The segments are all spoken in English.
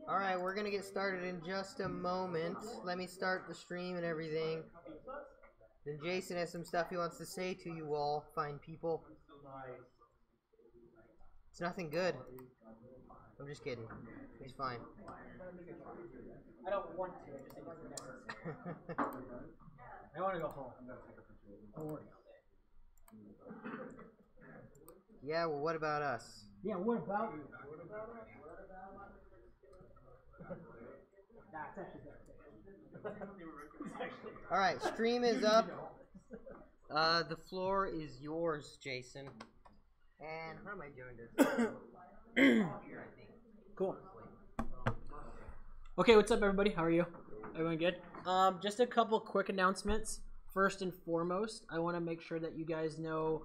Alright, we're gonna get started in just a moment. Let me start the stream and everything. Then Jason has some stuff he wants to say to you all, fine people. It's nothing good. I'm just kidding. He's fine. I don't want to, I just think it's necessary. I want to go home. Don't worry. Yeah, well, what about us? Yeah, what about you? That's actually better. Alright, stream is up. The floor is yours, Jason. And how am I doing this? Cool. Okay, what's up, everybody? How are you? Everyone good? Just a couple quick announcements. First and foremost, I want to make sure that you guys know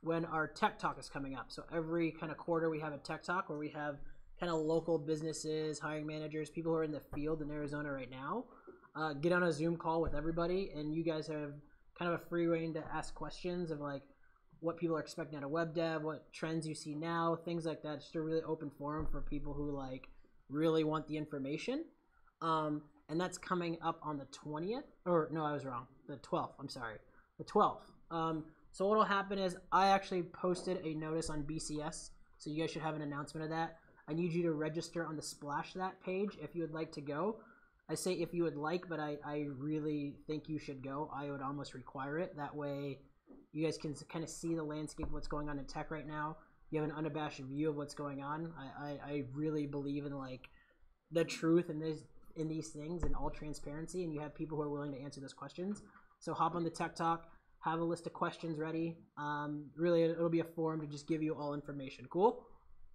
when our tech talk is coming up. So every kind of quarter we have a tech talk where we have kind of local businesses, hiring managers, people who are in the field in Arizona right now. Get on a Zoom call with everybody, and you guys have kind of a free reign to ask questions of like what people are expecting out of web dev, what trends you see now, things like that. Just a really open forum for people who like really want the information. And that's coming up on the 20th, or no, I was wrong. The 12th, I'm sorry. The 12th. So what'll happen is I actually posted a notice on BCS, so you guys should have an announcement of that. I need you to register on the Splash That page if you would like to go. I say if you would like, but I really think you should go. I would almost require it. That way you guys can kind of see the landscape of what's going on in tech right now. You have an unabashed view of what's going on. I really believe in like the truth in these things and all transparency, and you have people who are willing to answer those questions. So hop on the Tech Talk, have a list of questions ready. Really, it'll be a forum to just give you all information. Cool?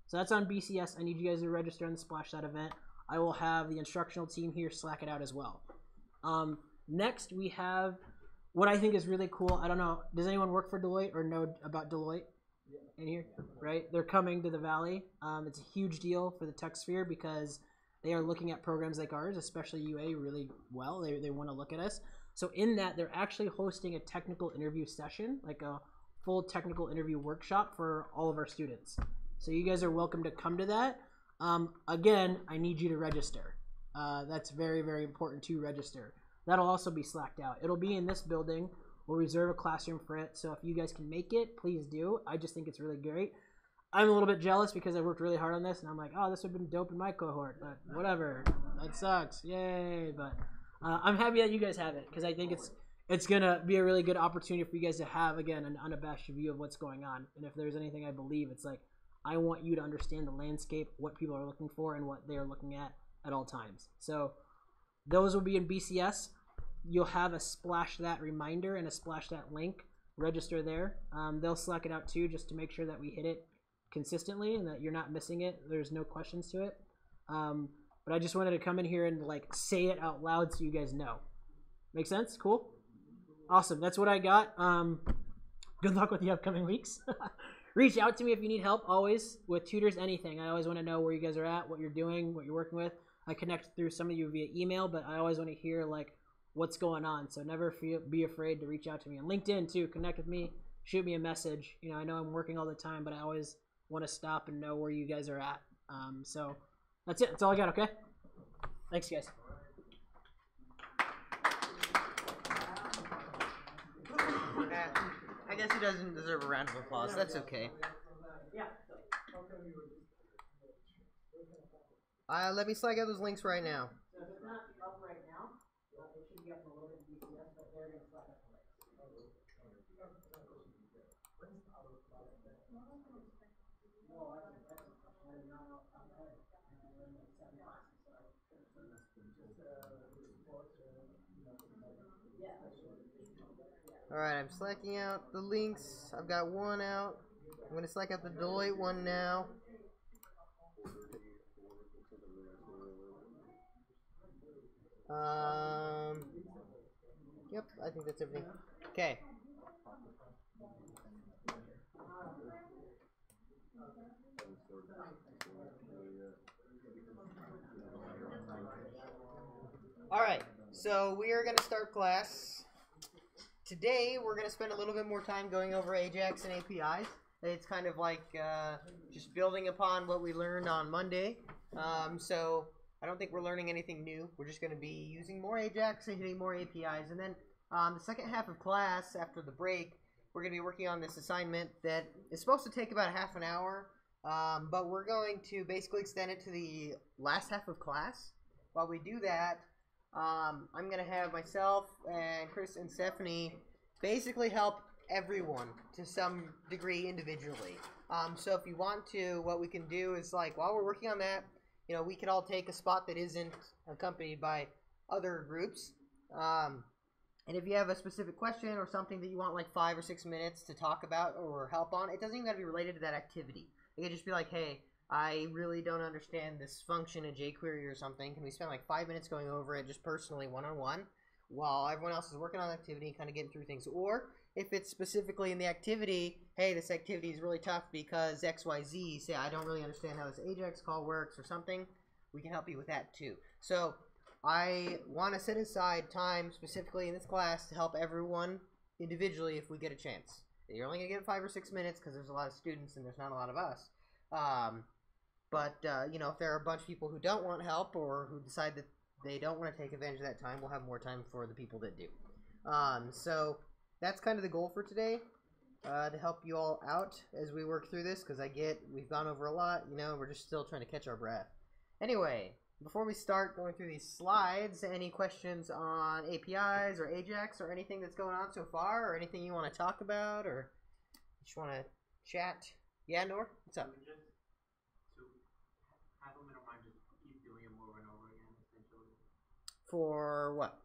So that's on BCS. I need you guys to register on the Splash That event. I will have the instructional team here slack it out as well. Next, we have what I think is really cool. I don't know. Does anyone work for Deloitte or know about Deloitte in here? Right? They're coming to the Valley. It's a huge deal for the tech sphere because they are looking at programs like ours, especially UA, really well. They want to look at us. So in that, they're actually hosting a technical interview session, like a full technical interview workshop for all of our students. So you guys are welcome to come to that. Again, I need you to register. That's very, very important to register. That'll also be slacked out. It'll be in this building. We'll reserve a classroom for it. So if you guys can make it, please do. I just think it's really great. I'm a little bit jealous because I worked really hard on this, and I'm like, oh, this would have been dope in my cohort, but whatever. That sucks. Yay. But I'm happy that you guys have it because I think it's going to be a really good opportunity for you guys to have, again, an unabashed view of what's going on. And if there's anything I believe, it's like I want you to understand the landscape, what people are looking for, and what they are looking at all times. So those will be in BCS. You'll have a Splash That reminder and a Splash That link. Register there. They'll slack it out too just to make sure that we hit it consistently and that you're not missing it. There's no questions to it. But I just wanted to come in here and like say it out loud so you guys know. Make sense? Cool? Awesome. That's what I got. Good luck with the upcoming weeks. Reach out to me if you need help, always, with tutors, anything. I always want to know where you guys are at, what you're doing, what you're working with. I connect through some of you via email, but I always want to hear like what's going on. So never be afraid to reach out to me. On LinkedIn too, connect with me, shoot me a message. You know, I know I'm working all the time, but I always want to stop and know where you guys are at. So that's it. That's all I got, okay? Thanks, guys. I guess he doesn't deserve a round of applause. That's okay. Yeah. Let me slide out those links right now. So if it's not up right now, it should be up in a little bit in BCS, but they're going to slap up the links. Alright, I'm slacking out the links. I've got one out. I'm going to slack out the Deloitte one now. Yep, I think that's everything. Okay. Alright, so we are going to start class. Today, we're going to spend a little bit more time going over Ajax and APIs. It's kind of like just building upon what we learned on Monday. So I don't think we're learning anything new. We're just going to be using more Ajax and hitting more APIs. And then the second half of class, after the break, we're going to be working on this assignment that is supposed to take about half an hour. But we're going to basically extend it to the last half of class. While we do that, I'm going to have myself and Chris and Stephanie basically help everyone to some degree individually. So if you want to, what we can do is, like, while we're working on that, you know, we could all take a spot that isn't accompanied by other groups. And if you have a specific question or something that you want like 5 or 6 minutes to talk about or help on, it doesn't even have to be related to that activity. It can just be like, hey, I really don't understand this function in jQuery or something. Can we spend like 5 minutes going over it just personally, one-on-one, while everyone else is working on the activity, kind of getting through things? Or if it's specifically in the activity, hey, this activity is really tough because XYZ, say I don't really understand how this AJAX call works or something, we can help you with that too. So I want to set aside time specifically in this class to help everyone individually if we get a chance. You're only going to get 5 or 6 minutes because there's a lot of students and there's not a lot of us. You know, if there are a bunch of people who don't want help or who decide that they don't want to take advantage of that time, we'll have more time for the people that do. So that's kind of the goal for today, to help you all out as we work through this, because we've gone over a lot, you know, we're just still trying to catch our breath. Anyway, before we start going through these slides, any questions on APIs or Ajax or anything that's going on so far, or anything you want to talk about, or just want to chat? Yeah, Nor? What's up? For what?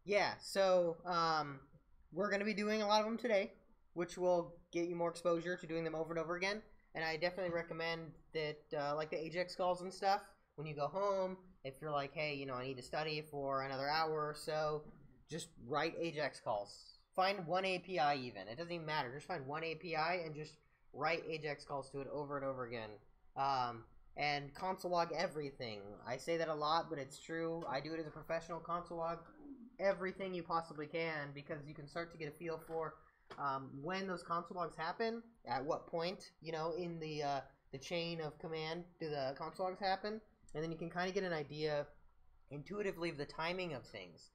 Yeah, so we're going to be doing a lot of them today, which will get you more exposure to doing them over and over again. And I definitely recommend that, like the Ajax calls and stuff, when you go home, if you're like, hey, you know, I need to study for another hour or so, just write Ajax calls. Find one API even. It doesn't even matter. Just find one API and just write Ajax calls to it over and over again. And console log everything. I say that a lot, but it's true. I do it as a professional. Console log everything you possibly can, because you can start to get a feel for when those console logs happen, at what point, you know, in the chain of command do the console logs happen, and then you can kind of get an idea intuitively of the timing of things.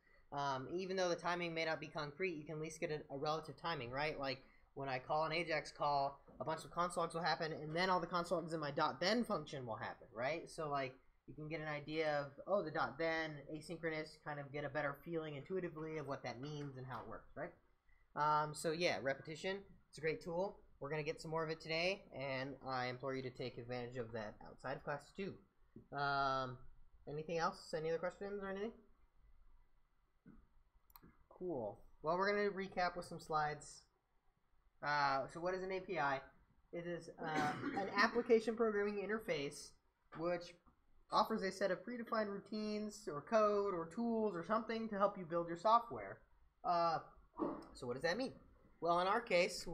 Even though the timing may not be concrete, you can at least get a relative timing, right? Like when I call an Ajax call, a bunch of console logs will happen, and then all the console logs in my .then function will happen, right? So like you can get an idea of, oh, the .then asynchronous, kind of get a better feeling intuitively of what that means and how it works, right? So yeah, repetition, it's a great tool. We're going to get some more of it today, and I implore you to take advantage of that outside of class too. Anything else? Any other questions or anything? Cool. Well, we're going to recap with some slides. So what is an API? It is an application programming interface which offers a set of predefined routines or code or tools or something to help you build your software. So what does that mean? Well, in our case,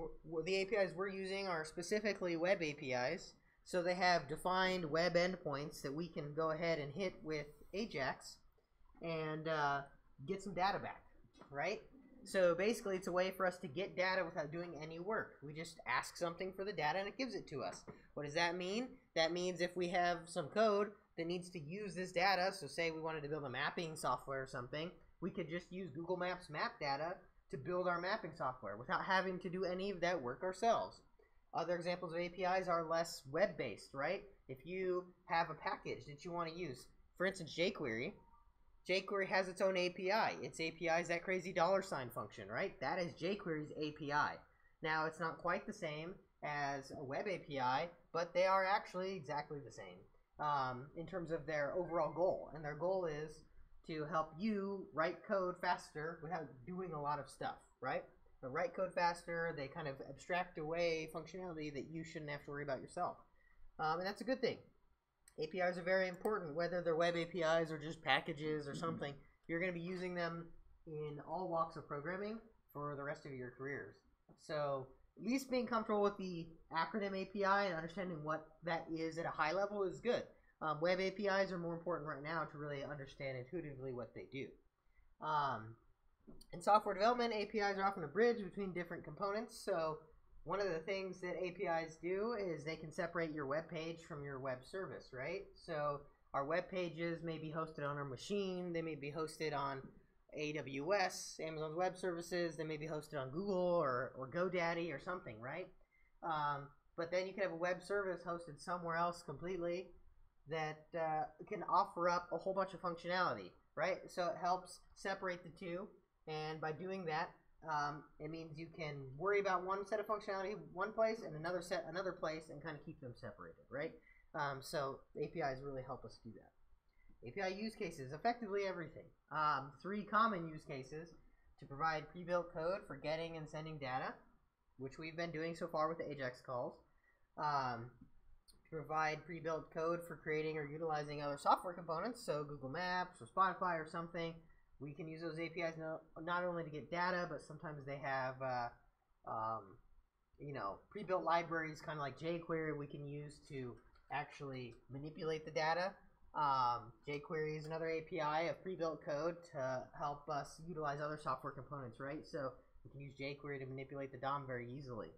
the APIs we're using are specifically web APIs. So they have defined web endpoints that we can go ahead and hit with Ajax and get some data back, right? So basically, it's a way for us to get data without doing any work. We just ask something for the data and it gives it to us. What does that mean? That means if we have some code that needs to use this data, so say we wanted to build a mapping software or something, we could just use Google Maps map data to build our mapping software without having to do any of that work ourselves. Other examples of APIs are less web-based, right? If you have a package that you want to use, for instance, jQuery has its own API. Its API is that crazy $ function, right? That is jQuery's API. Now, it's not quite the same as a web API, but they are actually exactly the same in terms of their overall goal. And their goal is to help you write code faster without doing a lot of stuff, right? But write code faster, they kind of abstract away functionality that you shouldn't have to worry about yourself. And that's a good thing. APIs are very important, whether they're web APIs or just packages or something. You're going to be using them in all walks of programming for the rest of your careers. So at least being comfortable with the acronym API and understanding what that is at a high level is good. Web APIs are more important right now to really understand intuitively what they do. In software development, APIs are often a bridge between different components. So one of the things that APIs do is they can separate your web page from your web service, right? So our web pages may be hosted on our machine, they may be hosted on AWS, Amazon's Web Services, they may be hosted on Google or GoDaddy or something, right? But then you can have a web service hosted somewhere else completely that can offer up a whole bunch of functionality, right? So it helps separate the two, and by doing that, it means you can worry about one set of functionality one place and another set another place and kind of keep them separated, right? So APIs really help us do that. API use cases, effectively everything. 3 common use cases: to provide pre-built code for getting and sending data, which we've been doing so far with the AJAX calls. To provide pre-built code for creating or utilizing other software components, so Google Maps or Spotify or something. We can use those APIs not only to get data, but sometimes they have pre-built libraries, kind of like jQuery, we can use to actually manipulate the data. jQuery is another API of pre-built code to help us utilize other software components, right? So we can use jQuery to manipulate the DOM very easily.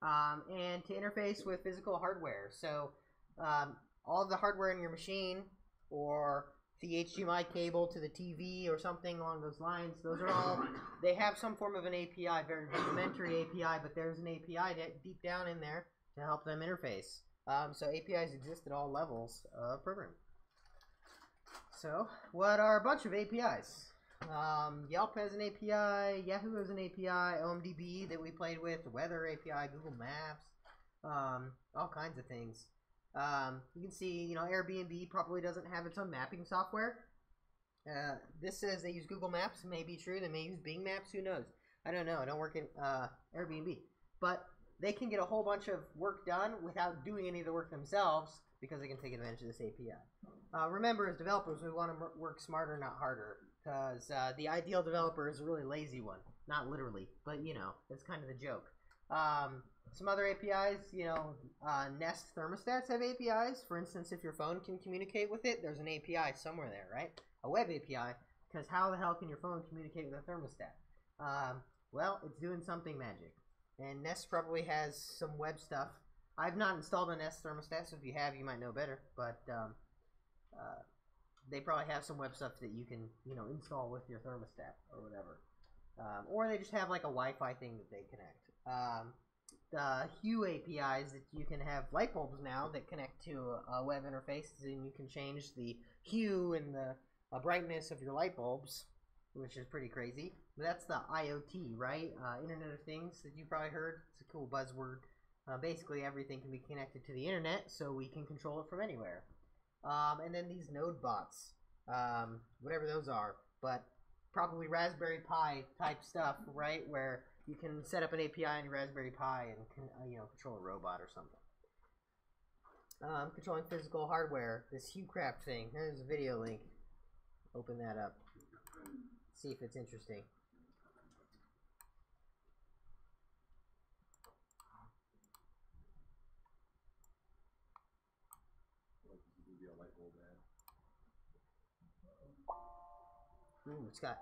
And to interface with physical hardware. So all of the hardware in your machine, or the HDMI cable to the TV or something along those lines, those are all, they have some form of an API, very rudimentary API, but there's an API deep down in there to help them interface. So APIs exist at all levels of programming. So what are a bunch of APIs? Yelp has an API, Yahoo has an API, OMDB that we played with, the weather API, Google Maps, all kinds of things. You can see, Airbnb probably doesn't have its own mapping software. This says they use Google Maps. It may be true. They may use Bing Maps. Who knows? I don't know. I don't work in Airbnb. But they can get a whole bunch of work done without doing any of the work themselves because they can take advantage of this API. Remember, as developers, we want to work smarter, not harder, because the ideal developer is a really lazy one. Not literally, but, it's kind of the joke. Some other APIs, Nest thermostats have APIs. For instance, if your phone can communicate with it, there's an API somewhere there, right? A web API, because how the hell can your phone communicate with a thermostat? Well, it's doing something magic. And Nest probably has some web stuff. I've not installed a Nest thermostat, so if you have, you might know better. But they probably have some web stuff that you can, install with your thermostat or whatever. Or they just have like a Wi-Fi thing that they connect. The Hue APIs, that you can have light bulbs now that connect to a web interface, and you can change the hue and the brightness of your light bulbs, which is pretty crazy. But that's the IoT, right? Internet of Things that you probably heard. It's a cool buzzword. Basically, everything can be connected to the internet, so we can control it from anywhere. And then these node bots, whatever those are, but probably Raspberry Pi type stuff, right? Where you can set up an API on your Raspberry Pi and control a robot or something. Controlling physical hardware, this HueCraft thing. There's a video link. Open that up. See if it's interesting. Ooh, it's got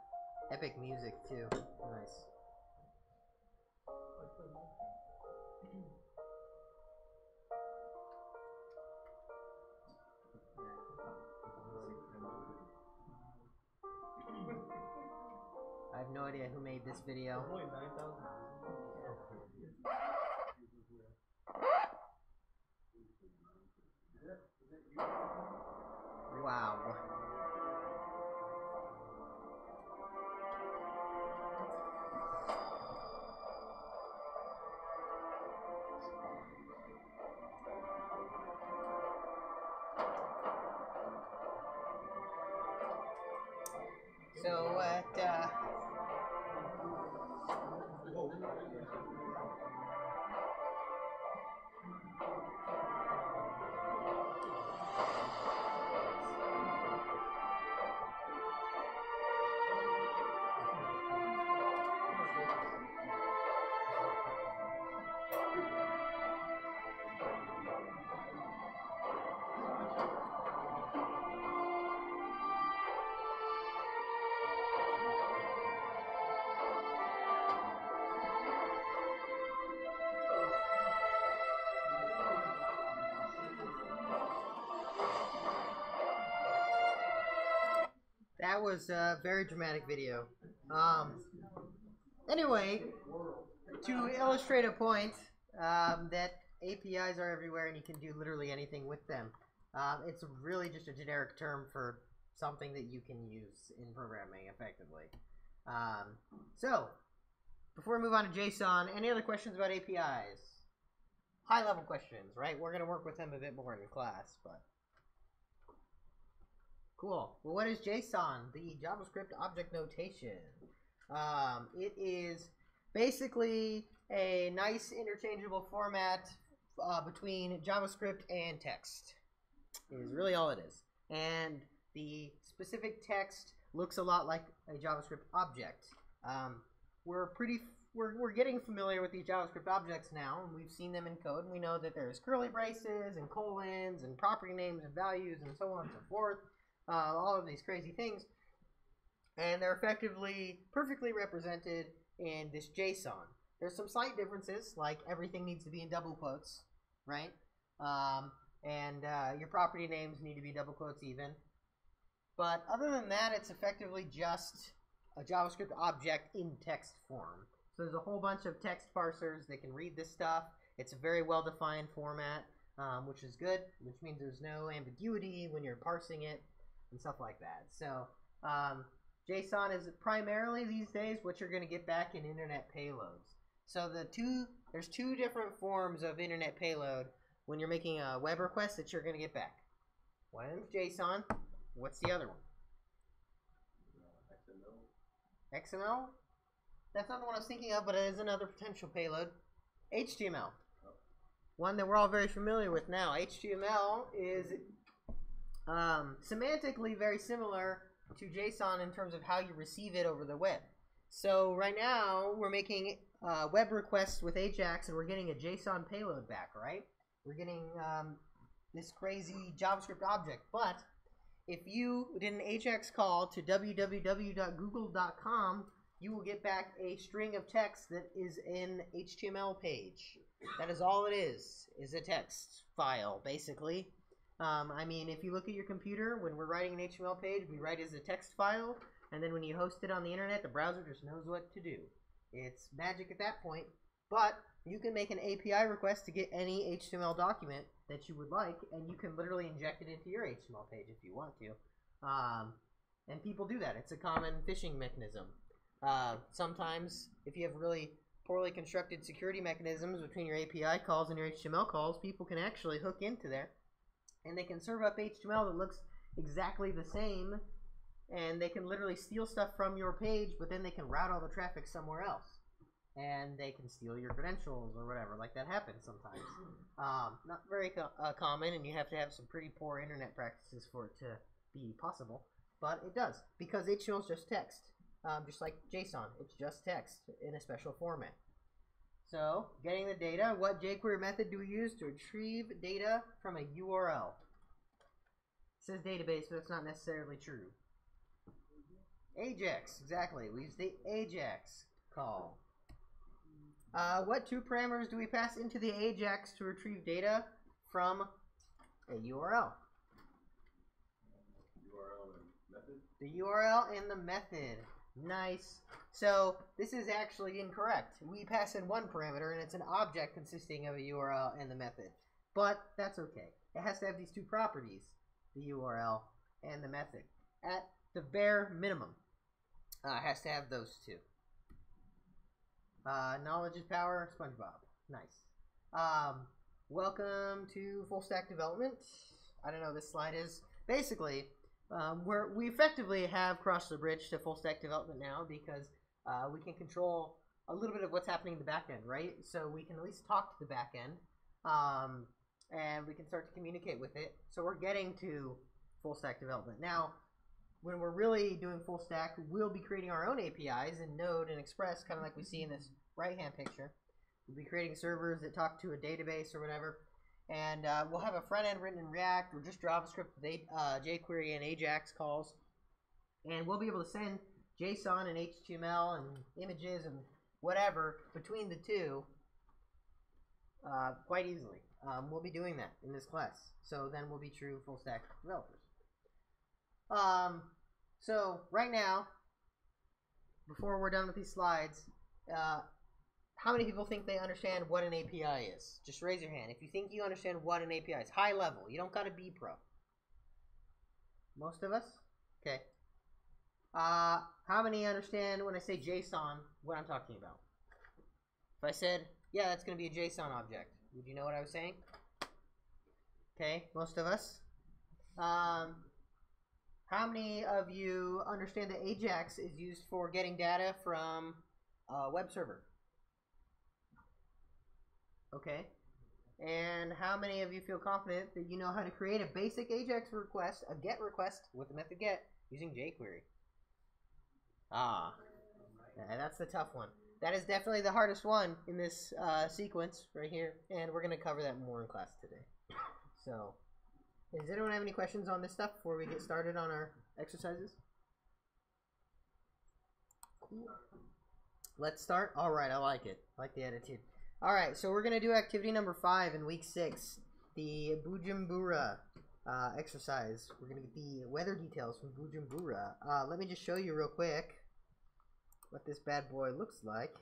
epic music too. Nice. I have no idea who made this video. Wow. So that was a very dramatic video. Anyway, to illustrate a point that APIs are everywhere and you can do literally anything with them. It's really just a generic term for something that you can use in programming effectively. So, before we move on to JSON, any other questions about APIs? High-level questions, right? We're going to work with them a bit more in class, but... Cool. Well, what is JSON? The JavaScript Object Notation. It is basically a nice interchangeable format between JavaScript and text. Is really all it is. And the specific text looks a lot like a JavaScript object. We're getting familiar with these JavaScript objects now, and we've seen them in code, and we know that there's curly braces and colons and property names and values and so on and so forth. All of these crazy things, and they're effectively perfectly represented in this JSON. There's some slight differences, like everything needs to be in double quotes, right? And your property names need to be double quotes even. But other than that, it's effectively just a JavaScript object in text form. So there's a whole bunch of text parsers that can read this stuff. It's a very well-defined format, which is good, which means there's no ambiguity when you're parsing it and stuff like that. So JSON is primarily these days what you're going to get back in internet payloads. So there's two different forms of internet payload when you're making a web request that you're going to get back. One is JSON. What's the other one? XML? That's not the one I was thinking of, but it is another potential payload. HTML. One that we're all very familiar with now. HTML is semantically very similar to JSON in terms of how you receive it over the web. So right now we're making web requests with AJAX and we're getting a JSON payload back, right? We're getting this crazy JavaScript object. But if you did an AJAX call to www.google.com, you will get back a string of text that is an HTML page. That is all it is a text file, basically. I mean, if you look at your computer, when we're writing an HTML page, we write it as a text file, and then when you host it on the internet, the browser just knows what to do. It's magic at that point, but you can make an API request to get any HTML document that you would like, and you can literally inject it into your HTML page if you want to. And people do that. It's a common phishing mechanism. Sometimes, if you have really poorly constructed security mechanisms between your API calls and your HTML calls, people can actually hook into there, and they can serve up HTML that looks exactly the same, and they can literally steal stuff from your page, but then they can route all the traffic somewhere else. And they can steal your credentials or whatever. Like, that happens sometimes. Not very common, and you have to have some pretty poor internet practices for it to be possible. But it does, because HTML is just text. Just like JSON, it's just text in a special format. So, getting the data, what jQuery method do we use to retrieve data from a URL? It says database, but it's not necessarily true. AJAX, exactly. We use the AJAX call. What two parameters do we pass into the AJAX to retrieve data from a URL? URL and method? The URL and the method. Nice. So this is actually incorrect. We pass in one parameter, and it's an object consisting of a URL and the method. But that's okay. It has to have these two properties, the URL and the method. At the bare minimum, it has to have those two. Knowledge is power, SpongeBob. Nice. Welcome to full stack development. I don't know, this slide is basically we effectively have crossed the bridge to full stack development now because we can control a little bit of what's happening in the back end, right? So we can at least talk to the back end, and we can start to communicate with it. So we're getting to full stack development. Now, when we're really doing full stack, we'll be creating our own APIs in Node and Express, kind of like we see in this right-hand picture. We'll be creating servers that talk to a database or whatever. And we'll have a front end written in React or just JavaScript with jQuery and AJAX calls. And we'll be able to send JSON and HTML and images and whatever between the two quite easily. We'll be doing that in this class. So then we'll be true full stack developers. So right now, before we're done with these slides, how many people think they understand what an API is? Just raise your hand if you think you understand what an API is. High level. You don't got to be pro. Most of us? Okay. How many understand when I say JSON what I'm talking about? If I said, yeah, that's going to be a JSON object, would you know what I was saying? Okay, most of us. How many of you understand that AJAX is used for getting data from a web server? Okay. And how many of you feel confident that you know how to create a basic AJAX request, a GET request with the method GET using jQuery? That's the tough one. That is definitely the hardest one in this sequence right here, and we're going to cover that more in class today. So, does anyone have any questions on this stuff before we get started on our exercises? Cool. Let's start. All right, I like it. I like the attitude. All right, so we're going to do activity number 5 in week 6, the Bujumbura exercise. We're going to get the weather details from Bujumbura. Let me just show you real quick what this bad boy looks like.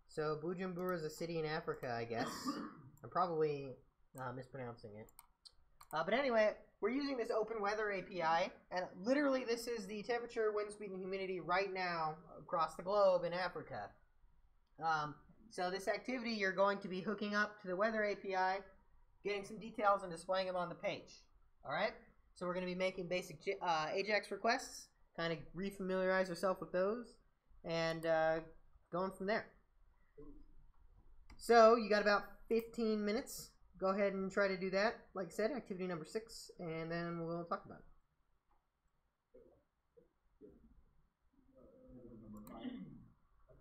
So Bujumbura is a city in Africa, I guess. I'm probably mispronouncing it. But anyway, we're using this open weather API, and literally this is the temperature, wind speed, and humidity right now across the globe in Africa. So this activity, you're going to be hooking up to the weather API, getting some details, and displaying them on the page. All right? So we're going to be making basic AJAX requests, kind of refamiliarize yourself with those, and going from there. So you got about 15 minutes. Go ahead and try to do that. Like I said, activity number 6, and then we'll talk about it.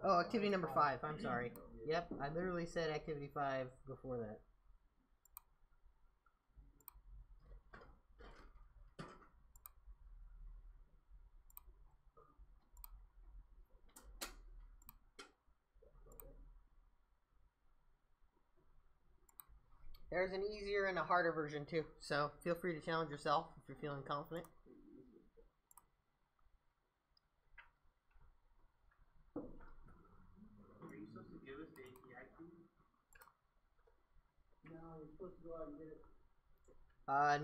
Oh, activity number 5. I'm sorry. Yep, I literally said activity 5 before that. There's an easier and a harder version too, so feel free to challenge yourself if you're feeling confident. Are you supposed to give us the API key? No, you're supposed to go out and get it.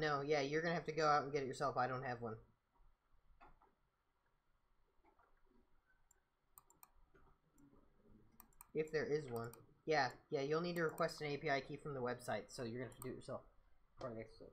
No, yeah, you're gonna have to go out and get it yourself. I don't have one. If there is one. Yeah, you'll need to request an API key from the website, so you're gonna have to do it yourself. Part of the exercise.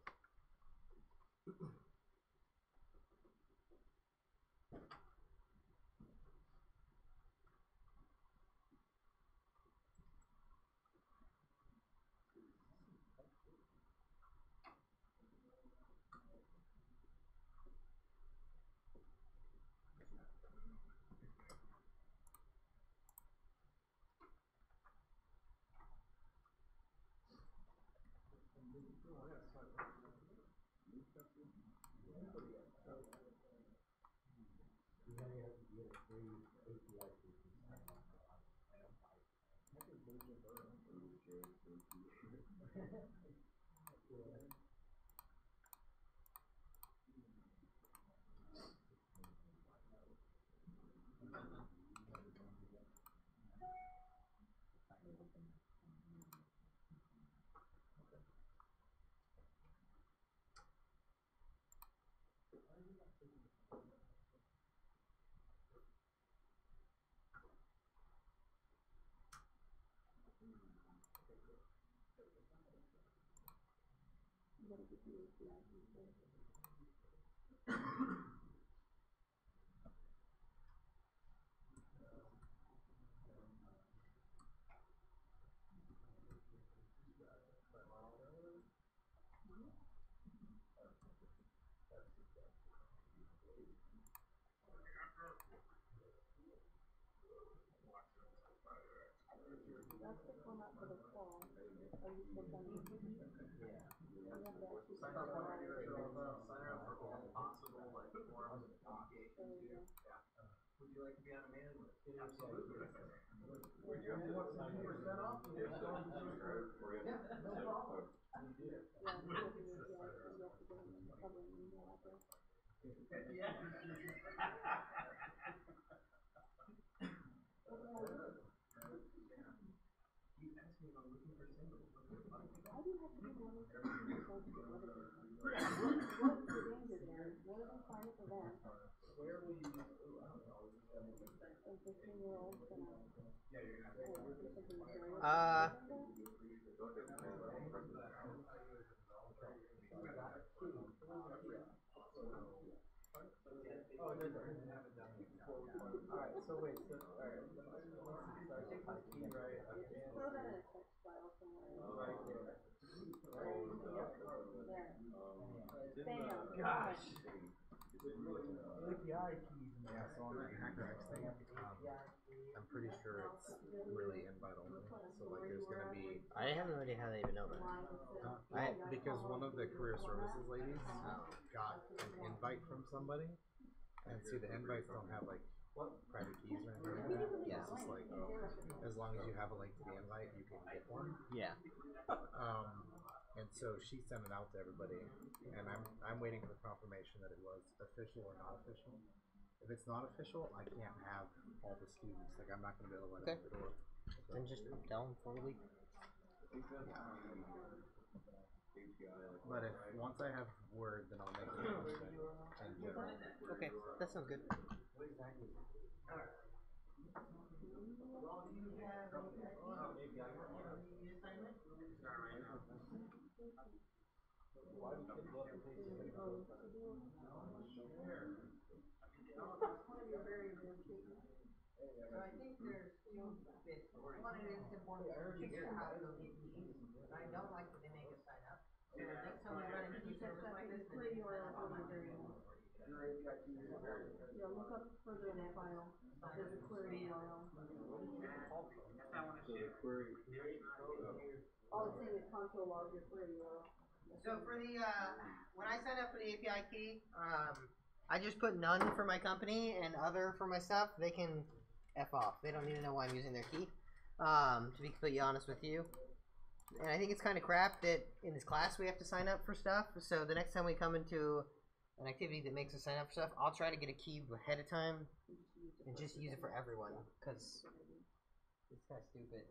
That's the format for the call. Are you still sending it to me? Yeah. You have to actually Sign up for all possible like forms of communication too. Yeah. Would you like to be on a mailing list? Absolutely. Would you? 10% off? Yeah, no problem. Yeah, so if you you have to give them a covering email address. Why do you have to do one of those things to get rid of it? What's the danger there? None of them sign up for that. And 15-year-olds gonna, do something nefarious. Alright, so wait, so, alright, so I take my key, right? Throw that in a text file somewhere. Right there. There. Bam. Gosh. API keys. Yeah, so on that HackerX thing, I'm pretty sure it's really invite only. So like there's gonna be I have no idea how they even know that. because one of the career services ladies got an invite from somebody, and see the invites don't have like private keys or anything like that. Yeah. It's just like as long as you have a link to the invite, you can get one. Yeah. And so she sent it out to everybody, and I'm waiting for confirmation that it was official or not official. If it's not official, I can't have all the students. Like I'm not gonna be able to let them in the door. So, Then just tell them 4 weeks. but if once I have word, then I'll make an announcement in general. Okay, that sounds good. So I think there's two bits. One, it is important to figure out how to go get keys. I don't like that they make us sign up. So next time we run into a service like this, then they sign up on my very own. Yeah, look up further in the file. There's a query URL. All it's saying is console log your query URL. So for the when I sign up for the API key, I just put none for my company and other for my stuff. They can F off. They don't need to know why I'm using their key. To be completely honest with you. And I think it's kind of crap that in this class we have to sign up for stuff. So the next time we come into an activity that makes us sign up for stuff, I'll try to get a key ahead of time and just use it for everyone, because it's kind of stupid.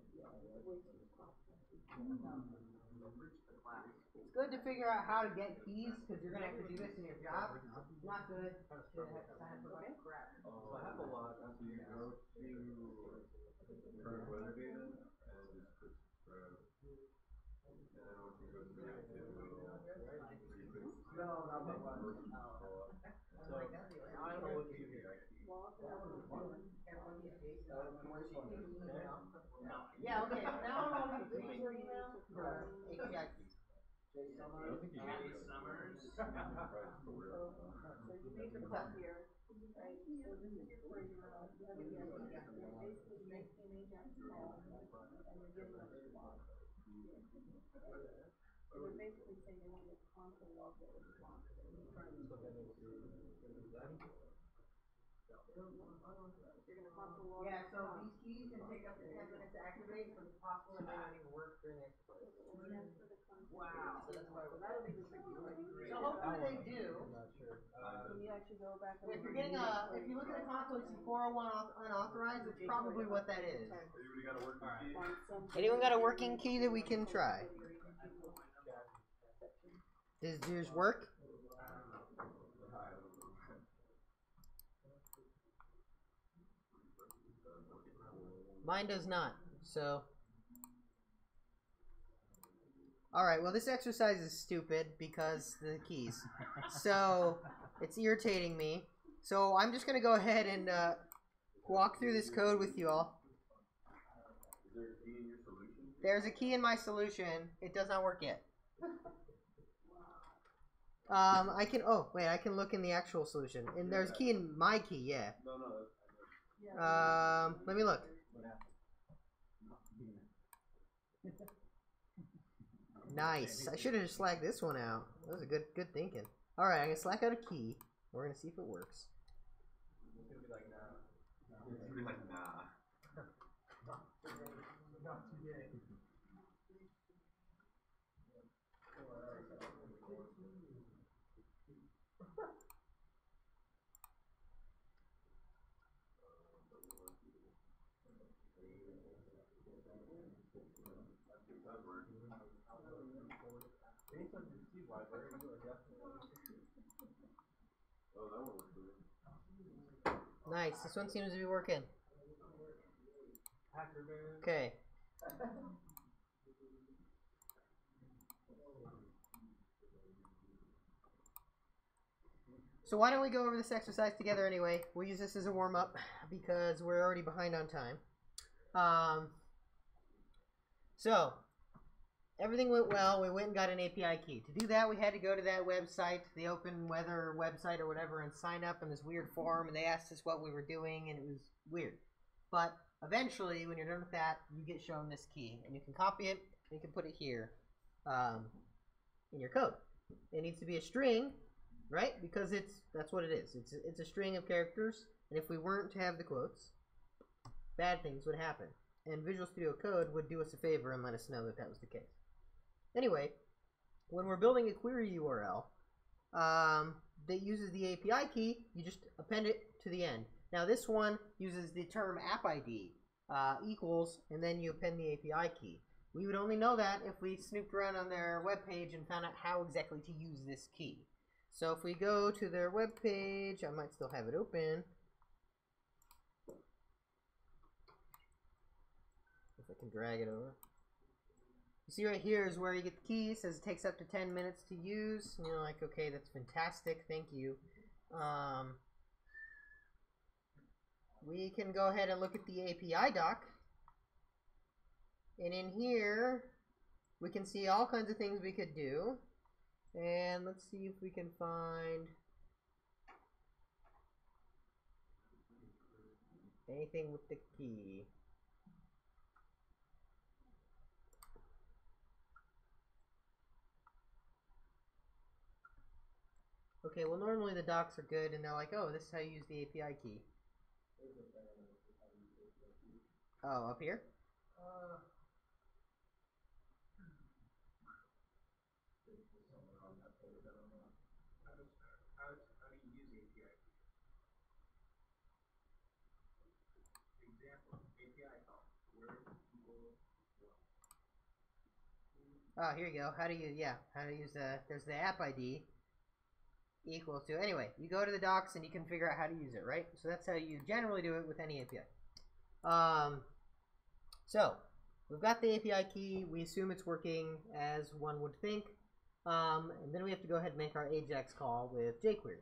It's good to figure out how to get keys, because you're going to have to do this in your job. Not good to have to sign up for a bunch of crap. So I have a lot. So you go to current weather data and just put spread. And then once you go to the activity, no, not that one. So I don't know what to do here. Yeah, okay. Now I'll use the email for API keys. Summers. So you make the call here, right? So this is your query URL. You have the basically you make an AJAX call and you're getting a response. So they're basically saying they want to console log their response. You're gonna console log. Yeah, so these keys can take up to 10 minutes to activate, so it's possible it may not even work during the exercise. Wow. So that's why That'll be the tricky part. So hopefully they do. Can you actually go back and If you're getting if you look at the console, you see 401 unauthorized. It's probably what that is. Anybody got a working key? find some Anyone got a working key that we can try? Does yours work? Mine does not. So. Alright, well this exercise is stupid because the keys. So, it's irritating me. So, I'm just going to go ahead and walk through this code with you all. Is there a key in your solution? There's a key in my solution. It does not work yet. I can, oh, wait, I can look in the actual solution. And there's a key in my key, yeah. No, no. Let me look. Nice. I should have just slacked this one out. That was a good thinking. Alright, I'm going to slack out a key. We're going to see if it works. It's gonna be like, nah. It's gonna be like, nah. Not today. Based on your Steve library, you are definitely. Oh, that one was good. Nice. This one seems to be working. Hacker Bear. Okay. So why don't we go over this exercise together anyway? We'll use this as a warm-up because we're already behind on time. So everything went well. We went and got an API key. To do that, we had to go to that website, the Open Weather website or whatever, and sign up in this weird form. And they asked us what we were doing, and it was weird. But eventually, when you're done with that, you get shown this key, and you can copy it. And you can put it here in your code. It needs to be a string, right? Because that's what it is. It's a string of characters, and if we weren't to have the quotes, bad things would happen. And Visual Studio Code would do us a favor and let us know that that was the case. Anyway, when we're building a query URL that uses the API key, you just append it to the end. Now this one uses the term app ID equals, and then you append the API key. We would only know that if we snooped around on their webpage and found out how exactly to use this key. So if we go to their webpage, I might still have it open. If I can drag it over. You see right here is where you get the key. It says it takes up to 10 minutes to use. And you're like, okay, that's fantastic. Thank you. We can go ahead and look at the API doc. And in here, we can see all kinds of things we could do. And let's see if we can find anything with the key. Okay, well normally the docs are good and they're like, oh, this is how you use the API key. Oh, up here? How do you use API? Example, API call. Where people. Oh, here you go. How to use there's the app ID equals to, anyway, you go to the docs and you can figure out how to use it, right? So that's how you generally do it with any API. So we've got the API key. We assume it's working as one would think. And then we have to go ahead and make our AJAX call with jQuery.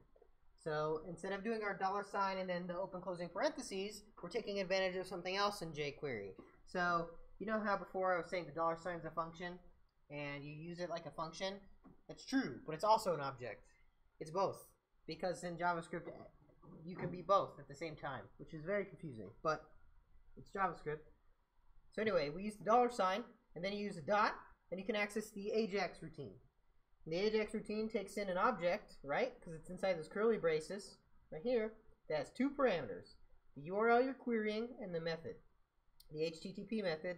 So instead of doing our $sign and then the open closing parentheses, we're taking advantage of something else in jQuery. So you know how before I was saying the $sign is a function and you use it like a function? That's true, but it's also an object. It's both, because in JavaScript you can be both at the same time, which is very confusing, but it's JavaScript. So anyway, we use the $sign, and then you use a dot, and you can access the AJAX routine. And the AJAX routine takes in an object, right, because it's inside those curly braces, right here, that has two parameters, the URL you're querying and the method, the HTTP method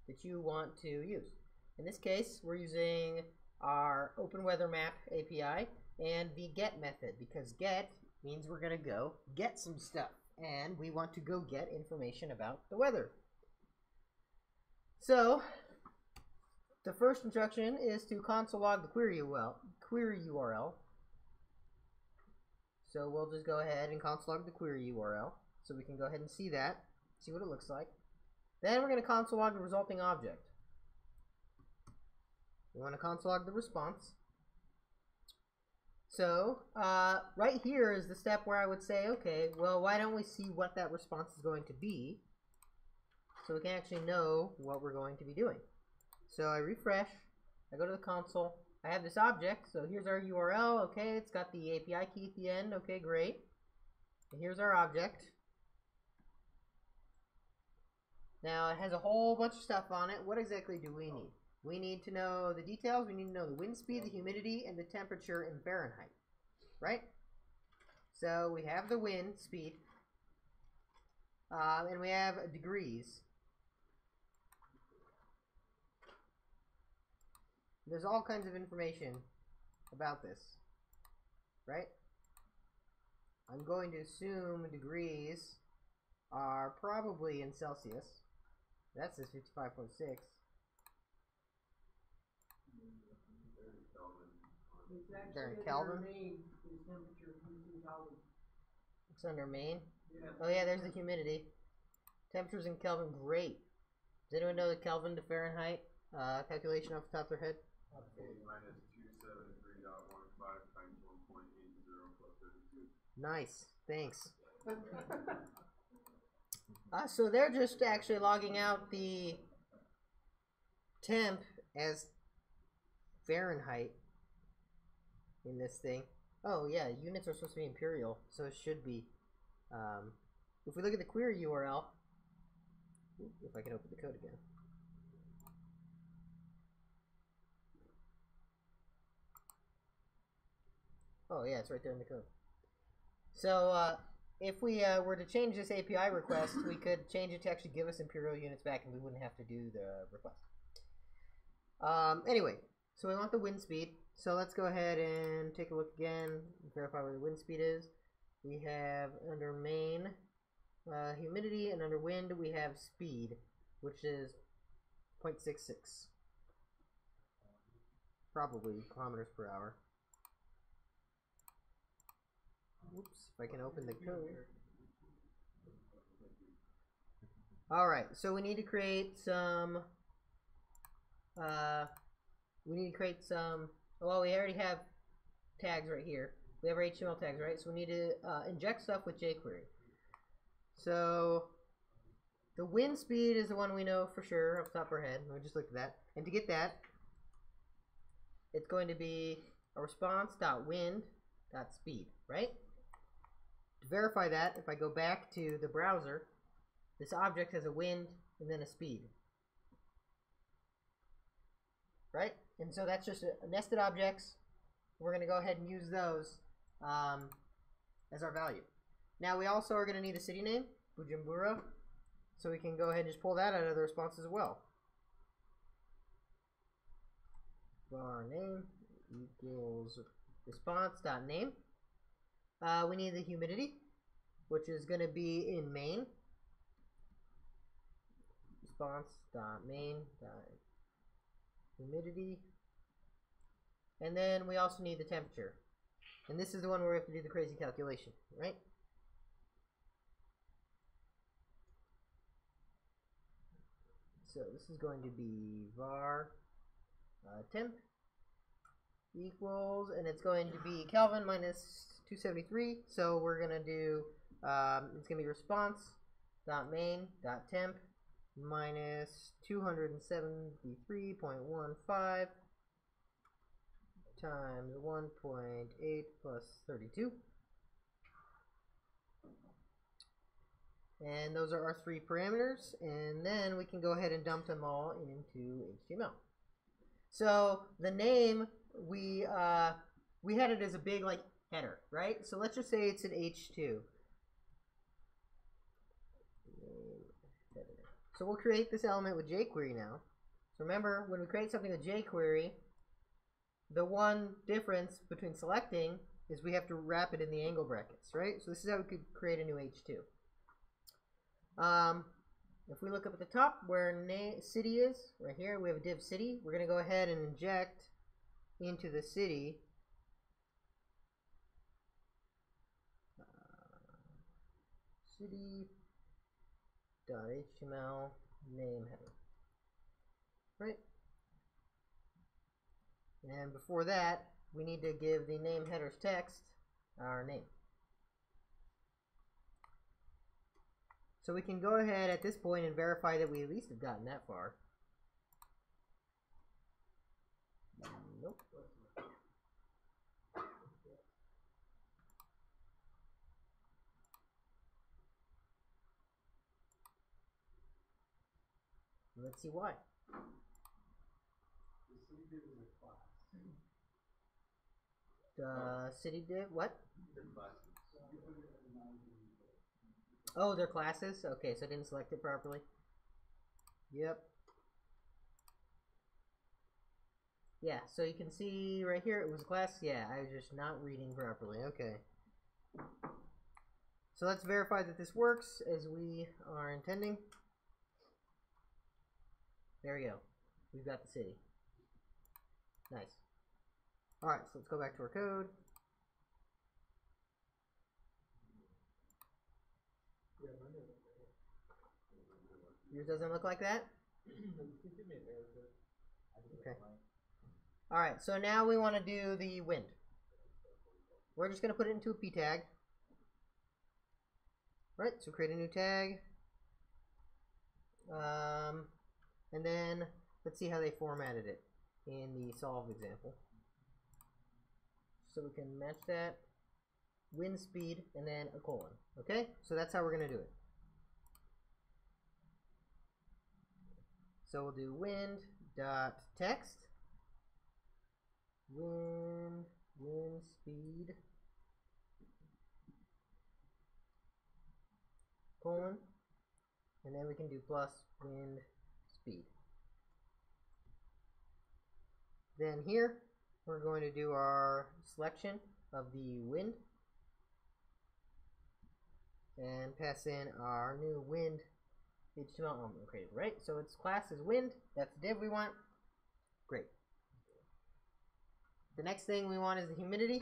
that you want to use. In this case, we're using our OpenWeatherMap API and the get method, because get means we're going to go get some stuff, and we want to go get information about the weather. So the first instruction is to console log the query URL. So we'll just go ahead and console log the query URL so we can go ahead and see that, see what it looks like. Then we're going to console log the resulting object. We want to console log the response. So right here is the step where I would say, okay, well, why don't we see what that response is going to be so we can actually know what we're going to be doing. So I refresh, I go to the console, I have this object, so here's our URL, okay, it's got the API key at the end, okay, great. And here's our object. Now it has a whole bunch of stuff on it. What exactly do we need? We need to know the details, we need to know the wind speed, the humidity, and the temperature in Fahrenheit, right? So we have the wind speed, and we have degrees. There's all kinds of information about this, right? I'm going to assume degrees are probably in Celsius. That says 55.6. It's actually They're in under Kelvin? main is temperature using Kelvin. It's under main. Yeah. Oh yeah, there's the humidity. Temperatures in Kelvin, great. Does anyone know the Kelvin to Fahrenheit calculation off the top of their head? minus 273.15 times 1.80 plus 32. Nice, thanks. So they're just actually logging out the temp as Fahrenheit in this thing. Oh yeah, units are supposed to be imperial, so it should be. If we look at the query URL, if I can open the code again. Oh yeah, it's right there in the code. So if we were to change this API request, we could change it to actually give us imperial units back, and we wouldn't have to do the request. Anyway, so we want the wind speed. So let's go ahead and take a look again, verify where the wind speed is. We have under main humidity, and under wind we have speed, which is 0.66. Probably kilometers per hour. Oops, if I can open the code. Alright, so we need to create some well, we already have tags right here. We have our HTML tags, right? So we need to inject stuff with jQuery. So the wind speed is the one we know for sure off the top of our head. We just looked at that. And to get that, it's going to be a response.wind.speed, right? To verify that, if I go back to the browser, this object has a wind and then a speed. Right? And so that's just a nested objects. We're going to go ahead and use those as our value. Now we also are going to need a city name, Bujumbura, so we can go ahead and just pull that out of the response as well. Var name equals response.name. We need the humidity, which is going to be in main. Response.main.humidity. And then we also need the temperature. And this is the one where we have to do the crazy calculation, right? So this is going to be var temp equals, and it's going to be Kelvin minus 273. So we're going to do, it's going to be response.main.temp minus 273.15 times 1.8 plus 32. And those are our three parameters, and then we can go ahead and dump them all into HTML. So the name, we had it as a big like header, right? So let's just say it's an H2. So we'll create this element with jQuery now. So remember, when we create something with jQuery, the one difference between selecting is we have to wrap it in the angle brackets, right? So this is how we could create a new H2. If we look up at the top where city is, right here, we have a div city. We're going to go ahead and inject into the city city.html name header, right? And before that, we need to give the name header's text our name. So we can go ahead at this point and verify that we at least have gotten that far. Nope. Let's see why. The city div, what? Oh, they're classes? Okay, so I didn't select it properly. Yep. Yeah, so you can see right here it was a class. Yeah, I was just not reading properly. Okay. So let's verify that this works as we are intending. There we go. We've got the city. Nice. Alright, so let's go back to our code. Yours doesn't look like that? Okay. Alright, so now we want to do the wind. We're just going to put it into a p tag. Right, so create a new tag. And then let's see how they formatted it in the solve example. So we can match that. Wind speed and then a colon. Okay, so that's how we're going to do it. So we'll do wind dot text, wind speed, colon, and then we can do plus wind speed. Then here we're going to do our selection of the wind and pass in our new wind HTML element created, right? So its class is wind. That's the div we want. Great. The next thing we want is the humidity.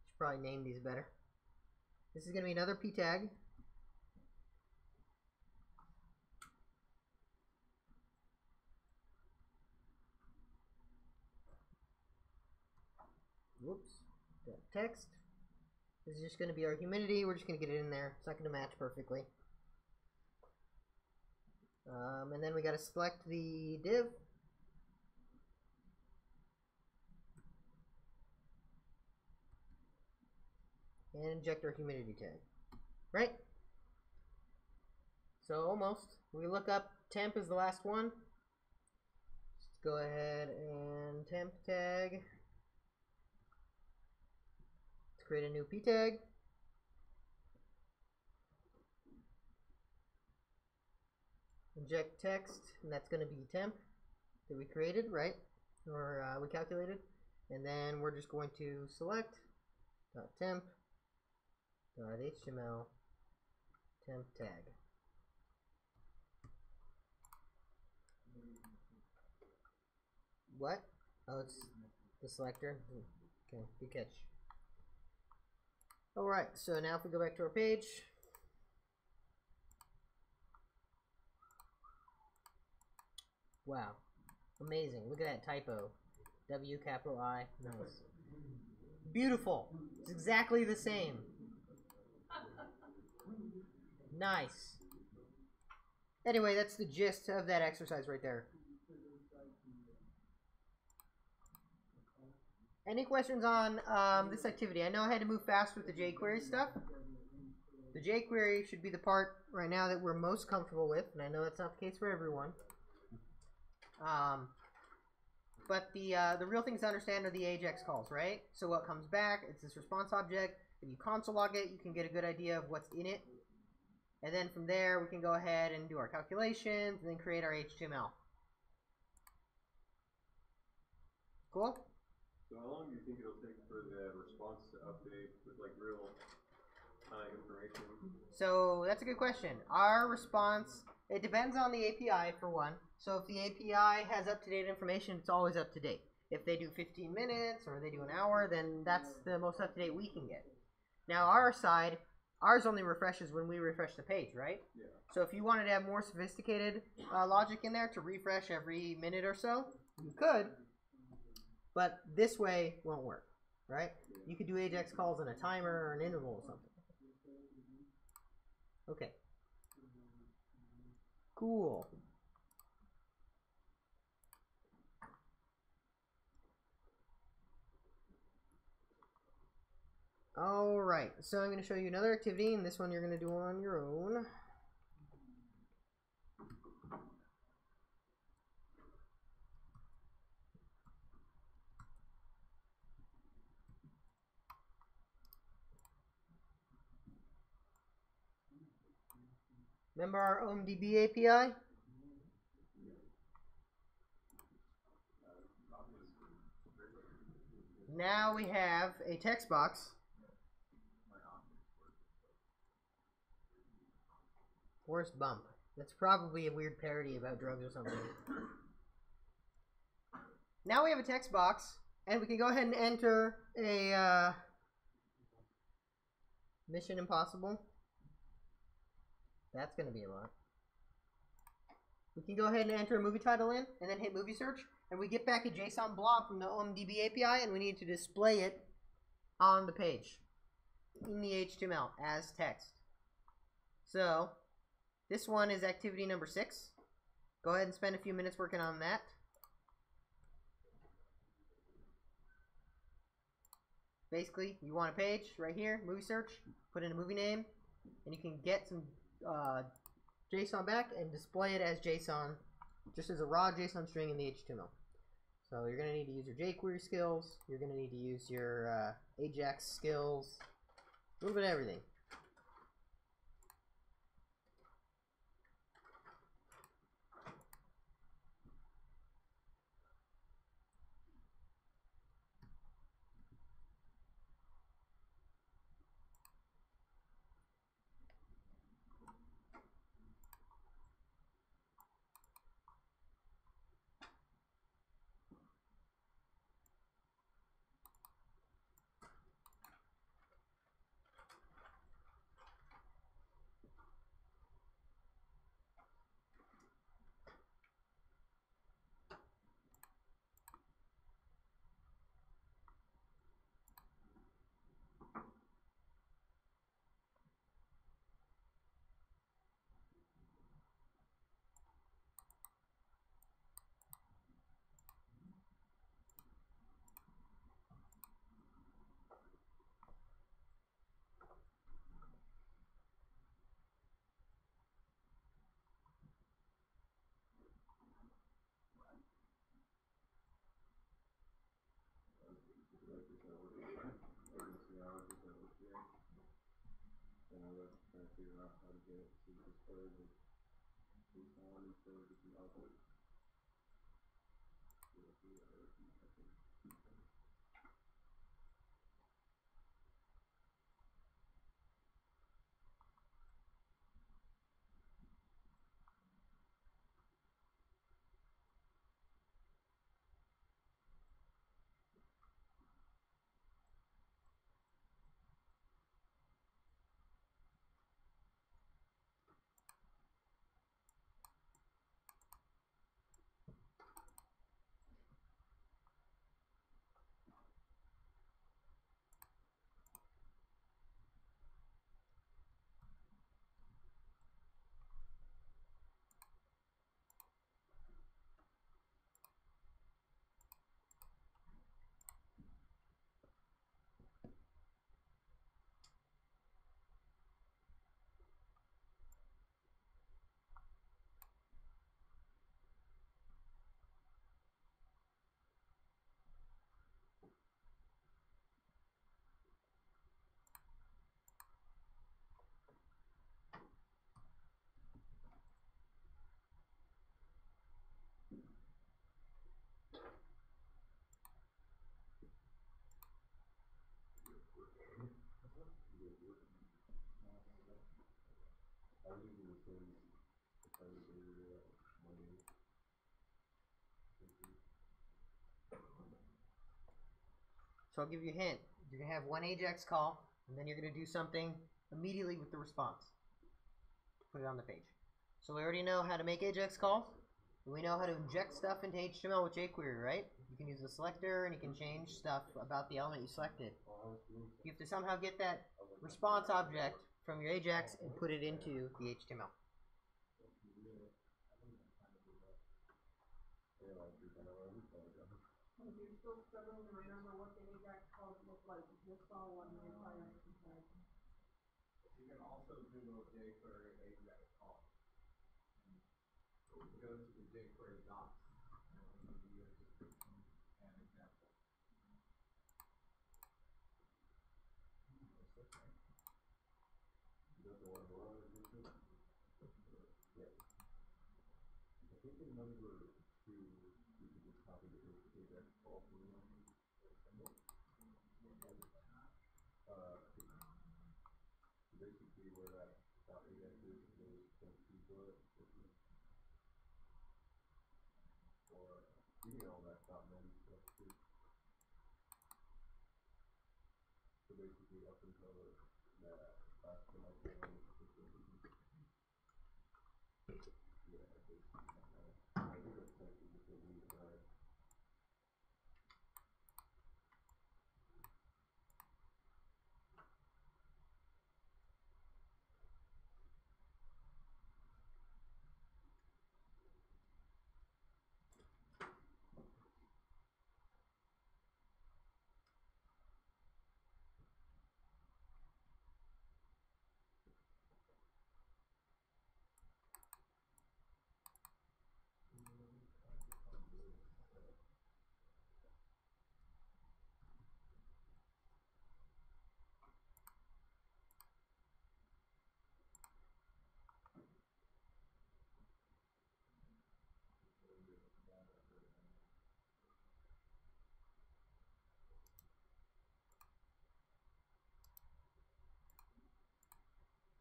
Should probably name these better. This is going to be another p tag. Whoops. Text. This is just going to be our humidity. We're just going to get it in there. It's not going to match perfectly. And then we got to select the div. And inject our humidity tag. Right? So almost. We look up temp is the last one. Let's go ahead and temp tag. Create a new p tag. Inject text, and that's going to be temp that we created, right? Or we calculated. And then we're just going to select .temp .html temp tag. What? Oh, it's the selector. Okay, good catch. Alright, so now if we go back to our page, wow, amazing, look at that typo, W capital I, nice, beautiful, it's exactly the same, nice. Anyway, that's the gist of that exercise right there. Any questions on this activity? I know I had to move fast with the jQuery stuff. The jQuery should be the part right now that we're most comfortable with, and I know that's not the case for everyone. But the real things to understand are the AJAX calls, right? So what comes back, it's this response object. If you console log it, you can get a good idea of what's in it. And then from there, we can go ahead and do our calculations, and then create our HTML. Cool? So how long do you think it'll take for the response to update with like real time information? So that's a good question. Our response, it depends on the API for one. So if the API has up-to-date information, it's always up to date. If they do 15 minutes or they do an hour, then that's the most up-to-date we can get. Now our side, ours only refreshes when we refresh the page, right? Yeah. So if you wanted to have more sophisticated logic in there to refresh every minute or so, you could. But this way won't work, right? You could do AJAX calls on a timer or an interval or something. Okay. Cool. Alright, so I'm going to show you another activity, and this one you're going to do on your own. Remember our OMDB API? Now we have a text box Forrest Bump. That's probably a weird parody about drugs or something. Now we have a text box, and we can go ahead and enter a Mission Impossible. That's going to be a lot. We can go ahead and enter a movie title in, and then hit movie search, and we get back a JSON blob from the OMDB API, and we need to display it on the page in the HTML as text. So this one is activity number 6. Go ahead and spend a few minutes working on that. Basically, you want a page right here, movie search, put in a movie name, and you can get some JSON back and display it as JSON, just as a raw JSON string in the HTML. So you're going to need to use your jQuery skills, you're going to need to use your Ajax skills, a little bit of everything. And I was trying to figure out how to get it to display the JSON instead of just an output. I was using the same Monday. So I'll give you a hint. You're going to have one Ajax call, and then you're going to do something immediately with the response. Put it on the page. So we already know how to make Ajax calls. And we know how to inject stuff into HTML with jQuery, right? You can use a selector, and you can change stuff about the element you selected. You have to somehow get that response object from your Ajax and put it into the HTML. If you're still struggling to remember what the Ajax calls look like, just saw one requiring comparison. You can also do a jQuery Ajax call. Go to the jQuery docs and it'll give you a description and example. Is that the one below it? Yeah. I think the number 2, you can just copy the Ajax call from the basically where that Ajax is you get all that .NET stuff too. So basically up until that last one I put on the system. Yeah, basically. I think that's technically what we need, right?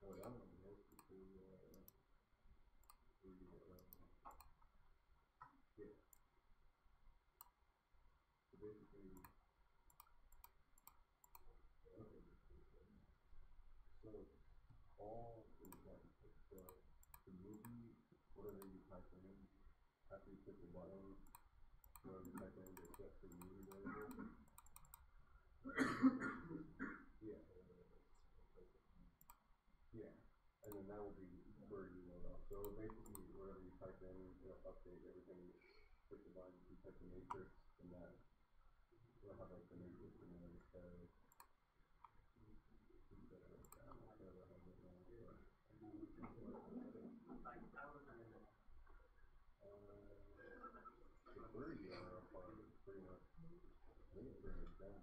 Oh, that one is pretty, yeah. So basically, so all is like the movie, whatever you type in, after you click the button, whatever you type in gets set for the movie, whatever. Yeah. Yeah. And then that will be where you load up. So basically, whatever you type in, it'll update everything. Click the button, you type the matrix, and that will have like the matrix and then instead. The query URL part is pretty much, I think it's pretty much done.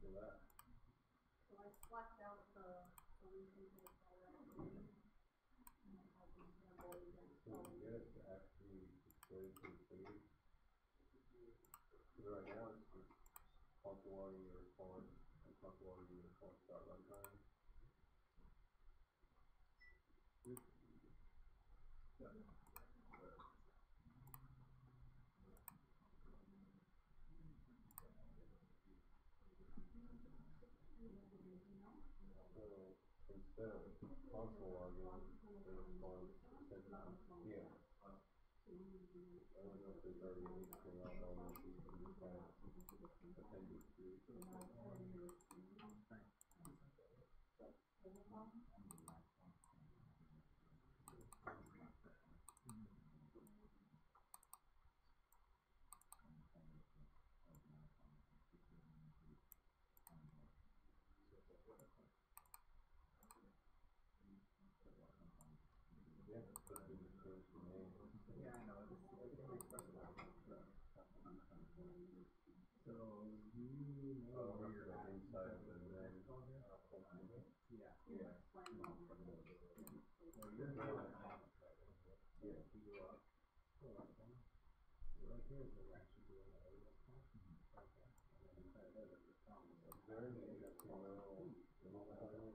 For that. So I swapped out the solution to already. And I have the example again. So to get it to actually display to the page, because right now it's just console logging your response and console logging your response dot runtime. So instead of console logging the response, yeah. I don't know if there's already an HTML element that you can just kind of append it to. Yeah, but we just changed the name. Yeah, I know. Everything we specified. So you know where you're at inside of the red. Yeah. Yeah. Well, you're not at the bottom. Yeah. You go up. So right here is where we're actually doing the area response. Okay. And then there's the problem. Is there any HTML element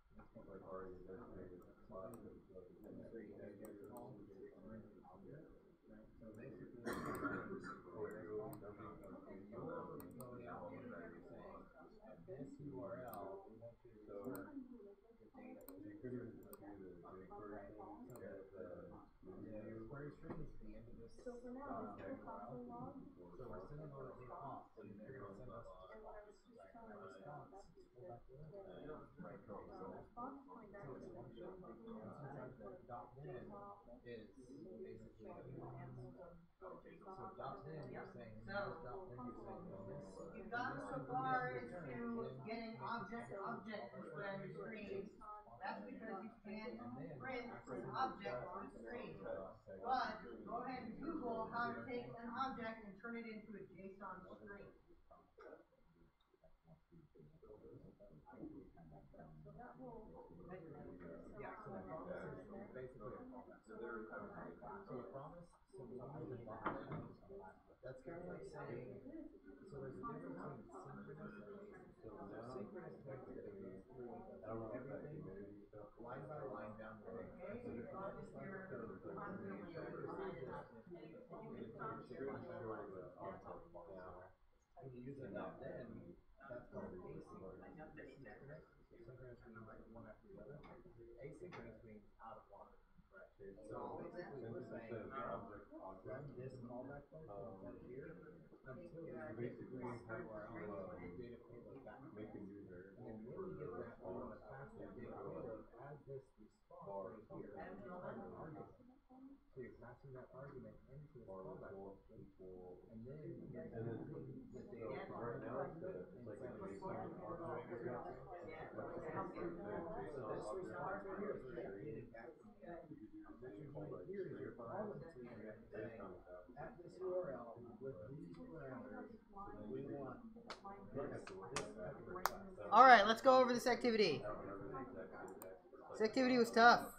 that's like already designated class that is like an entry tag or something? So basically, Or you will be you're going out here and you're saying, this URL wants you to return the data. you could even just do the jQuery thing to get the The query string is the end of this So for now, it's still console log. So we're sending all the data off, so they're gonna send us And what I was just telling you about, that's pull back in. the response point back to the And since our .then is basically so .then you're saying So, this .then you're saying this. You've gotten so far into getting object display on your screen. That's because you can't print an object on the screen. But go ahead and Google how to take an object and turn it into a JSON string. So that will. Yeah, so the promise is basically a promise. So a promise, so we use a .then. That's kind of like saying, so there's a difference between synchronous and asynchronous. So synchronous is basically I don't know if that everything humidity stuff. line by line, down When you use it enough, then that's called asynchronous. Synchronous means like one after the other. Asynchronous means out of line. So basically, we're saying from this callback function right here until we get this URL data payload back. And then when we get that, we want to pass that data payload as this response right here as an argument. So you're passing that argument into the callback function, and then you're using the data from the argument inside of this argument. So this response right here is getting back from you. What you're doing here is you're calling to you and saying, at this URL with these parameters, we want this request. All right, let's go over this activity. This activity was tough.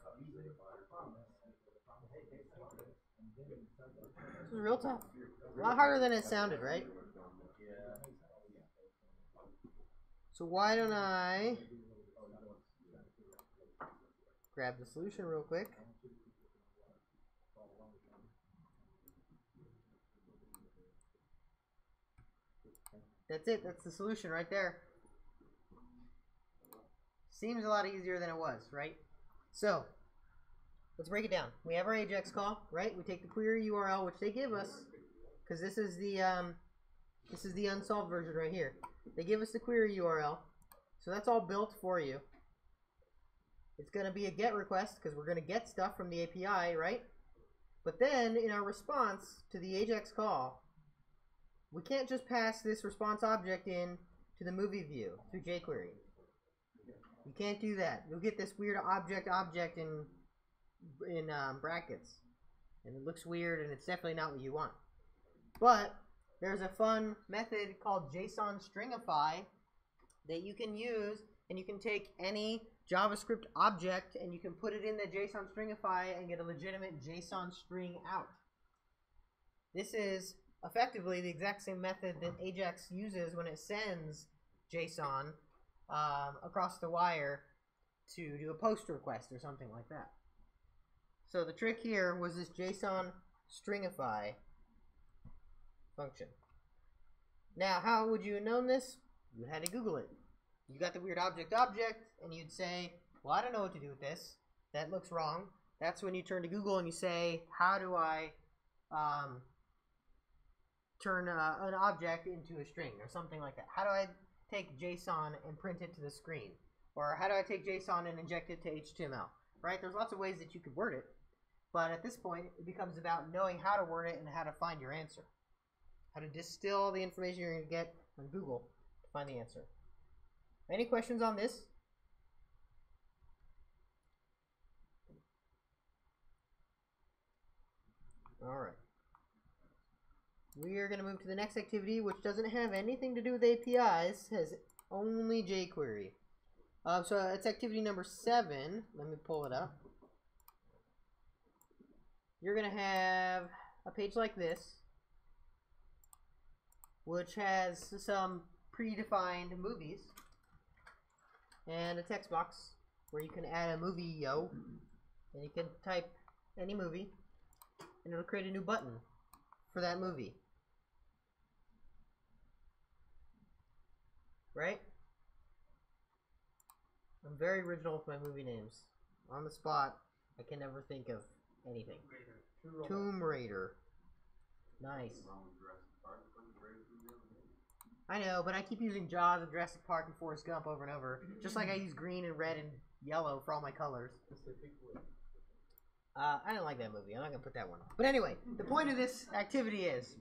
This was real tough. A lot harder than it sounded, right? So why don't I grab the solution real quick. That's it. That's the solution right there. Seems a lot easier than it was, right? So, let's break it down. We have our AJAX call, right? We take the query URL, which they give us, because this is the unsolved version right here. They give us the query URL, so that's all built for you. It's going to be a GET request, because we're going to get stuff from the API, right? But then, in our response to the AJAX call, we can't just pass this response object in to the movie view through jQuery. You can't do that. You'll get this weird object in brackets, and it looks weird, and it's definitely not what you want. But there's a fun method called JSON stringify that you can use, and you can take any JavaScript object and you can put it in the JSON stringify and get a legitimate JSON string out. This is effectively the exact same method that AJAX uses when it sends JSON across the wire to do a post request or something like that. So the trick here was this JSON stringify function. Now, how would you have known this? You had to Google it. You got the weird object, and you'd say, well, I don't know what to do with this. That looks wrong. That's when you turn to Google and you say, how do I turn an object into a string or something like that? How do I take JSON and print it to the screen? Or how do I take JSON and inject it to HTML? Right? There's lots of ways that you could word it. But at this point, it becomes about knowing how to word it and how to find your answer. How to distill the information you're going to get from Google to find the answer. Any questions on this? All right. We are going to move to the next activity, which doesn't have anything to do with APIs, has only jQuery. So it's activity number 7. Let me pull it up. You're going to have a page like this, which has some predefined movies, and a text box where you can add a movie and you can type any movie, and it'll create a new button for that movie. Right? I'm very original with my movie names. On the spot, I can never think of anything. Tomb Raider. Nice. I know, but I keep using Jaws and Jurassic Park and Forrest Gump over and over. Just like I use green and red and yellow for all my colors. I didn't like that movie. I'm not going to put that one on. But anyway, the point of this activity is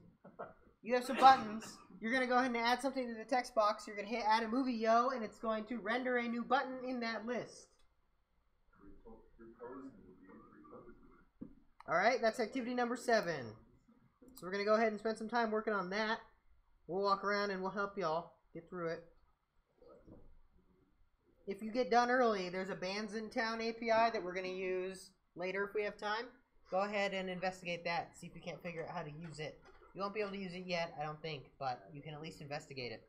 you have some buttons. You're going to go ahead and add something to the text box. You're going to hit add a movie, and it's going to render a new button in that list. Alright, that's activity number 7. So we're going to go ahead and spend some time working on that. We'll walk around and we'll help y'all get through it. If you get done early, there's a Bandsintown API that we're going to use later if we have time. Go ahead and investigate that. See if you can't figure out how to use it. You won't be able to use it yet, I don't think, but you can at least investigate it.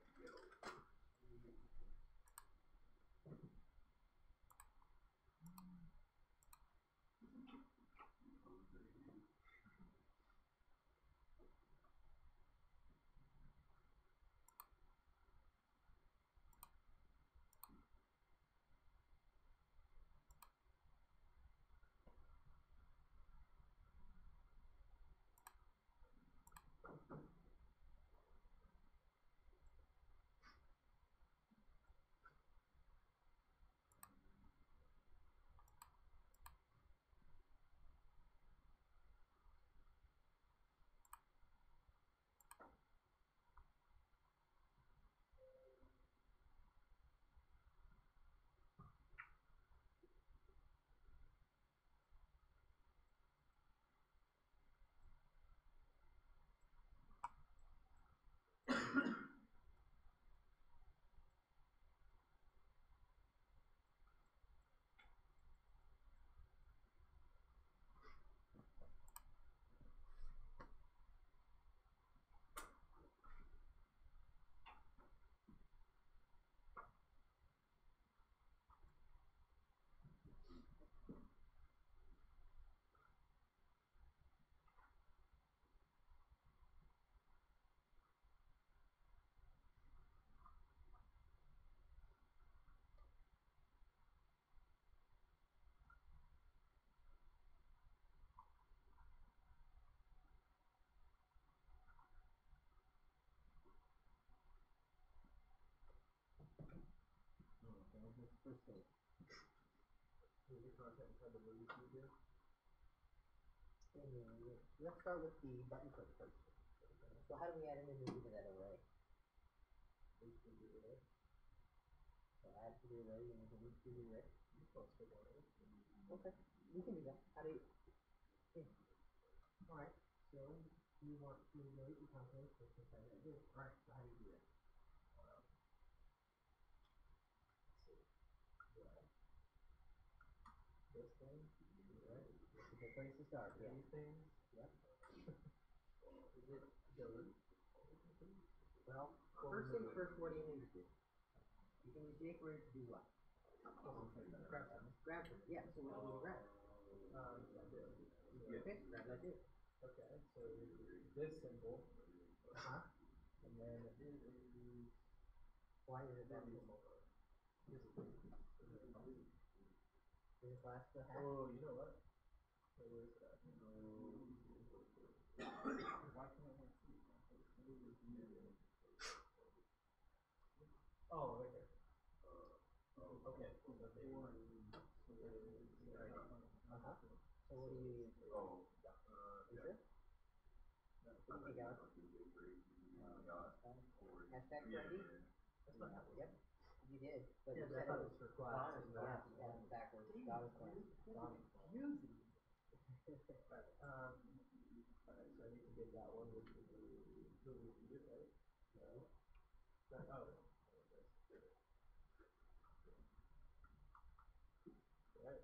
This first thing. Is the content inside the movie studio? Let's start with the button click first. So how do we add an movie to that array? So add to the array, you need to link to the array. Okay, we can do that. How do you? Yeah. All right. So you want to delete the content? That's what I do. All right. So how do you do that? This thing? Right. That's a good place to start. Yeah. Anything? Yep. Is it delete? Well, first things first. What do you need to do? You can use jQuery to do what? Grab them. Grab them. Yeah. So what do you need to grab? That did. Okay. Grab that too. Okay, so this symbol, Uh-huh. and then Why is it that symbol? this Is it last the hash? Oh, you know what? Where is that? Why can't I see? Oh, right there. Okay, so the four. Uh-huh. So what do you use? Oh, You sure? Okay, got it. Hashtag ID? Yep. You did. But Yeah, you but I said thought it it was for class. Donna's class. You had it backwards. Donna's class. Donna's class. Alright, alright, so I need to get that one, which is movie studio, right? No. Oh. Right.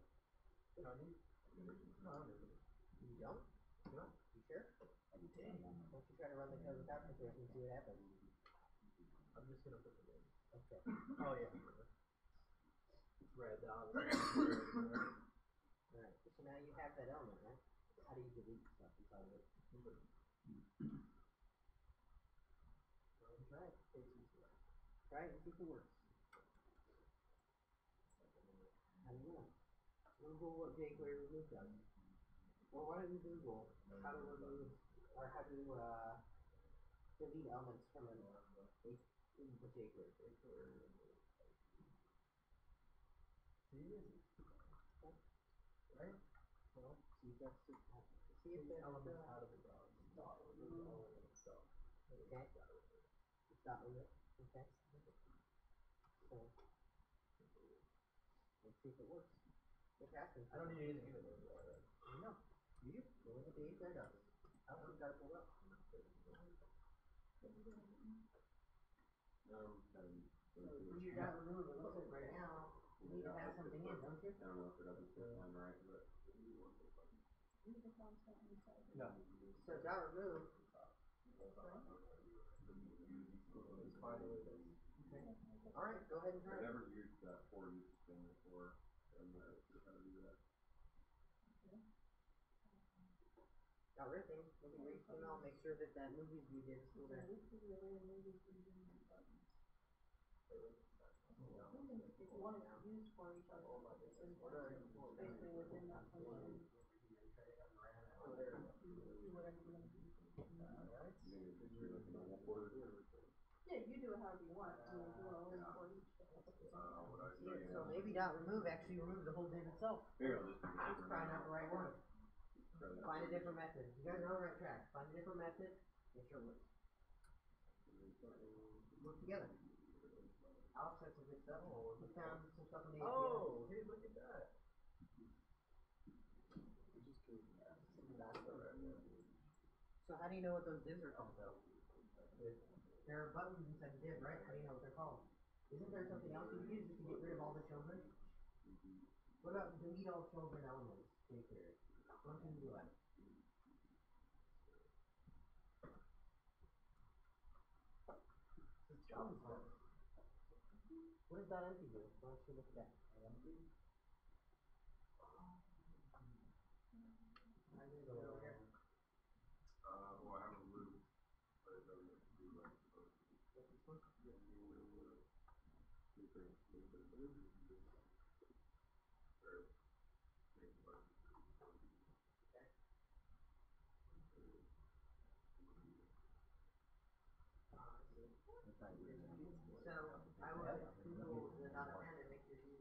Tony? No, I don't know. You don't? No? You sure? Why don't you try to run the code without application and see what happens? I'm just gonna put it in. Okay. Oh, yeah. Red, Alright. So now you have that element, right? How do you delete stuff inside of it? Try it. Try it and see if it works. How do you know? Google what jQuery remove does. Or why don't you Google how to remove or how to delete elements from an input jQuery. Right? Well, see if that's see if The that's element out of the dog. Dot remove the element itself. okay. Stop with it. Okay. So let's see if it works. It's asking. I don't need anything in it already. No. Do you? Go look at the API docs. I don't think got it pulled up. For your dot remove, it looks like right now you need to have something in, don't you? I don't know if it doesn't fit one right, but. No. So dot remove. It's fine the way it is. Okay. All right, go ahead and try I've it. never used that for use thing before. I'm not sure how to do that. Got rid of things. Look at your HTML. Make sure that that movies view did is still there. If you want it used for each other, then basically within that function, do whatever you want to do. Maybe it's just be like a normal port. Yeah, you do it however you want. I mean, if you want to only record each, that's up to you. What I Yeah, so maybe dot remove actually removes the whole div itself. Maybe I'll just do It's probably not the right one. Probably not. Find a different method. You guys are on the right track. Find a different method. Make sure it works. Work together. Alex had some good stuff. He found some stuff in the API. Oh, hey, look at that. That's the red one. So how do you know what those divs are called though? There are buttons inside the div, right? How do you know what they're called? Isn't there something else you can use just to get rid of all the children? What about delete all children elements? jQuery. What can you do that? It's Java's fun. What does .empty do? Why don't you look at that? Empty? I didn't go over here. Well, I have a loop, but it doesn't do like supposed to. What's this one? So I would Google the .append and make sure you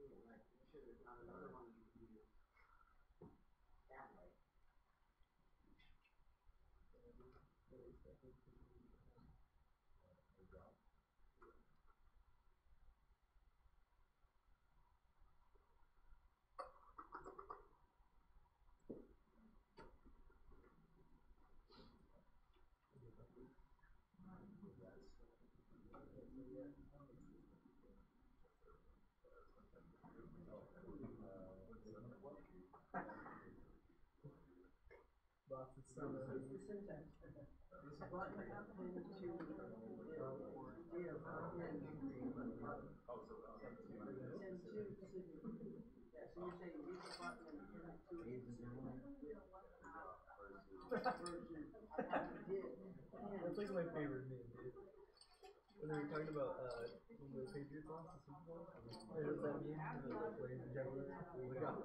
Lots of summer. It's the syntax. This button appended to or div and create button. Send to signature. Yeah, so you're saying use the button and append it to it. Versus I have a div and. That's like my favorite meme, dude. When they were talking about when the Patriots lost the Super Bowl, there was that meme of the players and jugglers. Oh my god.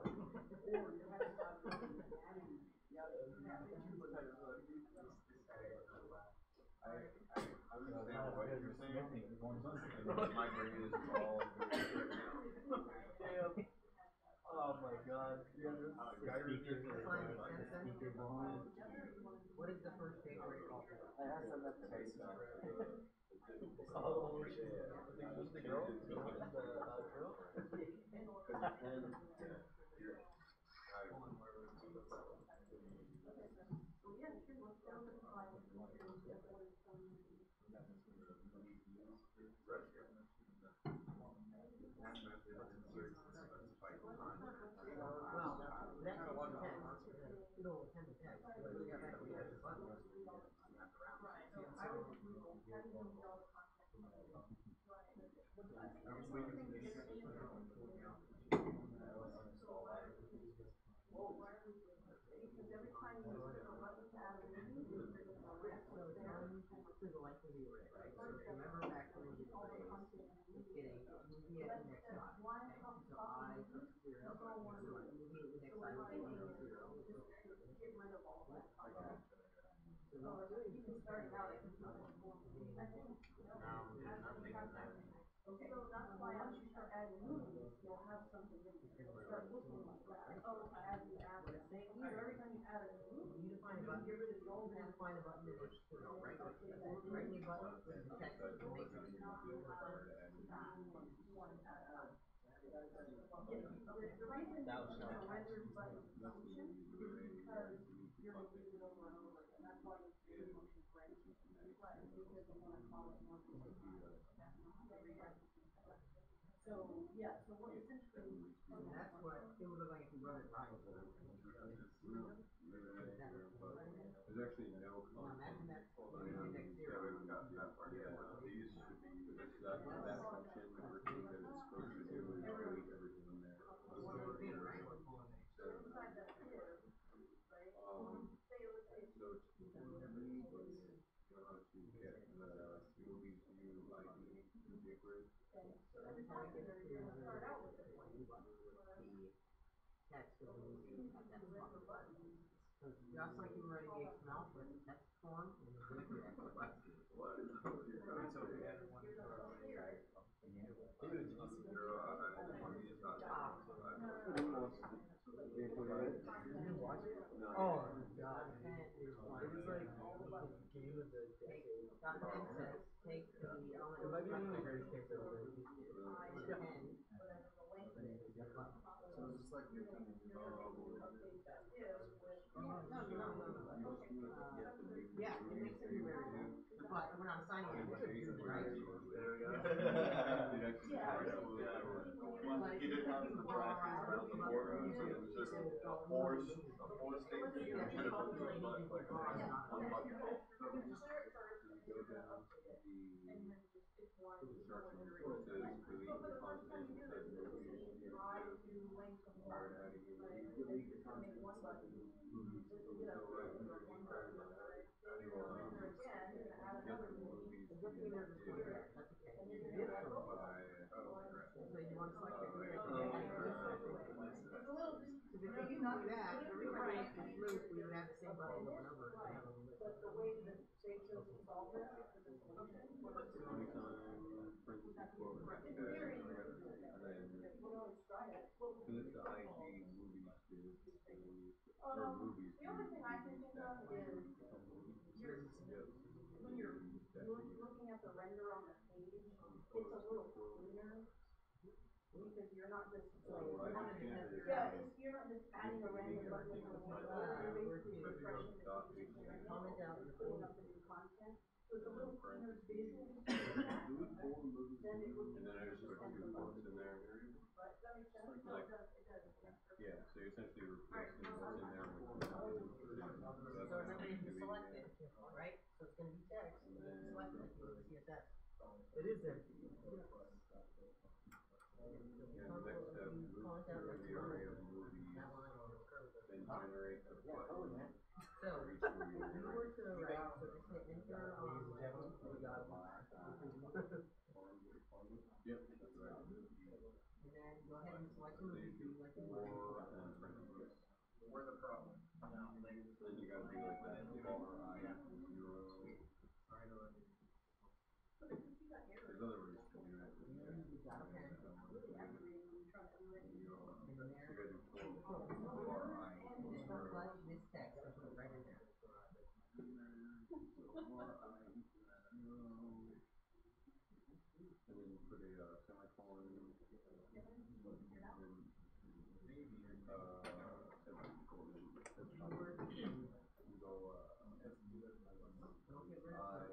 I understand what you're saying. My brain is all. Damn. Oh my god. Yeah, What is the first takeaway called? I asked them that today. Oh shit. I think it was the girl. The girl. Well, that kind of one text. It'll append the text. But we got back to the button. So the likely array, right? So remember back when we did arrays, it's getting movie at index dot. Okay, so I took 0. So movie at index I was getting 0. Get rid of all that. So You can start it out at okay, so that's why once you start adding movies, you'll have something that you can start looking like that. Oh, as you add the thing, every time you add a movie, you define a button. Get rid of the old and define a button that is right click button. This is text. It makes it the reason you surrender button function is because you're going to use it over and over again. That's why you do motion break. Right, because you want to call it more than so yeah, so what essentially that's what it would look like if you run it right. There's actually no Now imagine that index 0. Yeah, these should be, that function, everything that it's supposed to do is delete everything in there. inside that is, right? Say let's say So it's movie, but you know how to get the movies view ID configured. so every time you're going to start out with it. The text of the movie at that spot. So it's just like you were writing HTML with the text form and the different extra buttons. Oh god. It was like the game of the decade. .10 says take the element. It might be one of the greatest games I've ever played. And So it's just like you're kind of, yeah, it makes it be variable, but we're not assigning it, right? There we go. He didn't have the brackets around the border, so it was just a force statement. You should have put the button like one button. You can start first You go down to the and then just pick one. search and it says delete the content, it says movies, you start adding in, you delete the content inside the movies, so go right underneath there, adding on, get the movies, It's good thing there's a switch there, that's okay. you do that by, oh crap. So you want to select it, so before you do that, every time we make this loop, we would have the same button over and over. But the way that they chose to solve this is this function. Anytime, for instance, quote, and then, because it's the IG movies, dude, or movies. The only thing I can think of is when you're looking at the render on the page, it's a little cleaner. Because you're not just yeah, you're not just adding a random button to the wall. You're basically refreshing the page and Comment out the pulling up the new content. So it's a little cleaner visually than it would be. And then I just put two quotes in there. But That makes sense. Like- No, it does, Yeah, so you're essentially replacing what's in there with the So remember you can select it, right? So it's gonna be text, and then select it like you would with CSS. It is empty. Yeah, the next step, move through the array of movies, That line or then generate the button So, for each movie. if you were to write, so just hit enter on like, Yep, that's right. and then go ahead and select the movie you like to Or, watch. and parentheses. We're the problem. Then you gotta do like that bar I zero. There's other ways to do that. You gotta do four bar I And then zero. select this text and put it right in there. And then you put a semicolon, and then semicolon. You go, I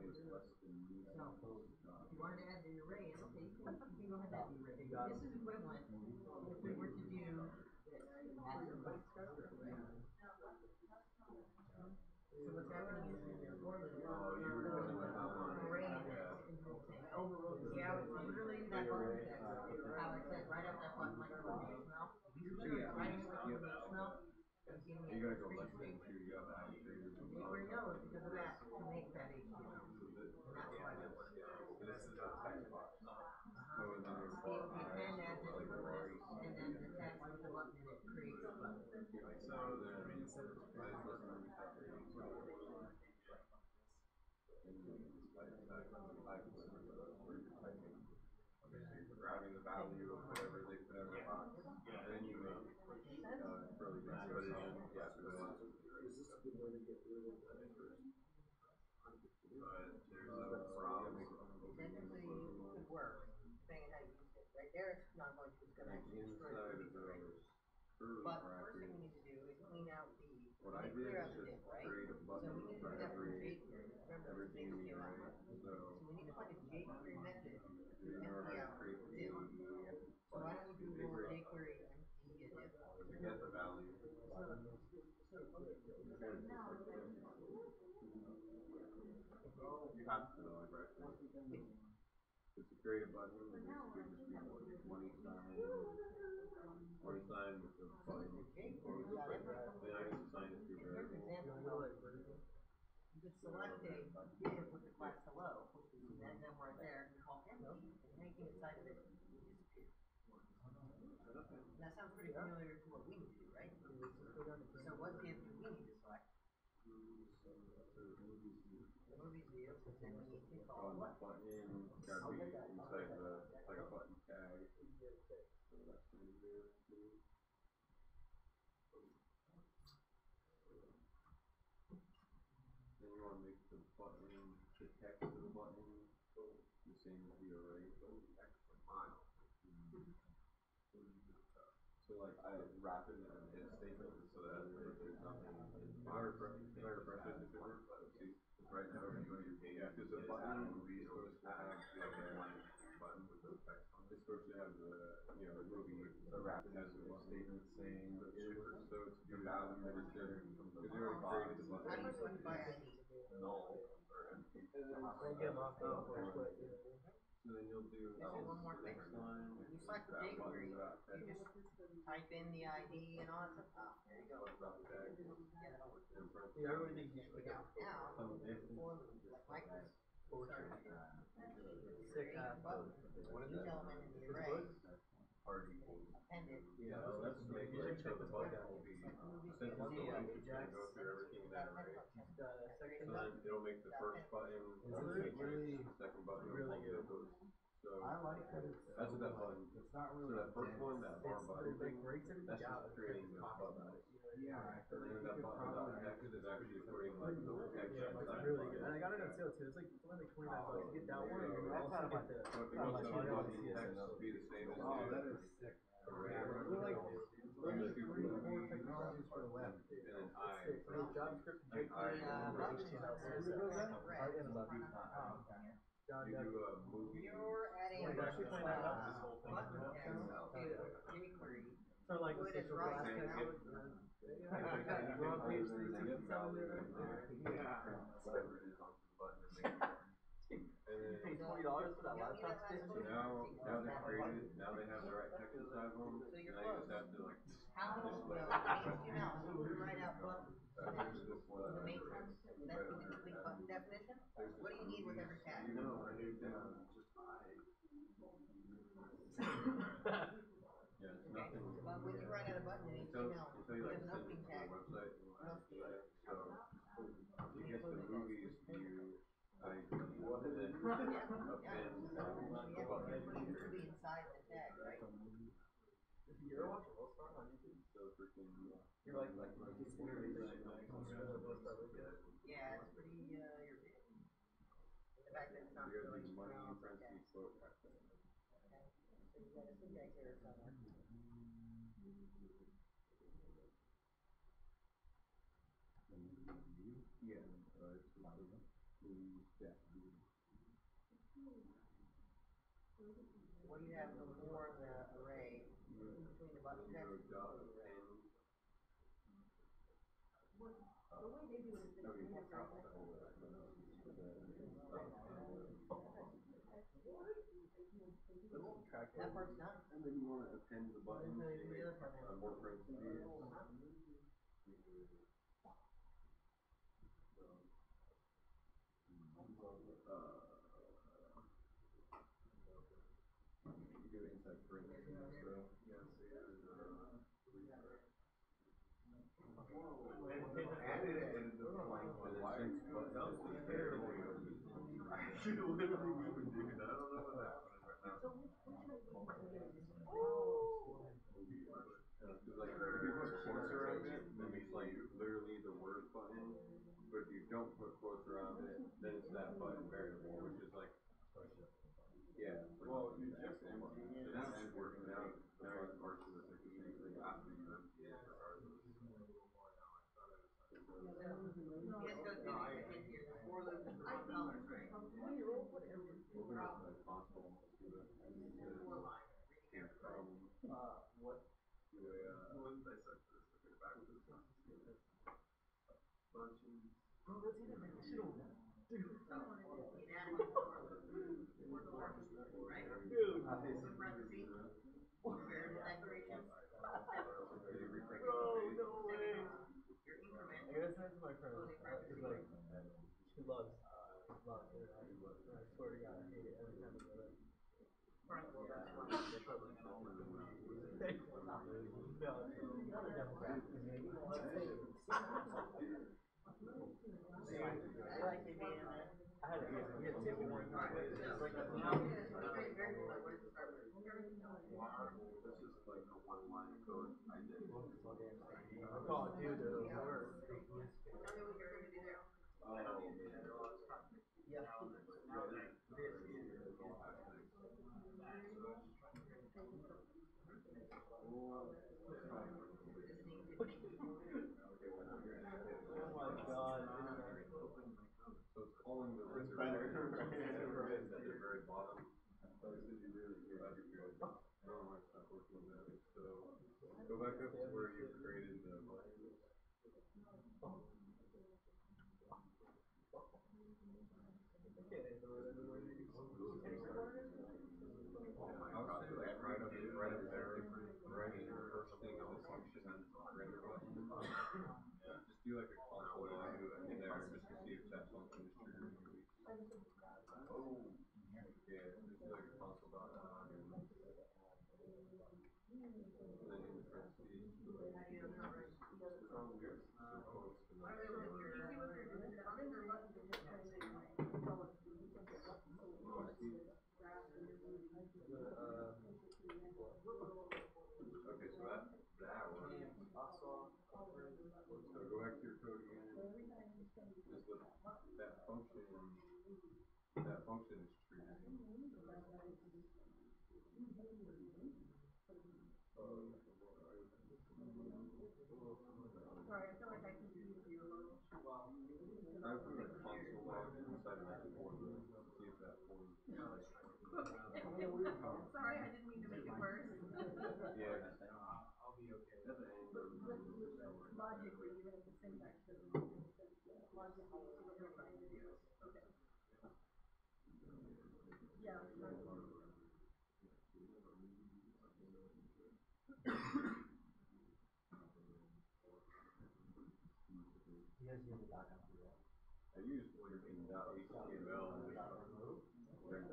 is less than me. So, if you wanted to add the array, it's okay, you can go ahead and add the array. This is equivalent if we were to do this, add the array. So what's happening is in your for loop, array index is the same. See how it's literally that button text, how it says right up that button like a smell. Writing it like a smell. You gotta go less than two, you gotta add figures. jQuery knows because of that to make that HTML. And that's why that works. This is a text box. So then your See, bar the I append adds is it like for bar this, and then the text with the button in it creates a button. So then I just listen to the grabbing the value of whatever they put in the box, and then you make curly brackets. Yeah, so Is this a good way to get rid of that first? but there's a problem. Technically, it could work, depending on how you use it. Right there, it's not going to, it's gonna actually destroy Inside the of those div. curly But the first thing we brackets, need to do is clean out the, what I did clear out is the just div, right? create a So button we need to for do that for every jQuery. Remember, everything things in the came out. array. So we need to find a jQuery method to You know empty how out to create the the div. So why don't we Google jQuery empty a div? to get the value. You have to know, right? Just to create a button, it should just be money sign with the button. Then I just assign it to Here's an variable. example. You could select a div with the class hello, and then right there, you call empty, and anything inside of it will disappear. And that sounds pretty familiar to what we need to do, right? So what div do we need to select? The movies view, and then we need to call On the what? button, gotta be inside the, like a button tag. So that's what you do. Then you wanna make the button, the text of the button, the same as the array. So like I wrap it in an if statement so that if there's nothing in I refresh it if it works. Let's see. Right now, you go to your page. Yeah, because the button movie is supposed to have like a blank button with no text on it. It's supposed to have the the movie wrapped has a statement saying so to do that we would just because you already created the button. How do you select by ID? Null or empty. Can't get them off the first. So then you'll do This is one more thing. next line. When you select the that jQuery, button dot you text. just type in the ID and all that stuff. Ah, there you go. Dot tag. Yeah, that'll work. And press Yeah, everything you Now, some if. for like this, Sick ass. button, What is each that? element in the array, Hard equals. appended. Yeah, so that's make You it should so check the this button out. will be, Like movies, since it's the Yeah, link, it's gonna go through everything in that array. Second So then it'll make the first button, really- the second button, really will good. those. So I like that it's. that's what that button, It's not so really. that first one, that bar button It thing, breaks everything that's down. just creating the button. Yeah. And then that button dot text is actually putting like the text Yeah, inside it's the really button. good. And I got it on sale too. It's like only like $29. You get that one, and you That's also get the. So if it goes to the button text, it'll be the same as Oh, that the is sick. array. They're like, There's two three or four movies, technologies for the web. and then I. It's sick. JavaScript, And I. jQuery, HTML, CSS. Red. Amazon. You do a movie. You're adding Wait, a actually find out about this whole thing. button text to any Or like the Wood is social right blast now. text. We're on page 367 there, right there. Whatever it is on the button and make it. And then, Pay $20 for that laptop so stand? now they've created, now they have the right text inside of them. So you're Now you just close. have to like How display will the HTML write out buttons? Here's this one. The matrix, that's the complete button definition? What do you need with every tag? No, I need just I. Yeah, it's Okay, nothing. but when you write out a button in Until HTML, you like there's an send opening it to a tag. website. No. So you get the movies view ID and then Yeah, append yeah. the Yeah, button. you're putting the movie inside the tag, right? You ever watch a World Star on YouTube? So freaking. You're like just literally saying like, World Star look at it. Yeah, it's pretty irritating. The fact that it's not You gotta really do money, pronounced like parentheses, that. quote. Okay, so you got a syntax error somewhere. Yeah, it's yeah. What do you have before the array, between the button text and the array? The way they do it is they Okay, do it right. That part's done. And then you want to append the button, so you make more parentheses. You do it inside parentheses, so. Like, if you put quotes around it, then it's like literally the word button. But if you don't put quotes around it, then it's that button variable, which is like, yeah. Well, you just emptying it. So now it's working. Now you're parsing the same thing after you empty it. Yes, goes to in here, the four loops and the one colors, right? Open up the console, see the, Four lines. here's problem. What? Once I search this, look at the back of this one. Bunching. Bro, that's it. I should have. Dude. So, you add one more loop, or four, right? Dude. Open parentheses, variable declaration, Bro, no way. your increment, I gotta send it to my friend. closing Cause parentheses. like, she loves it. I swear to God, I hate it every time I do it. No, another demographic. I like it being in there. I had a tip one. Like, now, create variable, like, what does it start with? This is like the one line of code I did. Oh, dude, they're the worst. Tell me what you're gonna do there. Oh, yeah. Yeah. Oh my God. So it's calling the reservoir at the very bottom. So this is really good. I don't know why it's not working on that. So go back up to where you created the buttons. Right up there, right in the first thing on the function render button. Just do like a console log in there just to see if that function is triggering your week. Oh, yeah, just do like a console dot log and then in the parentheses. Okay, so that works. So go back to your code again. Just look, that function is triggering. Sorry, I feel like I confused you a little. I would put a console log inside of that formula to see if that form. Sorry, I didn't mean to make it worse. Yeah. Yeah. I used freaking .html and just does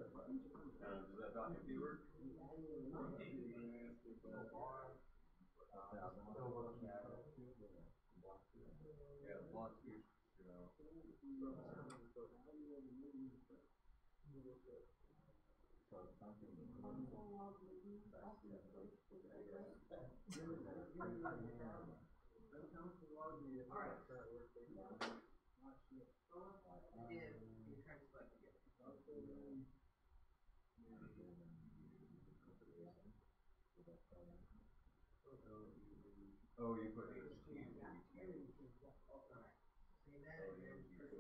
that .md work? Yeah, block you know. Oh, you put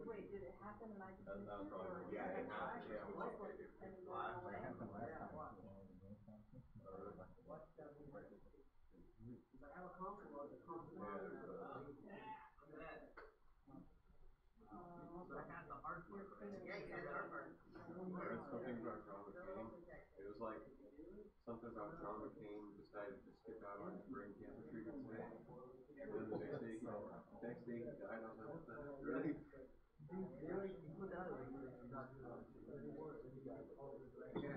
Wait, did it happen and I just That's missed not a it, problem. or? Yeah, it happened. Yeah, And then it went away? I have a console log that comes with Yeah, it. there's a- Look at that. I had the hard part, but I didn't Yeah, you got the hard part. I read something about John McCain. It was like something about John McCain decided to skip out on his brain cancer treatment today. And then the next day he died. I was like, what the heck, really? Dude, they like, you put that like, you got to Yeah.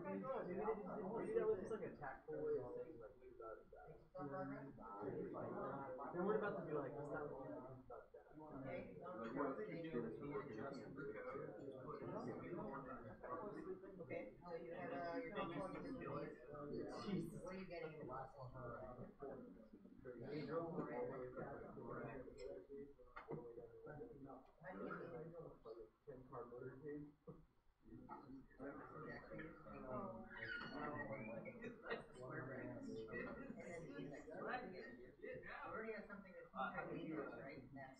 Maybe that was just like a tactful way of saying like we got it back. They weren't about to be like, let's not look at that. Okay, Like, you know, keep doing this for work. okay, so you had your console log is released. What are you getting in the last one? They drove all the way back to How do you get the individual? 10-car motorcade. And then the index. You already have something that's called index, right? That's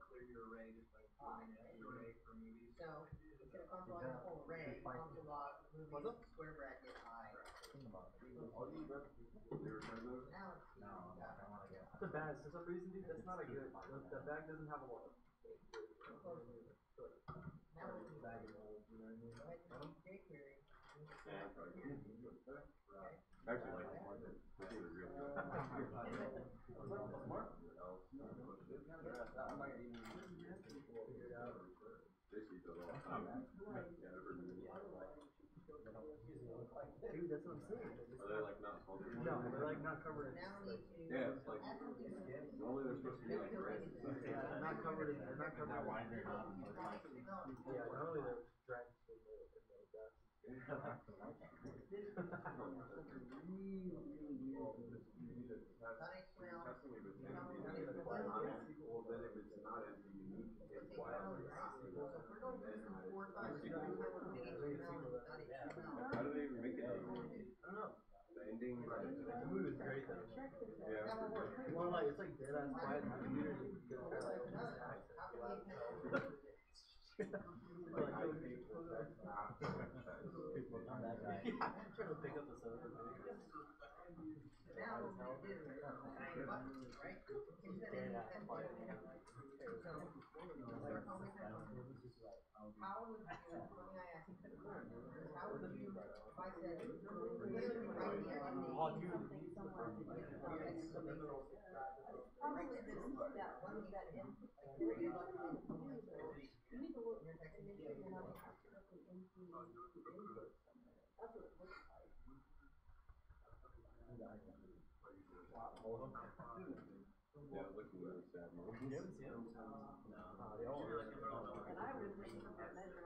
Clear your array just by pulling an array for movies. so instead of console log a whole array, console log movies square bracket I. Now it's That's a bad. For some reason, dude, that's not a good. The bag doesn't have a lot of. now it's bag of old. You know what I mean? jQuery. Yeah, probably. Actually, like, this is real good. Basically, does all the time. Yeah, I've heard of it. Dude, that's what I'm saying. Are they like not sponsored? No, they're like not covered in. Now we need to Yeah, it's like, add something to it. normally they're supposed to be like red. Yeah, they're not covered in. They're not covered. Yeah, normally they're drenched in the dust. Well, then if it's not as unique, it's So if we're going through some 4, 5, 6, 7, how do they even make it? I don't know. The ending, The movie was great though. yeah. You want like it's like dead ass quiet in the computer. You just kind of like Like, I think that's not that guy. Trying to pick up the soda. now what we do is add buttons, right? Instead of using quiet. how would you, something I asked you, how would you, if I said, write the ending, Something somewhere to do. Probably this, that one that in, you need to look and make sure you're not accidentally into input. That's what it looks like. Yeah, it looks really sad, man. You haven't seen them? No, they all are. And I was waiting for that measure.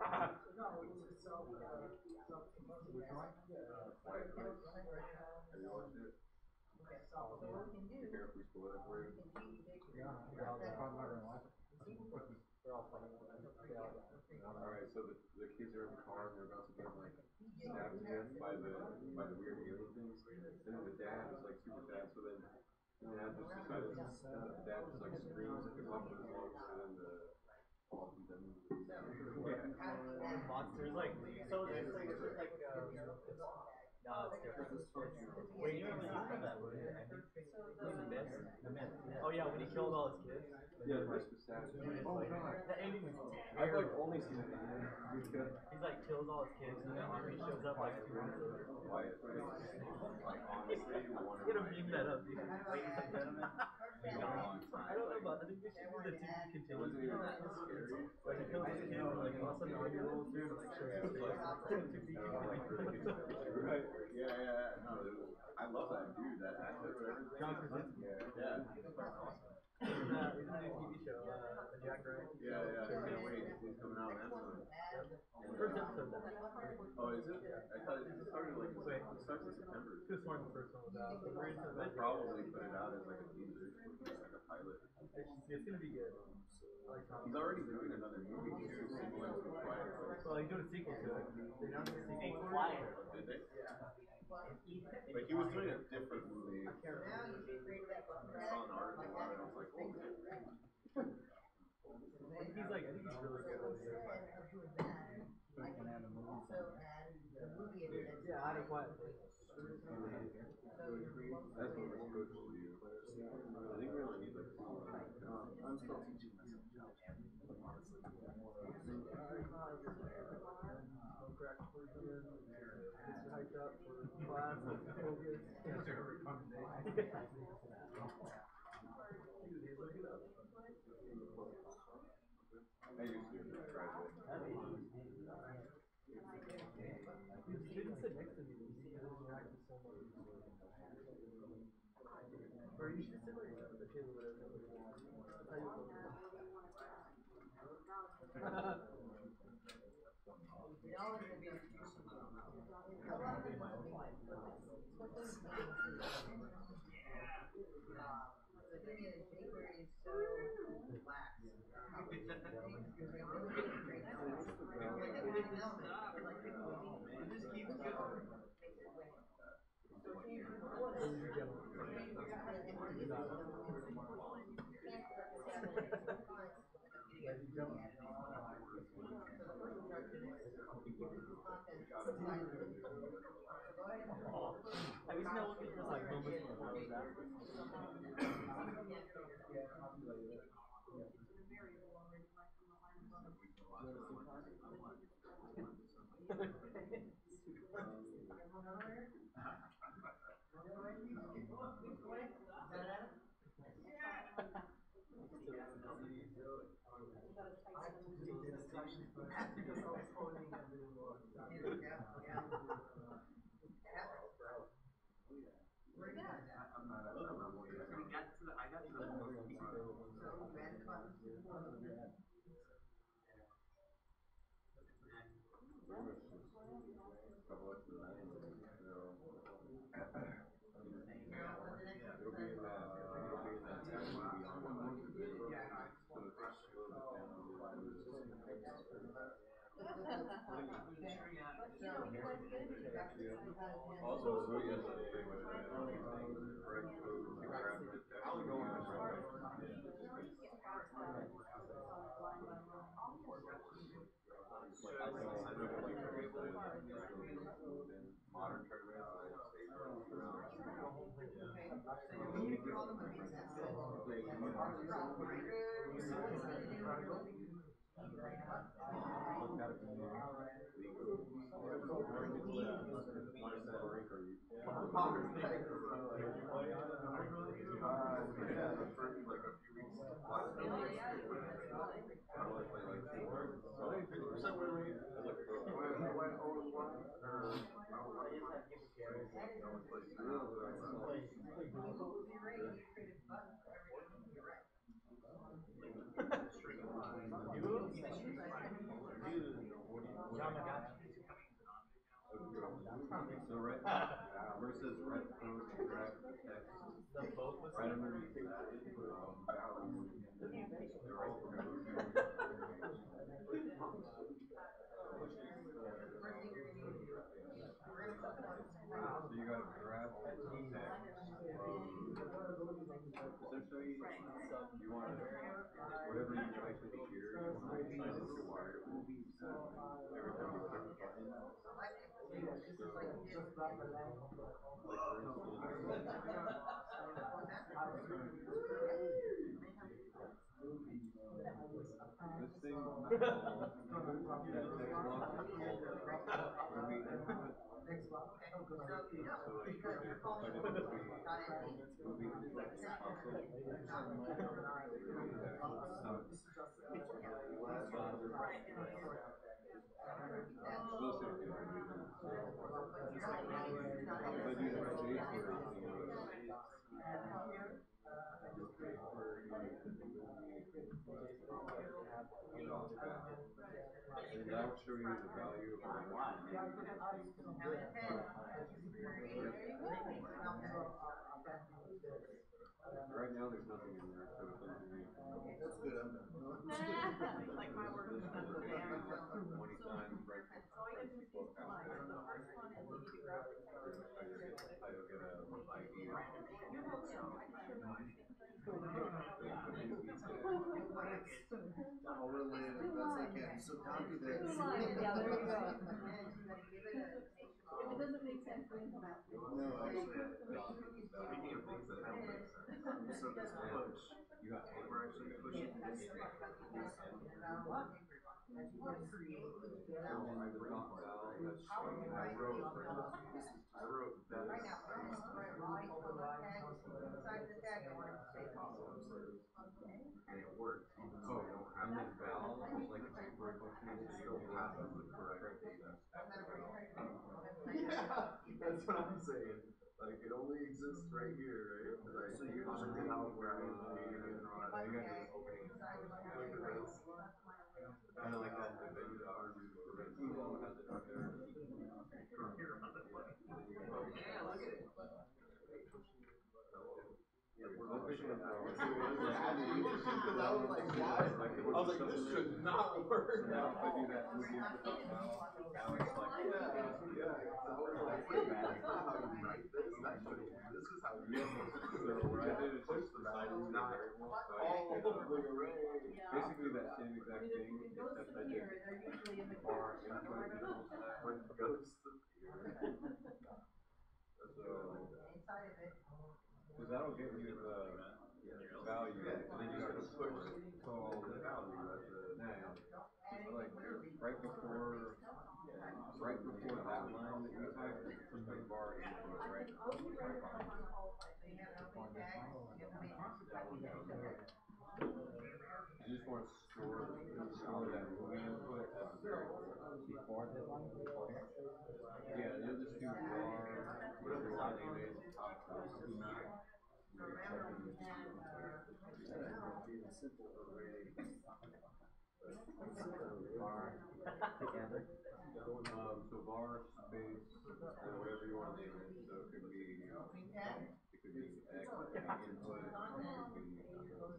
Quiet Place. Have you watched it? okay, so what we can do, Be careful, we spoil it for you. we can change it. They're all funny. They all got it. Alright, so the kids are in the car and they're about to get like stabbed to death by the weird alien things. And then the dad is like super sad, so then the dad just decided, the dad just like screams at the top of his lungs, and then the all of them. Yeah. Monsters like so it's like No, it's different. Wait, you remember that movie? Oh yeah, when he killed all his kids. Yeah, the Risk Assassin. Oh god. The ending was I've like terrible. only seen it. He's like kills all his kids and the army shows up like 2 months later. Quiet Place. Like honestly, one of I'm gonna my meme that up, dude. Ladies and gentlemen. Been a long time. I don't know about. I think we should do the to be It continued. wasn't even that scary. Like he kills his kids and like also the army rolls through and like shows his face. To be continued. Right. Yeah. No, it was, I love that dude. That actor. John Krasinski. Yeah. He's in a new TV show, Jack Ryan. Yeah. Can't wait. He's coming out next one. First episode though. Oh, is it? I thought it started like it starts in September. Too smart the first one was out. The very first They probably put it out as like a teaser, like a pilot. it's gonna be good. Like He's already doing another movie too, similar to Quiet Place. well, he's doing a sequel to it. They announced a sequel. Did they? But he was doing a different movie. I saw an article about it. I was like, oh man. He's like, I think he's really good. Yeah, I had a quiet place. That's what we're supposed to do. I think we only need like 2 more. I'm still teaching myself. Hyped up for class and focus. I used to try to. He didn't sit next to me. He interacted so much. Or you should sit like at the table where everybody wants. That's how you Have you seen that one that's just like moments before it was after? Also, so yesterday when Greg grabbed it, modern tournaments, so right versus red code grab the text right underneath that balance. They're all so you gotta grab the text Essentially, you want to, whatever you type in here, you want to assign it to wire every time you click a button. So, like for instance, this thing is called, that text block is called movie input. So like for example, if I did movie input console, and that will show you the value of how much you use this thing. Right now there's nothing in there, so it doesn't do anything. That's good, I'm done. Like my work is done for the hour. 20 times right So I get to choose one. The first one is we need to grab the text. I'll get a ID. You're welcome. I can show you. I'll relay it as best I can. So copy this. Yeah, there you go. If it doesn't make sense, bring it back. No, actually, speaking of things that don't make sense, so this push, we're actually pushing this thing. And it worked. Oh, And then valve is like a temporary function, so you don't have to correct data. Yeah, that's what I'm saying. Like, it only exists right here, right? Like, so you're just reading out where I was reading and all that. You guys are opening it. Look at this. Kind of like that event Evolve has it right there. Because I was like, why? I was like, this should not work. Now if I do that movie input now it's like, Yeah. I was like, wait, that's not how you write this. This is how you so what I did is push just the decide value, the not variable. So I all just over the array. basically that same exact thing, except I did bar input equals that. When it goes to So that'll get you the value, and then you gotta push all the value at the now. Like right before that line that you typed, push the bar input right. You just want to store that movie input as a variable. Yeah, you'll just do bar, whatever you want to name it, top of simple array. So bar space or whatever you want to name it. So it could be X, it could be input, it could be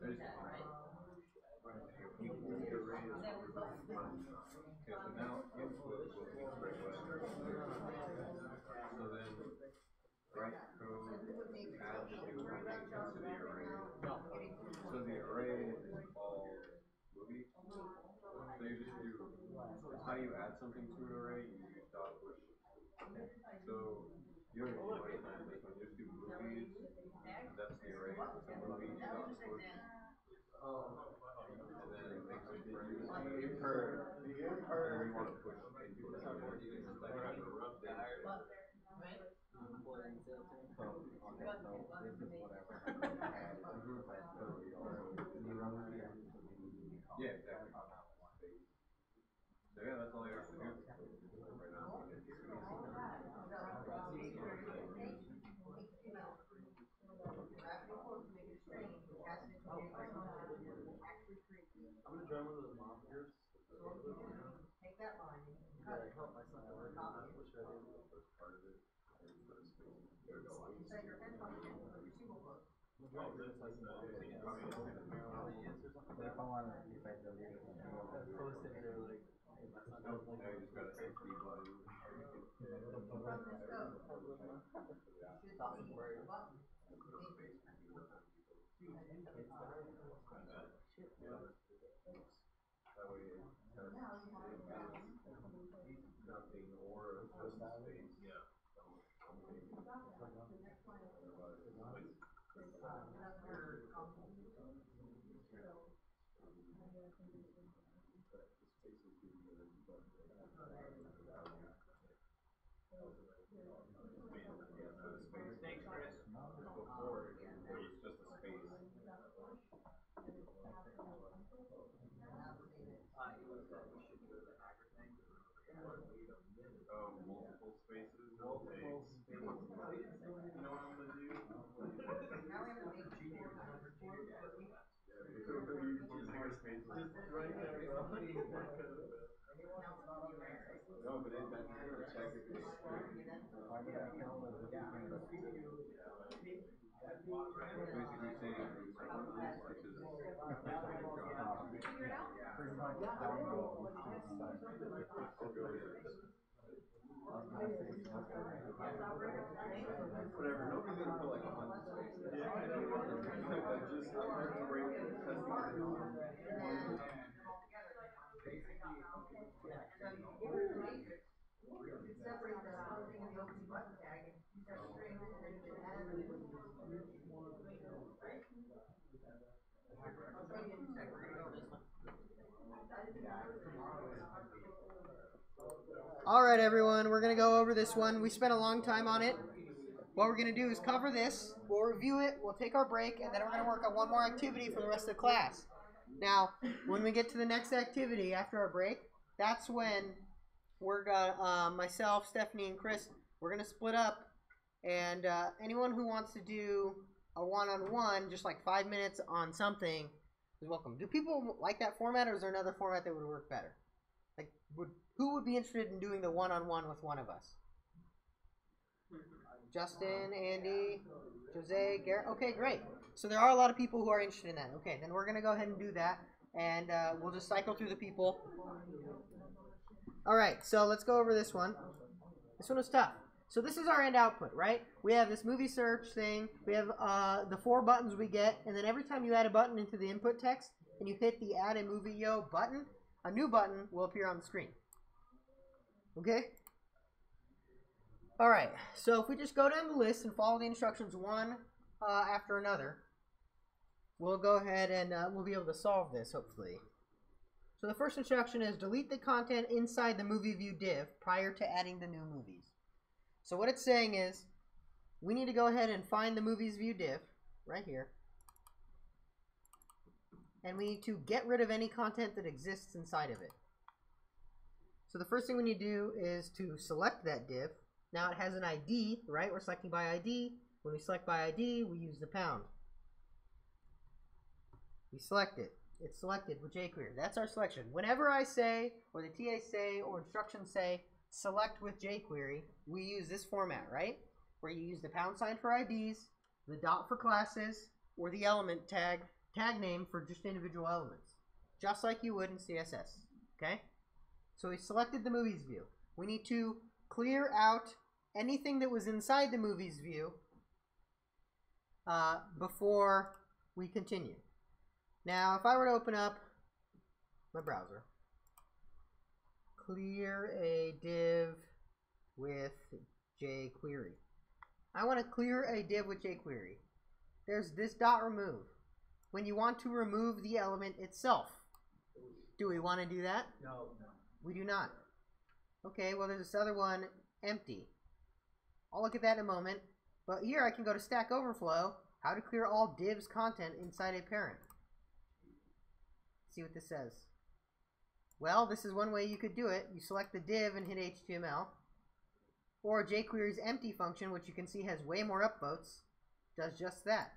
okay, so now input will be straight away. So then write code, add the new movie into the array. So the array is called movie. So you just do, it's how you add something to an array, you use dot push. So you don't even need to this one, just do movies, that's the array, so movies dot push. And then it makes it parentheses. And then you want to push input. So it's like kind of a rough thing. Yeah, exactly. So yeah, that's all you have to do right now. I'm gonna try one of those monsters. Take that line and you can cut it. Help my son work on that. Which I did. That's part of it. Set your headphones in for the receiver book. But if I want to, if I delete it, I post it there like, if my son does like. Now you just got an empty button. From this code, you should see a button. Multiple spaces. Multiple spaces. You know what I'm gonna do? Now we have to make junior spaces. Just right there, bro. No, but it, that's true. Technically, it's true. Why did I tell them this weekend? Basically saying I'm doing something else because Pretty much, I don't know which one to start. I'll go with this. I was gonna say semester. Whatever. Nobody's gonna put like 100 spaces. Like just break testing it. Separate the other thing in the opening button tag and use that string and then you can add the I'll show you in a second. We're gonna go over this one. All right, everyone, we're gonna go over this one. We spent a long time on it. What we're gonna do is cover this. We'll review it. We'll take our break, and then we're gonna work on one more activity for the rest of the class. Now, when we get to the next activity after our break, that's when we're gonna myself, Stephanie, and Chris. We're gonna split up, and anyone who wants to do a one-on-one, just like 5 minutes on something, is welcome. Do people like that format, or is there another format that would work better? Like, who would be interested in doing the one-on-one with one of us? Justin, Andy, Jose, Garrett. Okay, great. So there are a lot of people who are interested in that. Okay, then we're going to go ahead and do that, and we'll just cycle through the people. All right, so let's go over this one. This one was tough. So this is our end output, right? We have this movie search thing. We have the 4 buttons we get, and then every time you add a button into the input text and you hit the Add a Movie Yo button, a new button will appear on the screen. Okay? All right, so if we just go down the list and follow the instructions one after another, we'll go ahead and we'll be able to solve this, hopefully. So the first instruction is delete the content inside the movie view div prior to adding the new movies. So what it's saying is we need to go ahead and find the movies view div right here. And we need to get rid of any content that exists inside of it. So the first thing we need to do is to select that div. Now it has an ID, right? We're selecting by ID. When we select by ID, we use the pound. We select it. It's selected with jQuery. That's our selection. Whenever I say, or the TA say, or instructions say, select with jQuery, we use this format, right? Where you use the pound sign for IDs, the dot for classes, or the element tag name for just individual elements. Just like you would in CSS, okay? So we selected the movies view. We need to clear out anything that was inside the movies view before we continue. Now, if I were to open up my browser, clear a div with jQuery. I want to clear a div with jQuery. There's this dot remove. When you want to remove the element itself, do we want to do that? No. We do not. Okay, well, there's this other one, empty. I'll look at that in a moment. But here I can go to Stack Overflow, how to clear all divs content inside a parent. See what this says. Well, this is one way you could do it. You select the div and hit HTML. Or jQuery's empty function, which you can see has way more upvotes, does just that.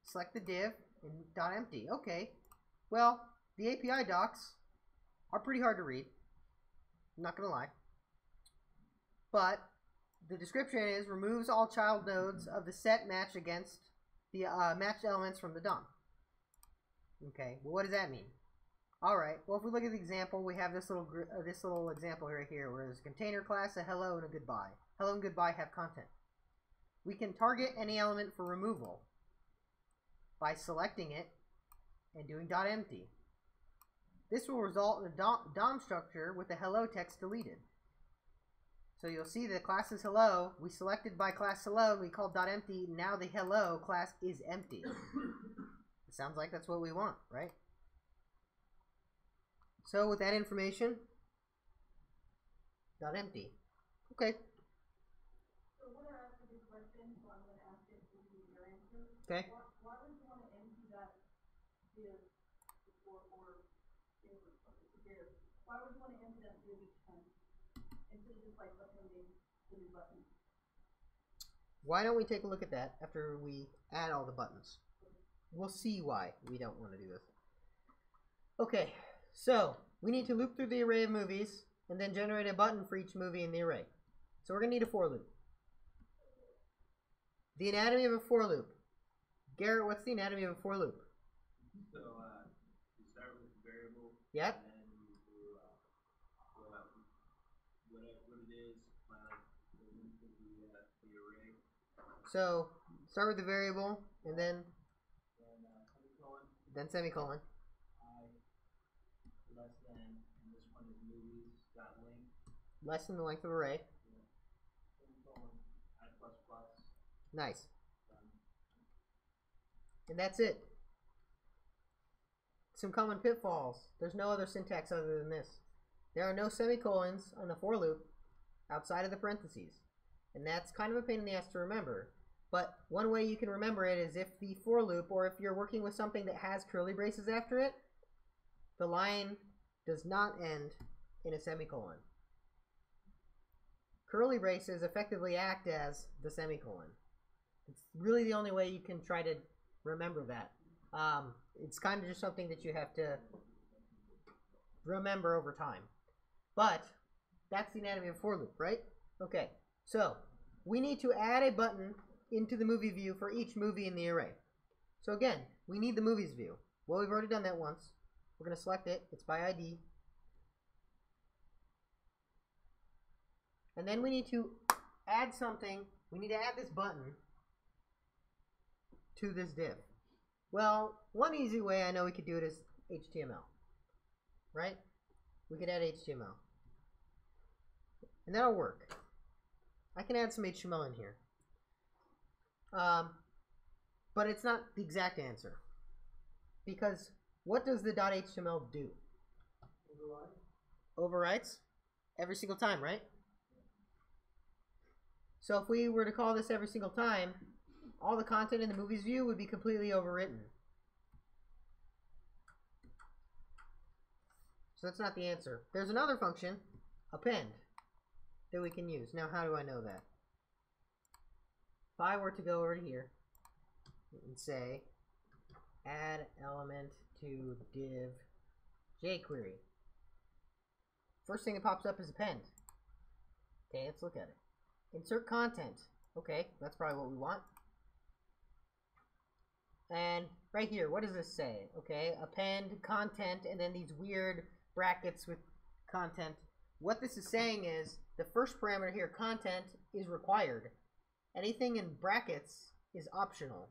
Select the div and dot empty. Okay. Well, the API docs are pretty hard to read. I'm not going to lie. But the description is removes all child nodes of the set matched against the matched elements from the DOM. Okay, well, what does that mean? All right, well, if we look at the example, we have this little example right here where there's a container class, a hello, and a goodbye. Hello and goodbye have content. We can target any element for removal by selecting it and doing .empty. This will result in a DOM structure with the hello text deleted. So you'll see the class is hello. We selected by class hello. We called .empty. Now the hello class is empty. It sounds like that's what we want, right? So with that information, .empty. Okay. So I'm gonna ask a good question, so I'm gonna ask it to be your answer. Okay. Why would you want to empty that div before or div? Why would you want to empty that div each time? instead of just like uploading the new button. Why don't we take a look at that after we add all the buttons? We'll see why we don't want to do this. Okay, so we need to loop through the array of movies and then generate a button for each movie in the array. So we're going to need a for loop. The anatomy of a for loop. Garrett, what's the anatomy of a for loop? So, you start with the variable. Yep. And then you do, what it is, the array. So start with the variable and then Semicolon, semicolon. I, less than, and this one is movies, dot length, Less than the length of array. semicolon, I plus plus, Nice. done. And that's it. Some common pitfalls. There's no other syntax other than this. There are no semicolons on the for loop outside of the parentheses. And that's kind of a pain in the ass to remember. But one way you can remember it is if the for loop, or if you're working with something that has curly braces after it, the line does not end in a semicolon. Curly braces effectively act as the semicolon. It's really the only way you can try to remember that. It's kind of just something that you have to remember over time. But that's the anatomy of a for loop, right? Okay, so we need to add a button into the movie view for each movie in the array. So again, we need the movies view. Well, we've already done that once. We're going to select it. It's by ID. And then we need to add something. We need to add this button to this div. Well, one easy way I know we could do it is HTML. Right? We could add HTML. And that'll work. I can add some HTML in here. But it's not the exact answer. Because what does the .html do? Overwrites every single time, right? So if we were to call this every single time, all the content in the movies view would be completely overwritten. So that's not the answer. There's another function, append, that we can use. Now how do I know that? If I were to go over here and say add element to div jQuery, first thing that pops up is append. Okay, let's look at it. Insert content. Okay, that's probably what we want. And right here, what does this say? Okay, append content and then these weird brackets with content. What this is saying is the first parameter here, content, is required. Anything in brackets is optional.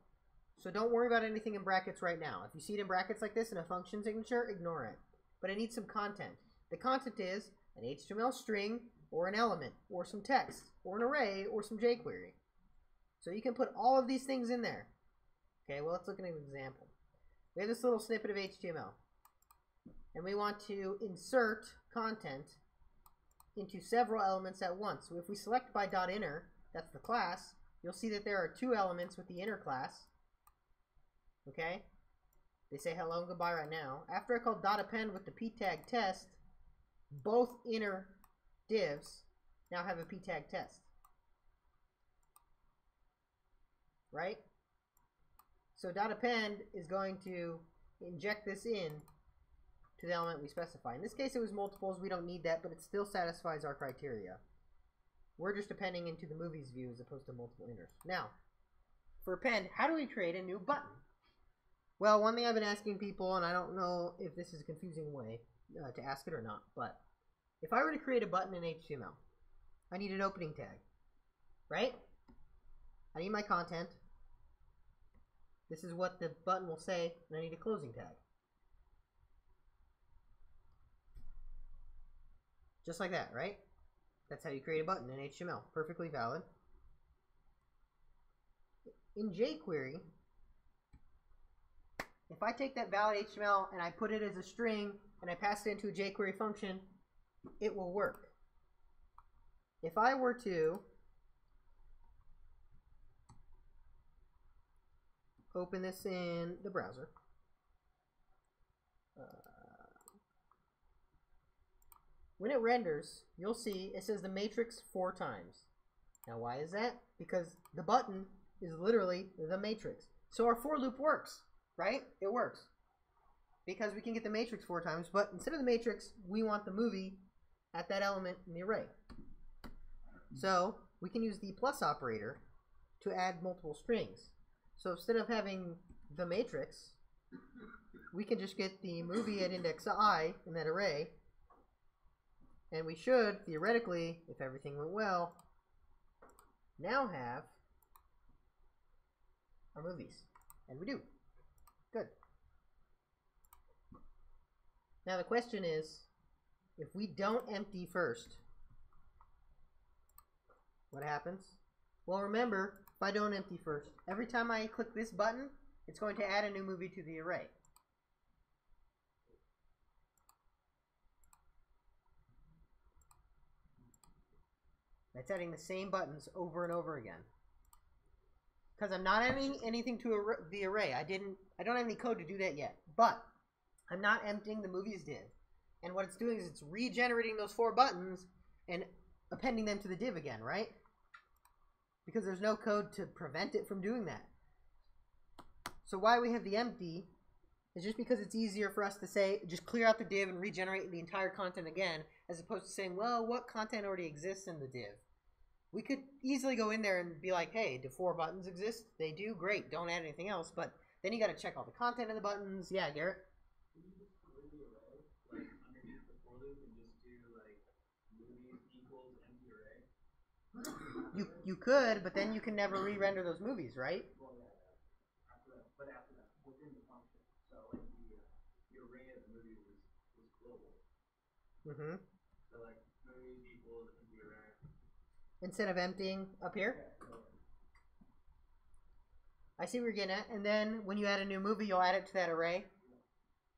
So don't worry about anything in brackets right now. If you see it in brackets like this in a function signature, ignore it. But it needs some content. The content is an HTML string or an element or some text or an array or some jQuery. So you can put all of these things in there. Okay, well, let's look at an example. We have this little snippet of HTML. And we want to insert content into several elements at once. So if we select by .inner, that's the class, you'll see that there are two elements with the inner class. Okay? They say hello and goodbye right now. After I call .append with the p tag test, both inner divs now have a p tag test. Right? So .append is going to inject this in to the element we specify. In this case it was multiples, we don't need that, but it still satisfies our criteria. We're just appending into the movies view as opposed to multiple inners. Now, for append, how do we create a new button? Well, one thing I've been asking people, and I don't know if this is a confusing way to ask it or not, but if I were to create a button in HTML, I need an opening tag, right? I need my content. This is what the button will say, and I need a closing tag. Just like that, right? That's how you create a button in HTML. Perfectly valid. In jQuery, if I take that valid HTML and I put it as a string and I pass it into a jQuery function, it will work. If I were to open this in the browser, when it renders, you'll see it says the matrix 4 times. Now, why is that? Because the button is literally the matrix. So our for loop works, right? It works. Because we can get the matrix 4 times, but instead of the matrix, we want the movie at that element in the array. So we can use the plus operator to add multiple strings. So instead of having the matrix, we can just get the movie at index I in that array, and we should, theoretically, if everything went well, now have our movies. And we do. Good. Now the question is, if we don't empty first, what happens? Well, remember, if I don't empty first, every time I click this button, it's going to add a new movie to the array. That's adding the same buttons over and over again. Because I'm not adding anything to the array. I don't have any code to do that yet. But I'm not emptying the movies div. And what it's doing is it's regenerating those 4 buttons and appending them to the div again, right? Because there's no code to prevent it from doing that. So why we have the empty is just because it's easier for us to say, just clear out the div and regenerate the entire content again, as opposed to saying, well, what content already exists in the div? We could easily go in there and be like, hey, do 4 buttons exist? They do? Great, don't add anything else. But then you got to check all the content of the buttons. Yeah, Garrett? Can you just clear the array, like underneath the for loop, and just do like movies equals empty array? You could, but then you can never re-render those movies, right? Well, yeah, after that, but after that, within the function. So like the array of the movie was global. Mm-hmm. So like movies equals empty array. Instead of emptying up here? I see what you're getting at. And then when you add a new movie, you'll add it to that array.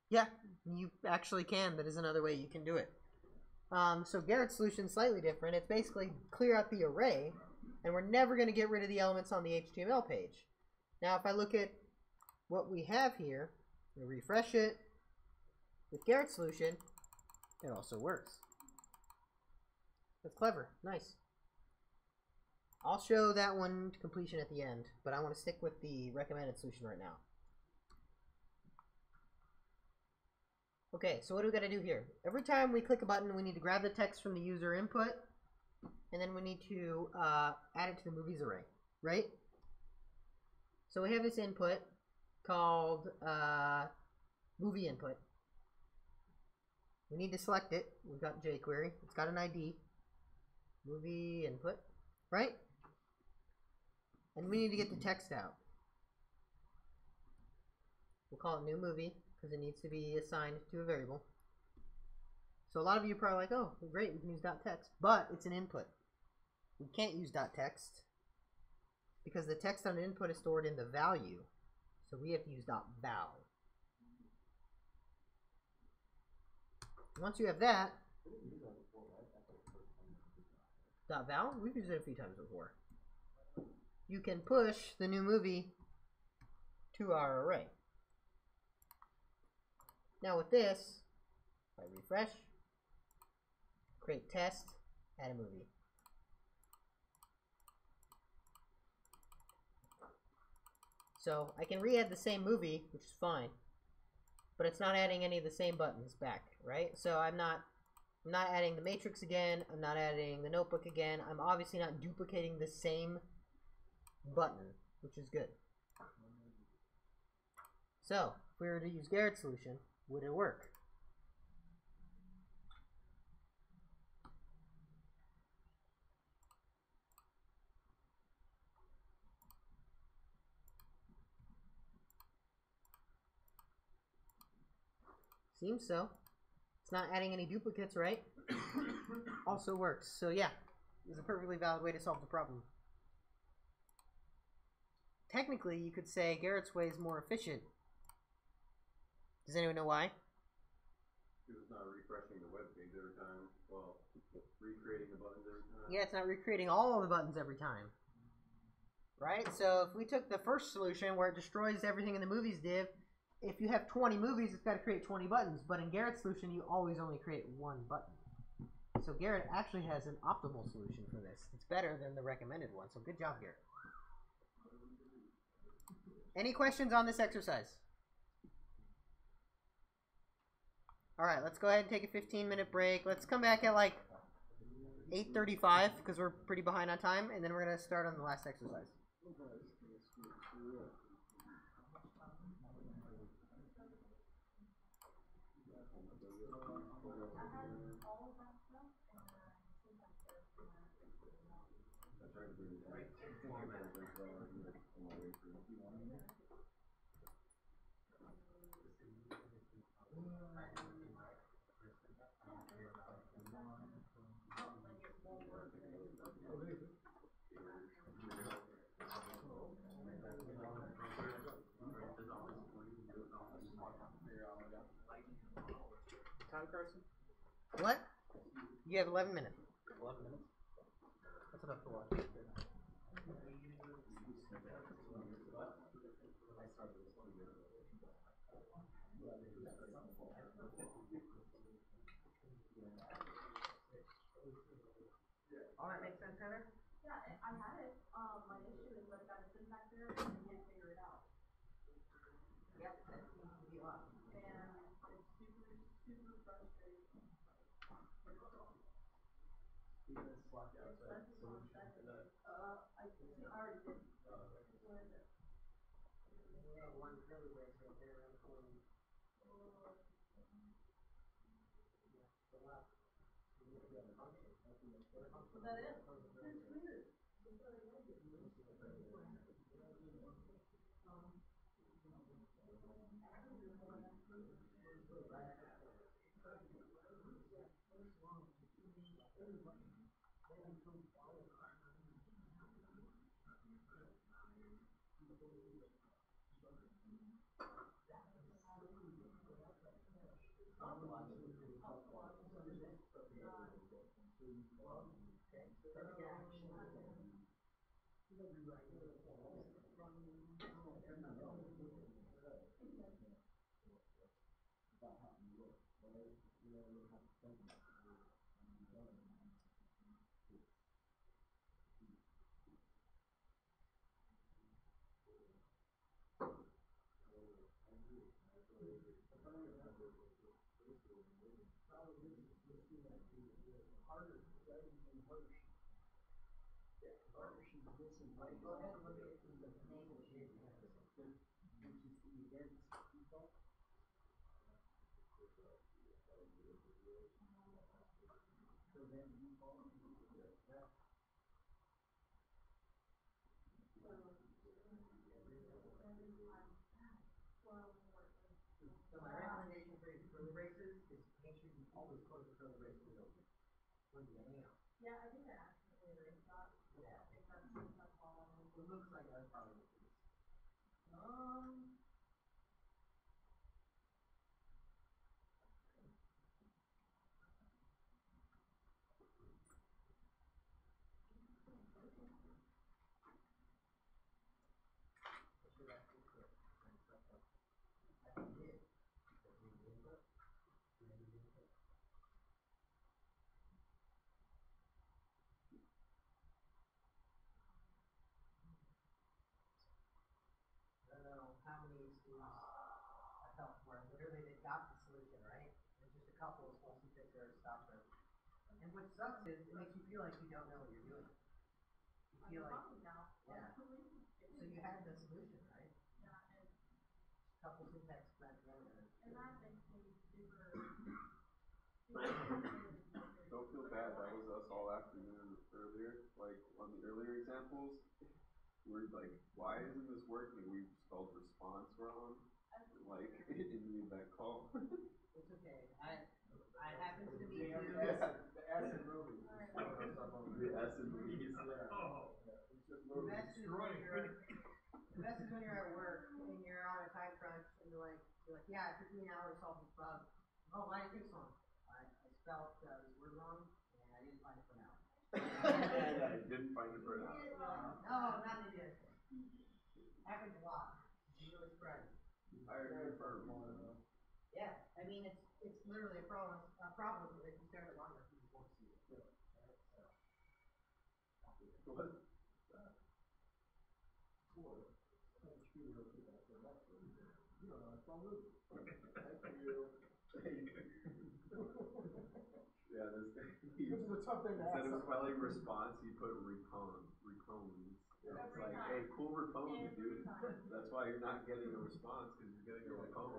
Yeah, you actually can. That is another way you can do it. So Garrett's solution is slightly different. It's basically clear out the array, and we're never going to get rid of the elements on the HTML page. Now, if I look at what we have here, we refresh it. With Garrett's solution, it also works. That's clever. Nice. I'll show that one to completion at the end, but I want to stick with the recommended solution right now. Okay, so what do we got to do here? Every time we click a button, we need to grab the text from the user input, and then we need to add it to the movies array, right? So we have this input called movie input. We need to select it. We've got jQuery. It's got an ID. Movie input, right? And we need to get the text out. We'll call it new movie because it needs to be assigned to a variable. So a lot of you are probably like, oh, great, we can use .text, but it's an input. We can't use .text because the text on the input is stored in the value. So we have to use .val. Once you have that, .val, we've used it a few times before. You can push the new movie to our array. Now with this, if I refresh, create test, add a movie. So I can re-add the same movie, which is fine, but it's not adding any of the same buttons back, right? So I'm not adding the matrix again, I'm not adding the notebook again, I'm obviously not duplicating the same button, which is good. So, if we were to use Garrett's solution, would it work? Seems so. It's not adding any duplicates, right? Also works. So yeah, it's a perfectly valid way to solve the problem. Technically, you could say Garrett's way is more efficient. Does anyone know why? Because it's not refreshing the web page every time. Well, recreating the buttons every time. Yeah, it's not recreating all of the buttons every time. Right? So if we took the first solution where it destroys everything in the movies div, if you have 20 movies, it's got to create 20 buttons. But in Garrett's solution, you always only create one button. So Garrett actually has an optimal solution for this. It's better than the recommended one. So good job, Garrett. Any questions on this exercise? All right, let's go ahead and take a 15-minute break. Let's come back at like 8:35 because we're pretty behind on time, and then we're going to start on the last exercise. Time, Carson? What? You have 11 minutes. 11 minutes. That's enough to watch. All right, makes sense, Heather? Yeah, I had it. My issue is that I got a SIM back there and I can't figure it out. Yep, that seems to be a lot. And it's super, super frustrating. Let's swap out that solution for that. I already did. What is it? One curly brace right there around the corner. The left. Is that it? It's weird. Go ahead and look at the name of shit. Once you see against people. So then default. So my recommendation for your curly braces is make sure you always close the curly braces open when you're getting out. Yeah, I think I accidentally erased that. Yeah. I think that's all. It looks like that's probably what it is. I don't know how many schools I felt where literally they got the solution, right? And just a couple of schools who sit there and stop them. And what sucks is it makes you feel like you don't know what you're doing. You feel like, yeah. So you had the solution, right? Yeah, and Couple syntax parameters. that makes me super. Don't feel bad, that was us all afternoon earlier, like on the earlier examples. We're like, why isn't this working? We spelled response wrong, like in the event call. It's okay. I happens to be Yeah, too. the S in movies. The S in movies. Oh. The best is when you're at work and you're on a time crunch and you're like, yeah, it took me an hour to solve this bug. Oh, why did it take so long? I spelled this word wrong and I didn't find it for now. And I didn't find it for now. No, not an idiot. Happens a lot. It's really spread. I agree for Yeah, I mean it's literally a problem that you start at longer people won't see it. What? Yeah, This is a tough thing to ask. instead of somebody. spelling response, he put recones. It's Every like, time. hey, cool repone, Every dude. time. That's why you're not getting a response, because you're getting a repone.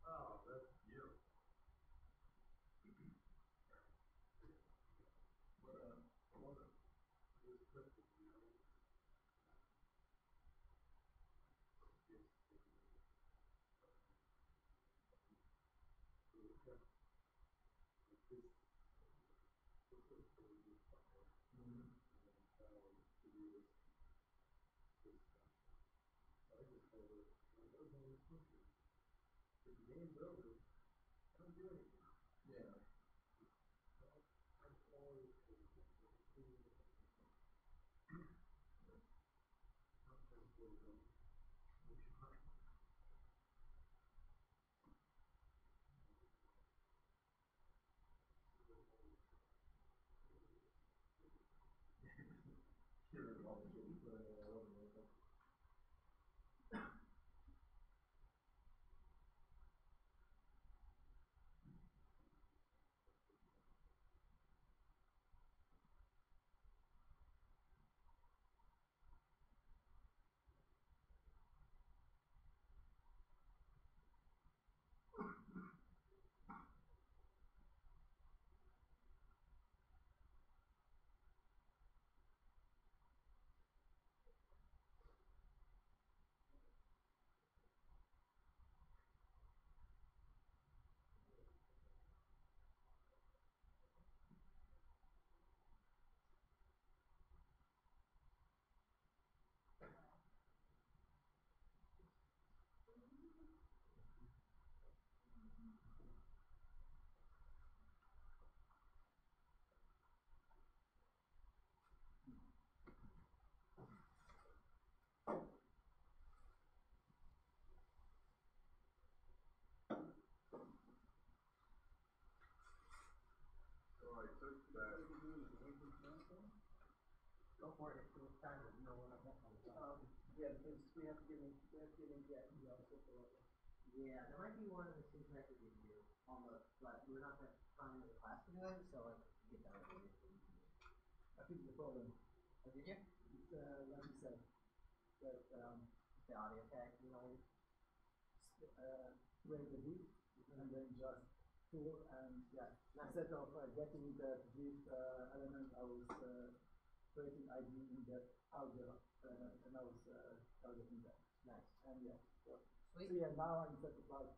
Oh, that's you. So I took that. Go for it. It's time to know when I'm Yeah, because we have to give him Jack and also for like. Yeah, there might be one in the syntax we can do on the, but we're not that time in the class to do it, so like get that over with. I think the problem, Oh, did you? like you said, that The audio tag, you know? raise the heat and then just pull and yeah. Instead of getting the brief element, I was creating ID in that audio and I was targeting that. Nice. And yeah. So Sweet. yeah, now I'm set about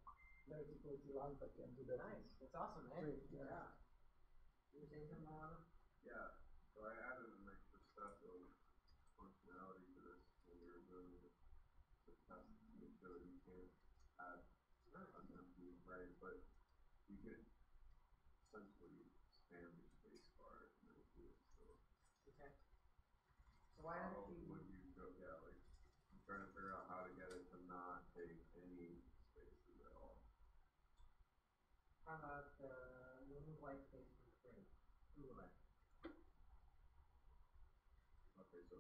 verticality lines, I can do that. Nice. That's awesome, man. Great, yeah. You were saying something, Alana? Yeah, so I added an extra step of functionality to this when we were doing the test to make sure that you can't add an empty, right? But you could essentially spam your space bar and then do it still. Okay. So why don't How you? would you go, yeah, like, I'm trying to figure out how to get it to not take any spaces at all. How about remove white space from screen? Google that. Okay, so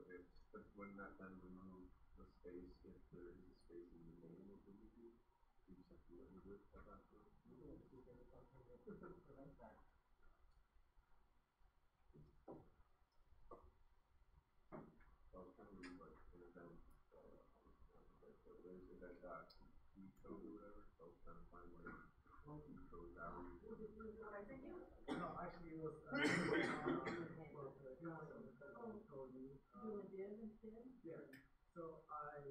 but wouldn't that then remove the space if there is a space in the name of the movie? You just have to remove it at that point. Google it to see if there's a function that prevents that. So I was trying to use like an event, so there's event dot key code or whatever, so I was trying to find like key code values. What I sent you? No, actually it was told me. Doing a div instead? Yeah. So I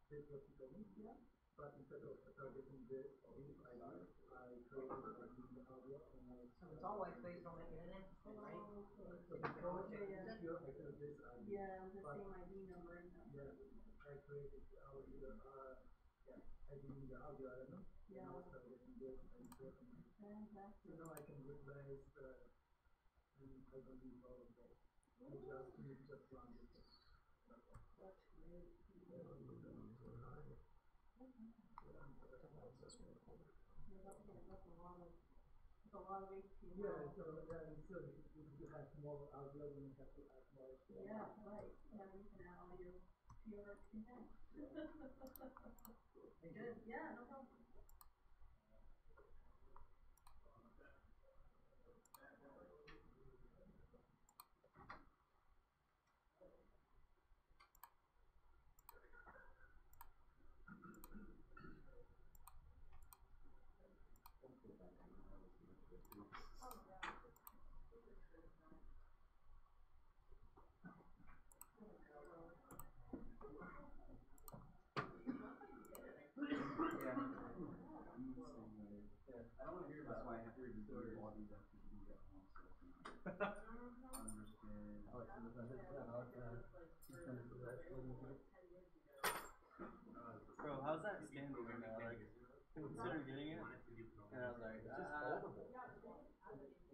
did what you told me. Yeah. But instead of targeting this ID, I created the audio and I. So it's all white space, don't make it an interesting, right? Oh, okay. So before Yeah. here, I put this ID. Yeah, the But- same ID number in there. Yeah, I created the audio, I did the audio element. Yeah. And I was targeting this and important. Fantastic. So now I can replace, and I don't use all of those. I just need just one. That's great. That's a lot of HTML. Yeah, so if you have more audio, then you have to add more. Yeah, right. Yeah, you can add all your PR content. Good. Yeah, no problem. I don't wanna hear that's why I have to do all these after you get home, so I can understand. Bro, how's that stand moving now? Like, consider getting it. And I was like,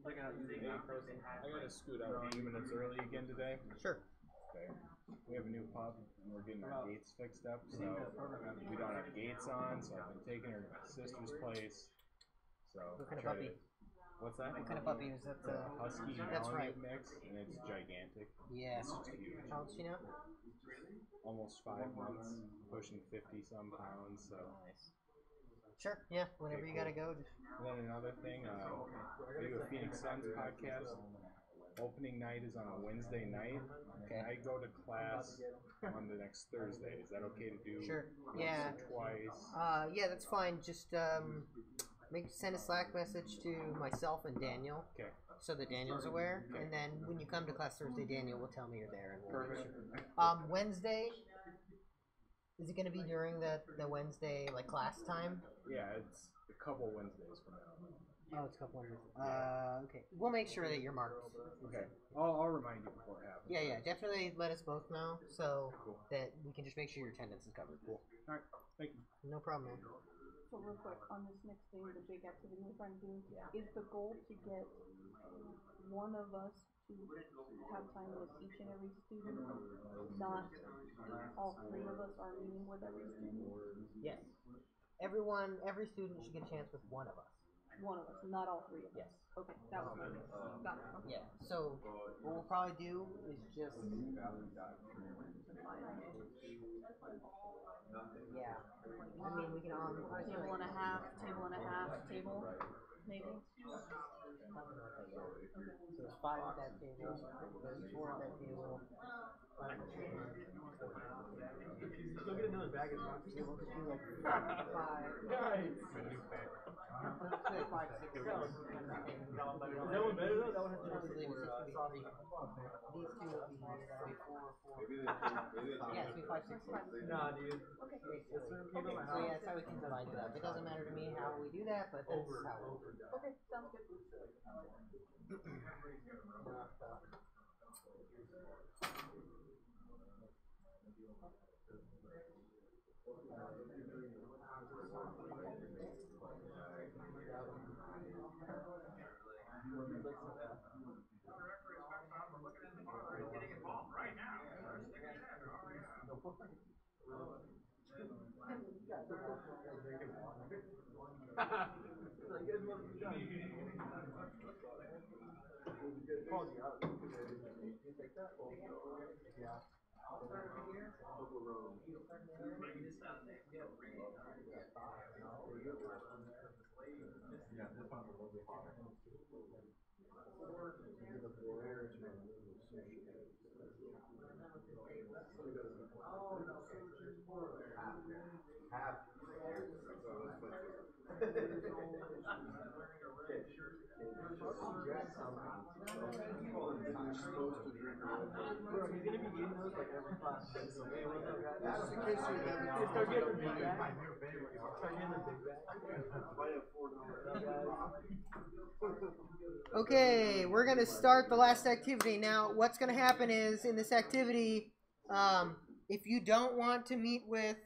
like a person. I gotta scoot out a few minutes early again today. Sure. Okay. We have a new pup and we're getting our gates fixed up, so we don't have gates on, so I've been taking her to my sister's place. So What kind of try puppy? What's that? What kind of puppy is that? Husky That's Malamute right. mix, and it's gigantic. Yeah. It's just huge. How old is she now? Almost 5 months, pushing 50 some pounds. So. Nice. Sure. Yeah. Whenever you gotta go, just. And then another thing, we do a Phoenix Suns podcast. Opening night is on a Wednesday night. Okay. I go to class on the next Thursday. Is that okay to do? Sure. Once Yeah. or twice. Yeah, that's fine. Just send a Slack message to myself and Daniel. Okay. So that Daniel's aware, and then when you come to class Thursday, Daniel will tell me you're there, and we'll make sure. Wednesday. Is it going to be during the Wednesday like class time? Yeah, it's a couple Wednesdays from now. Oh, it's a couple Wednesdays. Okay. We'll make sure that you're marked. Okay. I'll remind you before it happens. Yeah, definitely let us both know so that we can just make sure your attendance is covered. Cool. All right. Thank you. No problem, man. So real quick, on this next thing, the big activity we're trying to do, is the goal to get one of us to have time with each and every student, not all three of us are meeting with every student? Yes. Every student should get a chance with one of us. One of us, not all three of us? Yes. Okay, that was my guess. Got it. Okay. Yeah. So what we'll probably do is just. Yeah. I mean, we can all. Table and a half, table, maybe? Something like that, yeah. So there's 5 at that table, there's 4 at that table. Go get another bag of rocks. Yeah, we'll just do like 5. Guys! 5, 6, 7. That one better though? That one has Probably to it's be just gonna be 3. These two will be 4. Maybe they change. Yeah, it's gonna be 5, 6, 6. Nah, dude. Okay. There's certain people in my So yeah, house. that's how we can divide it up. It doesn't matter to me how we do that, but that's how we do it. Okay, sounds good. supposed to drink a Red Bull. Bro, he's gonna be getting those like every class. Just in case you haven't Start getting the big big bag. bag. Start getting the big bag. Buy a $4. Okay, we're gonna start the last activity. Now, what's gonna happen is in this activity, if you don't want to meet with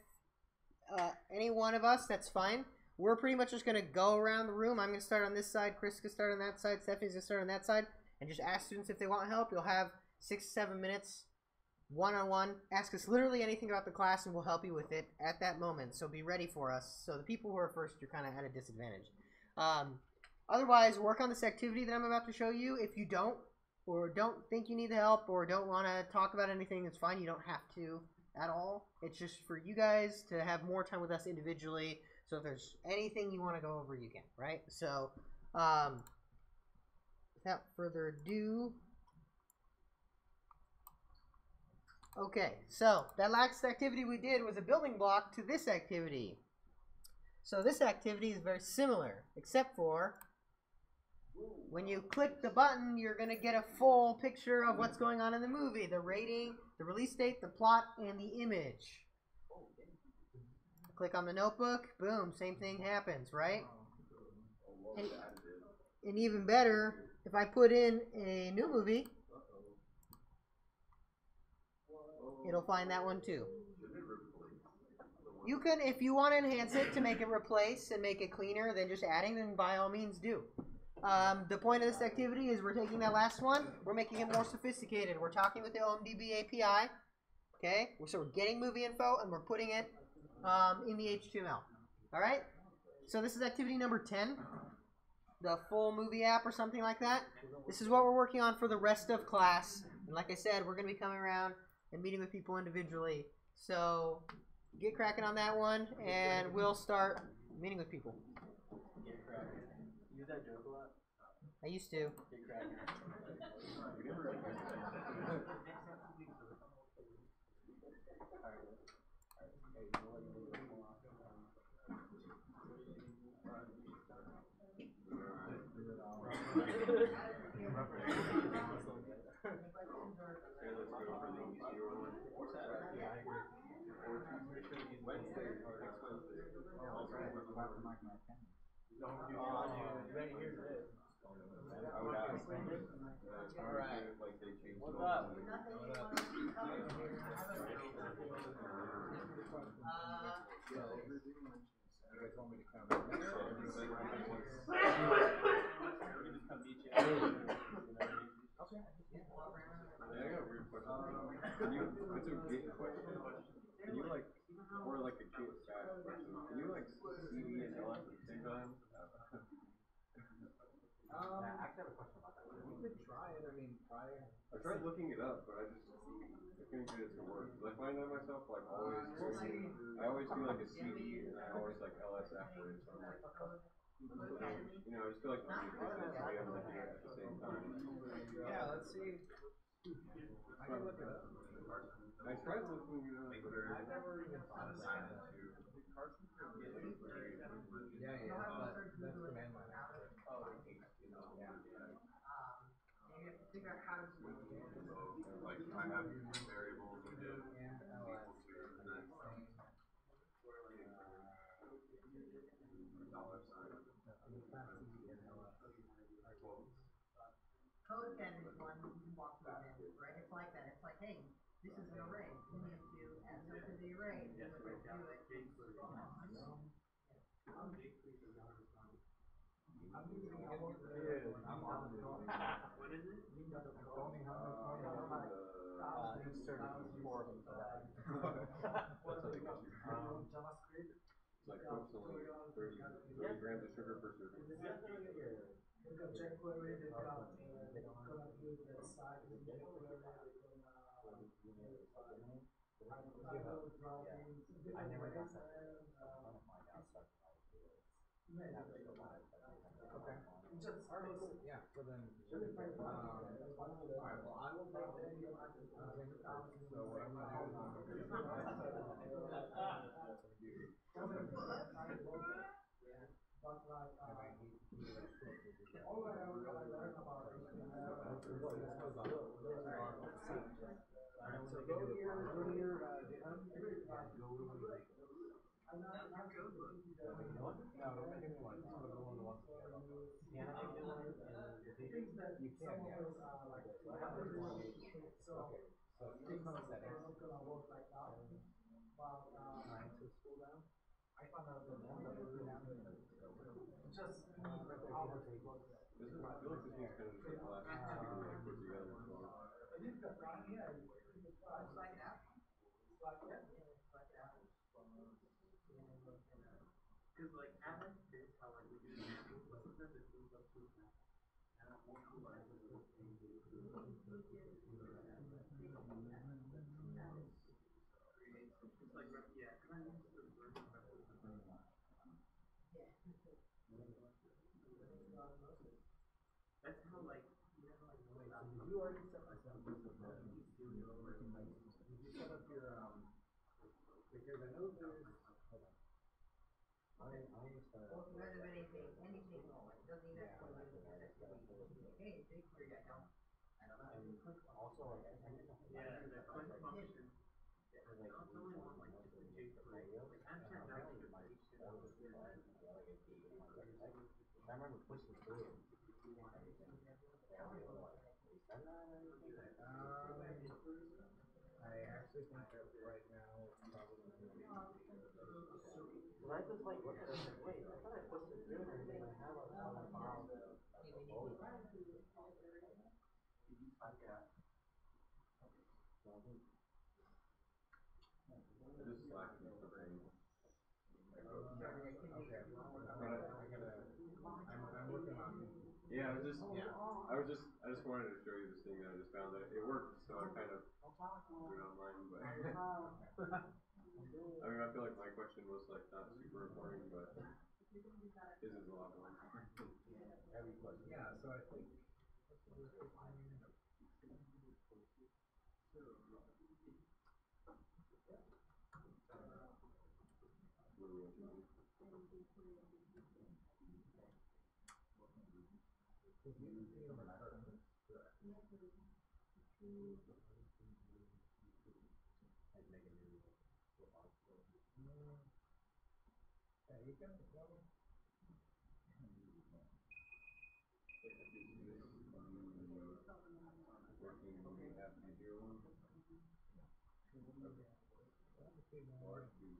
any one of us, that's fine. We're pretty much just gonna go around the room. I'm gonna start on this side, Chris can start on that side, Stephanie's gonna start on that side, and just ask students if they want help. You'll have 6 to 7 minutes, one-on-one. Ask us literally anything about the class, and we'll help you with it at that moment. So be ready for us. So the people who are first, you're kind of at a disadvantage. Otherwise, work on this activity that I'm about to show you. If you don't, or don't think you need the help, or don't want to talk about anything, it's fine. You don't have to at all. It's just for you guys to have more time with us individually. So if there's anything you want to go over, you can, right? So without further ado, okay, so that last activity we did was a building block to this activity. So this activity is very similar, except for when you click the button, you're going to get a full picture of what's going on in the movie. The rating, the release date, the plot, and the image. Click on the notebook, boom, same thing happens, right? And even better, if I put in a new movie, it'll find that one too. You can, if you want to enhance it to make it replace and make it cleaner than just adding, then by all means do. The point of this activity is we're taking that last one, we're making it more sophisticated. We're talking with the OMDB API, okay? So we're getting movie info and we're putting it in the HTML. All right? So this is activity number 10, the full movie app or something like that. This is what we're working on for the rest of class. And like I said, we're going to be coming around and meeting with people individually. So get cracking on that one, and we'll start meeting with people. Use that joke a lot. I used to. I would ask. Alright. Like they changed What's it. up? You guys want me to come? I got a weird question. Can you, it's a big question. Can you like, or like a cute sad question, can you like CD and LF at the same time? I actually have a question about that. You could try it. I mean, try it. I tried looking it up, but I couldn't get it to work. Cause I find that myself like always doing, I always do like a CD and I always like LS after it. So I'm like, you know, I just feel like it'd be a business way of looking at it at the same time. Yeah, let's see. I can look it up. I tried looking it up, but I never even thought of that. Yeah, but that's command line. like I have variables and Code 10 is one you can walk through this, right? It's like that. It's like, hey, this is an array. You need to add something to the array. You would do it. What is it? He's certain for JavaScript. it's like cooks only 30 grams of sugar per serving. We're gonna check query that gonna build the site, we're gonna I never got that. Okay. Just yeah. So then, alright. Well, I will take it. So what I'm gonna do is but like all I learned about So go to your GitHub. No, don't make a new one. Just put the one the ones together. Can I make a new one in the future? You can, yes. Okay, so I have this one. Okay, so click on settings. Trying to scroll down. I found out that now that we're down there. Just our table. I feel like this one's kind of just like the last two like put together. So. Cause like Atlas did how like we do the mapping, but sometimes it moves up too fast. And I don't want to like it's like yeah, cause I'm used to the version of that's how like Did you already set myself up with Did you set up your because I know there's hold on. I Well, if there's anything wrong, it doesn't even have to be hey, jQuery, I don't know. and also like yeah, the click function. Yeah, I don't really want like just a jQuery. Like I'm turned out to I remember pushing through. I actually think that right now it's probably going to be. But I just like looked at it and said, wait, I thought I pushed it through and everything. I have a file. I just slacked me for brain. Okay. I'm working on it. Yeah, I just wanted to show you this thing that I just found that it worked, so I kind of threw it online, but I mean I feel like my question was like not super boring, but his is a lot more. Heavy question. Yeah, so I think What do we want to do? Yeah, you can Working on the app video one. Mark is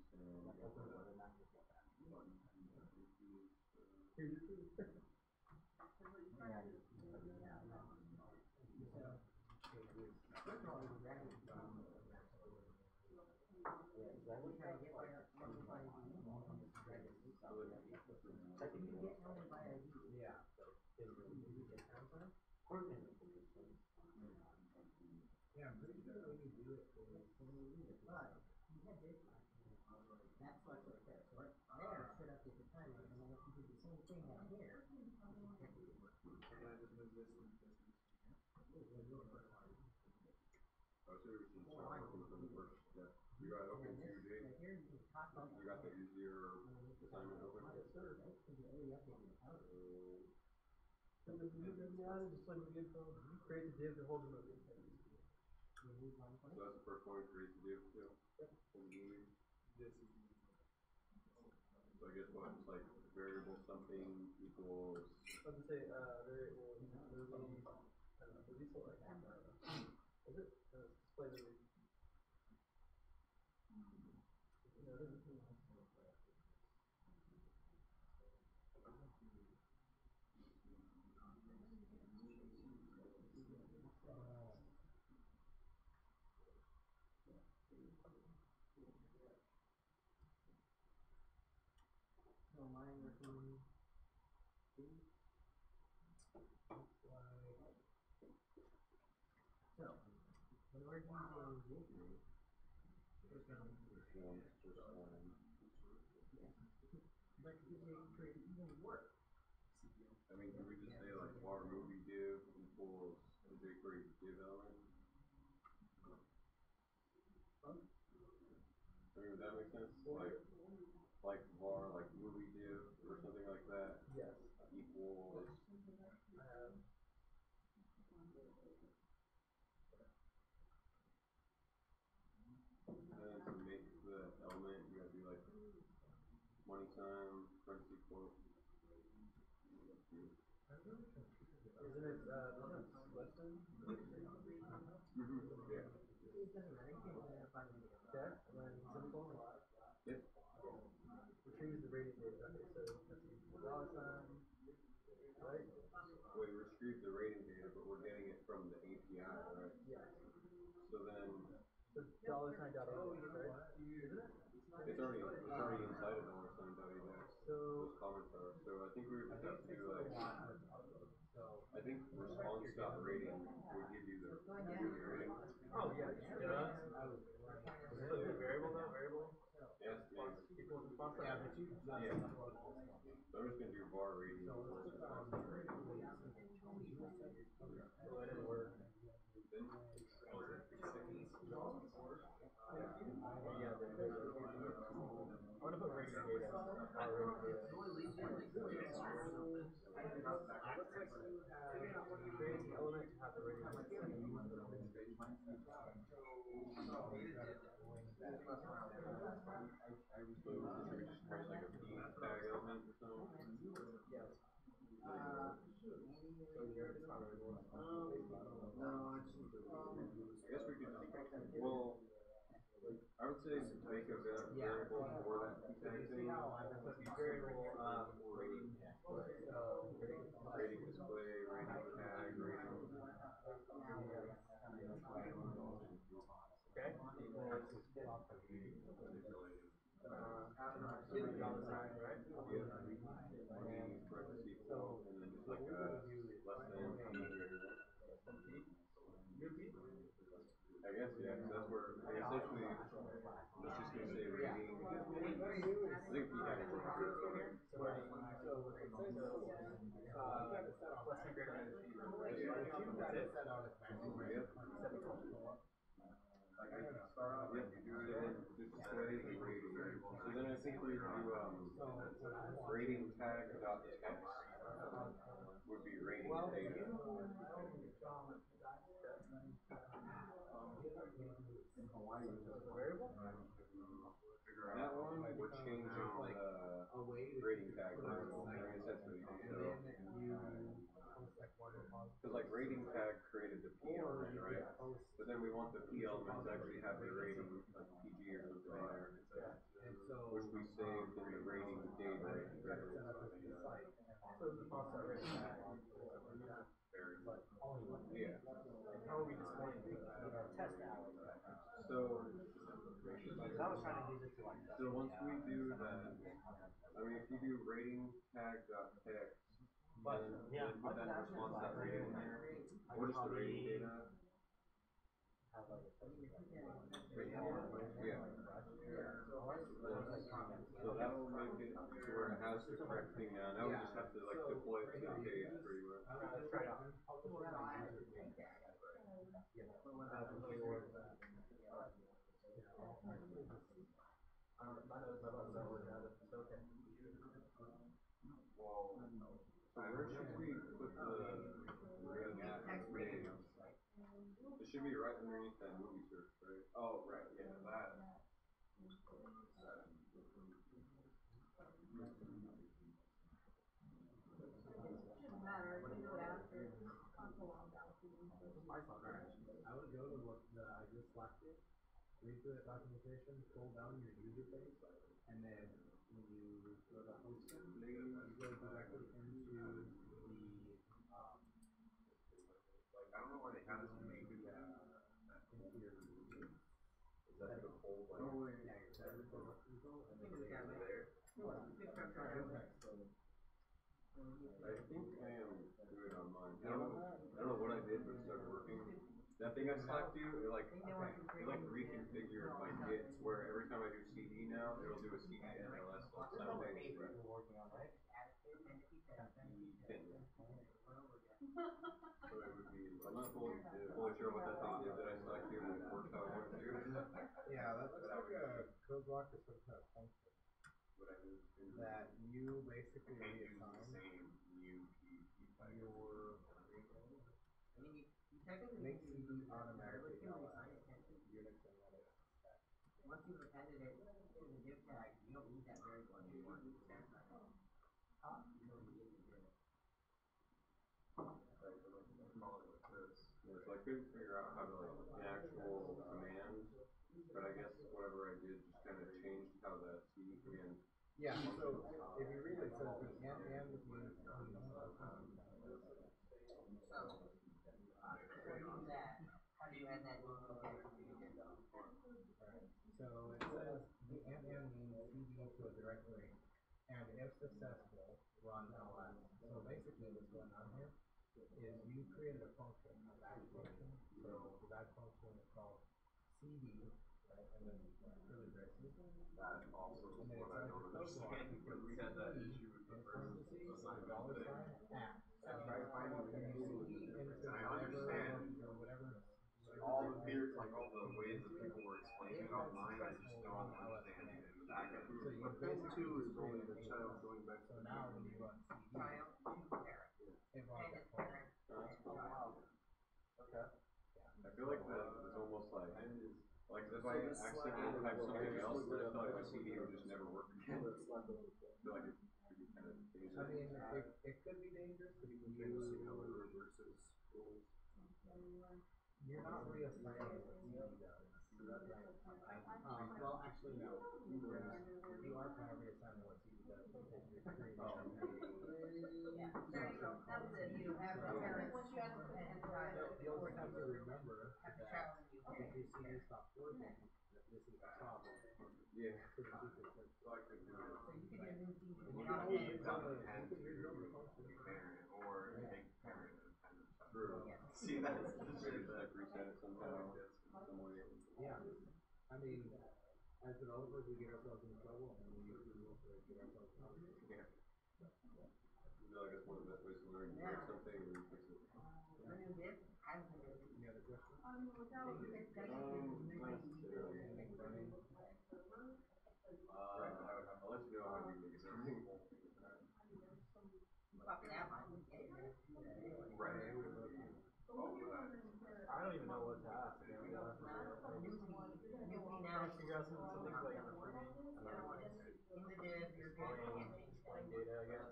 Yeah, I'm pretty sure when you do it for That's what's right there. So right there, set up different timing, and then if you do the same thing down here, I was here since working from the first step. You got it open to your date? right here, you can copy. You got the easier assignment open? Yes, sir. Because you already updated the code. Just plug the info, create the div to hold the movie. You need one So place. that's the first one, create the div too? For the movie? So I guess what, it's like variable something equals. I would say, variable movie, movie select. Is it? Display movie. So mine working. So, when we're using jQuery, Just one. but jQuery even work. I mean, can we just say like var movie div equals the jQuery div element? I mean, would that make sense? Like var, like movie div or something like that Yes. equals. time, parentheses quote. Isn't it Western? Yeah. It doesn't matter. You can find it. Okay, and then semicolon. Yep. Retrieve the rating data. Okay, so that's dollar sign, right? We retrieve the rating data, but we're getting it from the API, right? Yeah. So then So dollar sign dot AJAX, right? Isn't it? it's already inside of $.AJAX. So Those comments are. So I think we would have to do like I think response.rating would give you the rating. oh yeah, it does. Is it a variable though? Variable? Yes, yes. Equals response. Yeah. So I'm just gonna do var rating equals response.rating. So that didn't work. Yeah, there you go. I want to put rating data. Our rating data. Create the element to have the rating data. So should we just create like a p tag element or something? Yes. I guess we could just, well, I would say make a variable for that p tag thing. Variable rating. Rating display, rating tag, rating. Okay. Dollar sign, right? Yeah. Parentheses quote, and then just like a less than p greater than. I guess, yeah, because that's where, essentially, it's just going to say rating. I think p tag is pretty good. Less than greater than p. Yep. Yep, do it in display and rating. So then I think we would do rating tag dot text would be rating data. That one we're changing the rating tag variable. I guess that's what you do. Because like rating tag created the p element, right? But then we want the p element to actually have the rating like PG or something in there, which we saved in the rating data right there. Yeah. How are we displaying test out? So I was trying to use it to like that. So once we do that, I mean, if you do rating tag dot text, then put that response dot rating in there, or just the rating data. Yeah. So that'll make it to where it has the correct thing now. Now we just have to like deploy it to the page pretty much. Let's try it out. Well, so where should we put the rating at name? It should be right underneath that movie search, right? Oh, right, yeah, that. Shouldn't matter. You can do it after. Console logged out. I would go to what I just selected, read through the documentation, scroll down your user page, and then when you go to hosting, you go directly into the Like, I don't know why they had us make into your Is that the whole like? Oh, yeah, and then there. I think I am doing it on mine. I don't know what I did, but it started working. That thing I slapped you, it like reconfigured my Git where every time I do CD now, it'll do a CD NLS like simultaneously. So it would be, I'm not fully sure what that thing did that I selected you, but it worked how I wanted to. Yeah, that looks like a code block or some kind of function What I do is that you basically can't use the reassign same new key type. your I mean, you technically make can CD automatically can LS reassign it, can't you? Unix and let it. Once you've appended it to the div tag, you don't need that variable anymore. So I couldn't figure out how to like an actual command, but I guess whatever I did just kind of changed how the CD command. Yeah, so if you read it, it says the and means So, before you do that, how do you add that new character you did? So it says the and means CD to a directory, and if successful, run ls. So basically what's going on here is you created a function, a back function. So the back function is called CD, right? And then curly braces. That also And is then what I it's don't like a understand. code block. We had that issue with the In first parentheses, assignment dollar thing. sign, at. I tried finding the And you CD into and I whatever, understand or whatever. all the theories, like all the ways that people were explaining it online, I just don't understand it in the back end. So you basically Two is only the create a child class. going back So to now when you run CD, Child to parent. it runs And that its function. parent. Oh, wow. Okay. I feel like that is almost like if So I this accidentally slide- type something just else, look then it I up. feel like my CD would just never work again. Let's slap over. I feel like it could be kind of dangerous. I mean, it could be dangerous because You can see how it reverses rules. you're not reassigning what CD does. Well, actually, no. You are kind of reassigning what CD does because you're creating Oh. Yeah, there you go. That was it. You have the parents Once you add the and command, child. You also have to remember Have the that child and you. if your CD stops working, that this is a problem. Yeah. So you keep it quick. So I could do it. So you can do new CD. You Well, can not always me, rebuild down it. hand You can rebuild the to function. parent or Yeah. make parent independent. True. See, that's should like reset it somehow, some way. Yeah. I mean, as developers, we get ourselves in trouble and we use tools to get ourselves out. Yeah. I feel like that's one of the best ways to learn. You break something and then fix it. The new div has the new. Any other questions? without Not necessarily. Anything burning? I'll let you know if I do make it something. Copy that line. Yeah, you're gonna do that anyway. Right. I don't even know what to ask, to be honest with you. New key now. Trying to figure out some things like in the freebie. In the div, you're good. You can't change Displaying that. data, I guess.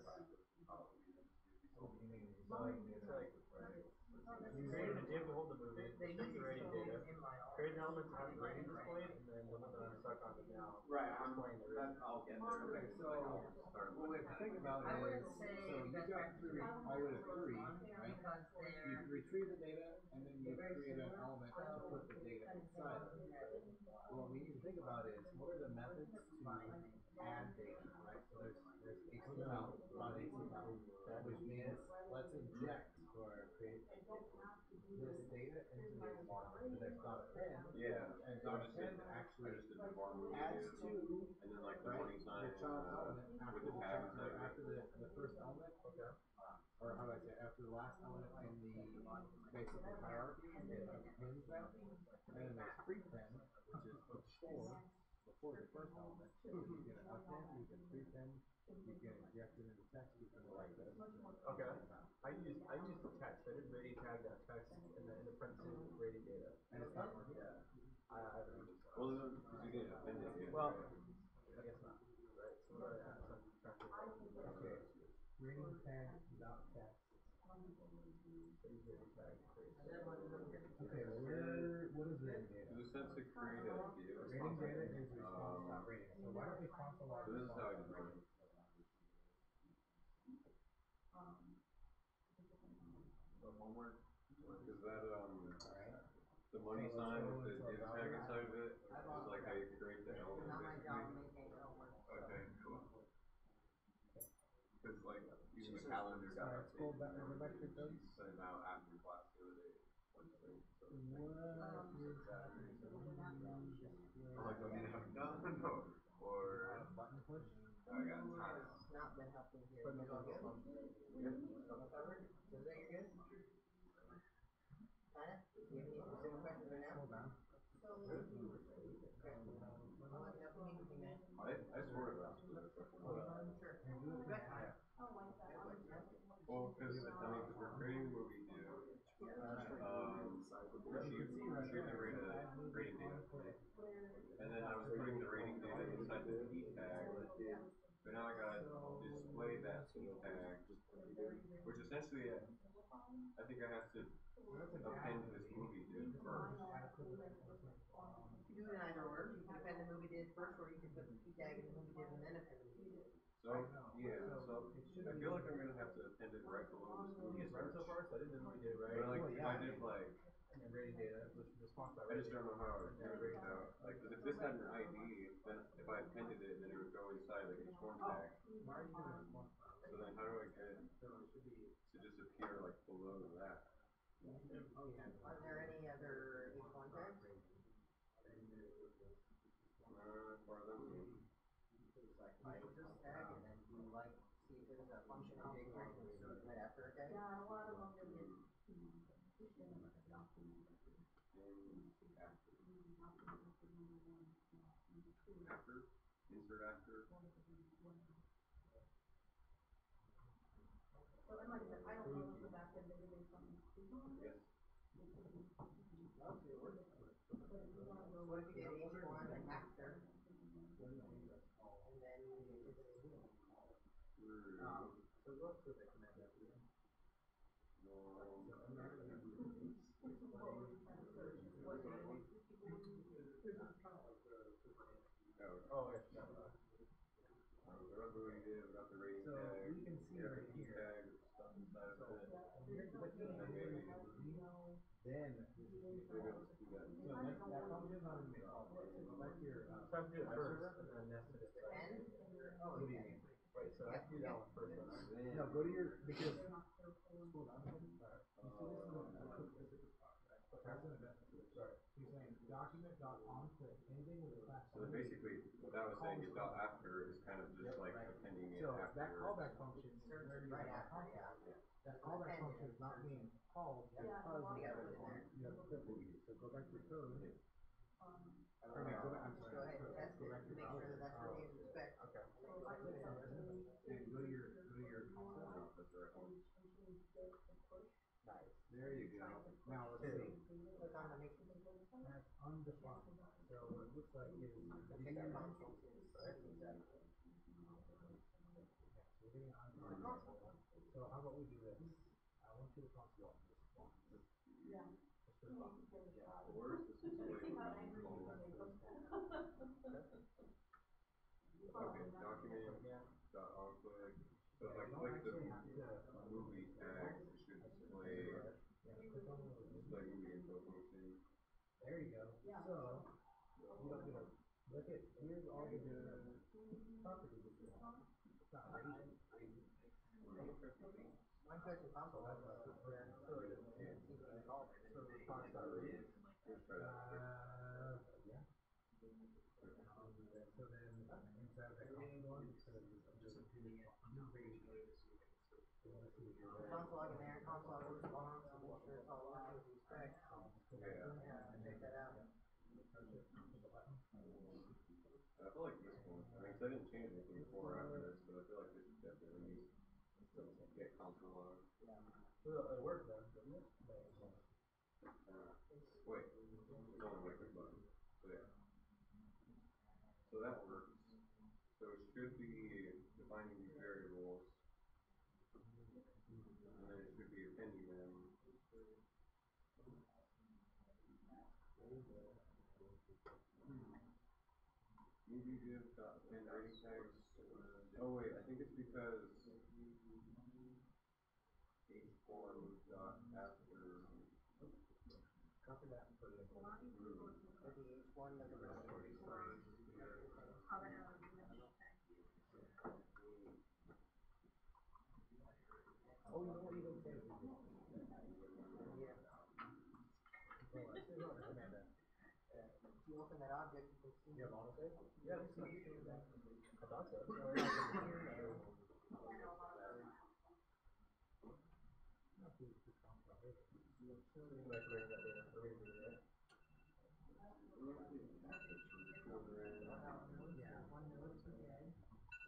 What do you mean? So it's like, you created a div to hold the movie, They restrict the rating data, in my create an element to have the rating displayed, and then the one that I'm stuck on is now Right, displaying the rating. I'll get there. Okay, so what we have to think about I is, wouldn't say so you best got practice through is all the way to focus 3, on right? because You they're retrieve the data and then you very create an similar. element to put the data inside of it. Well, what we need to think about is what are the methods to add data, right? So there's HTML, which means let's inject or create this data into this model. So there's .pen, Yeah. and So I just did, .pen I actually just did the bar movie adds again, to and then like the right money sign, your child element after with the tag child, inside of after it. the first element. Okay. Or how do I say it? After the last element in the basically hierarchy, it appends that. And then there's prepend, which is before the first element. So you get an append, you can prepend, you can inject it into text, you can like this. Okay. I used the text. I did rating tag that text in the parentheses with rating data. And it's not working. Yeah. I haven't used that. Well, because you didn't append it yet. Well, I guess not. Right. So what do I add? So I'm trying to figure out. Okay. Rating tag dot text. Use rating tag to create. Okay, what is rating data? It was sent to create a div. Rating data is response dot rating. So why don't we console log So this is how I response? did mine. The homework, because that the money So let's sign go with the into our div tag browser. inside of it is like how you create the element Not my job to basically. maintain your homework. Okay, cool. Because like even the calendar got Alright, scroll back, updated. go back to your code. Sent it out after class the other day. Wednesday, so it's like, What is Saturday. happening? I'm like, don't need to have it done, no. Or Button push? I got time. It's not been helping here. Put it on the phone. Double covered? So that you're good? Kinda? Do you have any specific questions right now? Scroll down. Okay. Well, let me know if you need anything, man. I sort of asked for that question. Sure. Do it Good. now. Well, because we're creating the movie new. She generated a rating data for me. And then I was putting the rating data inside the P tag. But now I gotta display that P tag, which essentially I think I have to append this tag and who we did and then append it. So, yeah, so I feel like I'm gonna have to append it right below the school research. so far, so I didn't know we did it right. But like, Well, if yeah, I did like, and then rating data, response by I just rating. don't know how I would figure it out. Like, 'cause if this had an ID, then if I appended it, then it would go inside like a form tag. Why are you doing response? So then how do I get it So it should be. to just appear like below that? Oh, yeah. Are there any other H1 tags? For them. I would just tag and then do like, see if there's a function in jQuery and just do it after a tag. Yeah, a lot of them do it. After, insert after. So, and like I said, I don't know if the back end maybe there's something. Yes. What if you get H1 after? And then it's So what's the command that we have? Oh, okay. Whatever we did without the rating So tag, we can see right key here. tag, stuff inside of it. Here's the key. Then. Maybe I'll just do that. So that function is not in the middle. Select your. So I have to do it first and then nested it. and? Oh, What do you okay. mean? Wait, so I have to do that one first. Then- No, go to your, because. Scroll down a second. Alright. You see this one? That's an event. Sorry. He's saying document.onClick, anything with a class. So then basically, what I was saying is dot after is kind of just like appending it So after. that callback function. Right after, yeah. That callback function is not being called because You gotta put it in there. you have to click it. So go back to your code. Or no, go back, I'm sorry. Go ahead and code. test Go it, back to make your sure that browser. that's what you expect. Okay. And then click it in. And go to your console. That's the right one. Nice. There you go. Now let's see. Click on the matrix. That's undefined. So what it looks like is Check your console too. we're getting undefined. So how about we do this? I want you to console on this one. Yeah. Just respond. Where is this display? Okay, document dot on click. So if I You don't click the actually have to. movie tag, it should display Yeah, click on the movie. movie info function. There you go. So, you don't get a, look at, here's all the properties that you want. It's not rated. One question console, that's where it's even called. So we're talking about rated. Let's try that. Yeah. So then, inside of that rating one, so then just do the new rating. Console log in there, console log response, so make sure it's all working as you expect. Yeah. Yeah, check that out. I feel like this one, I mean, 'cause I didn't change anything before or after this, but I feel like this should definitely get console log. Well, it worked then, didn't it? Wait, it's only one quick button. So yeah. So that works. So it should be defining these variables. And then it should be appending them. Movie div dot append rating tags. Oh wait, I think it's because H1 dot after. Copy that and put it in. For the H1 that we're going to use. Oh, you know what you don't say? Yeah. Well, I still don't recommend that. If you open that object, you can see. You have autosave? Yeah, it's not. I thought so.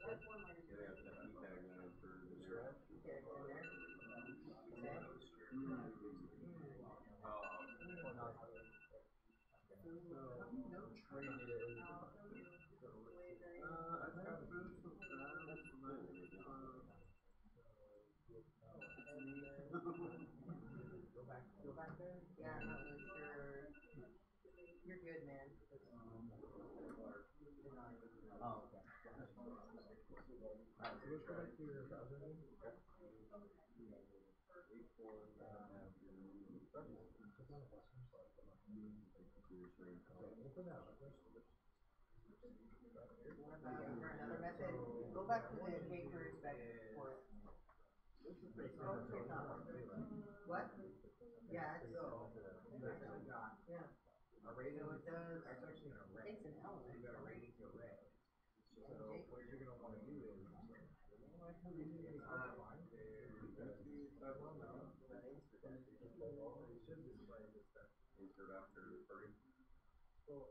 That's one way to do Yeah, it. that E tag that I inserted in there. Okay, it's in there. Okay. Go back there? Yeah, I'm not really sure. You're good, man. Oh, okay. Is there another method? Go back to the K-query spec for it. What? Yeah, it's yeah. Array So it does. That's actually an array. It's an element. You've got a rating to array. So what you're gonna want to do is Insert after three. So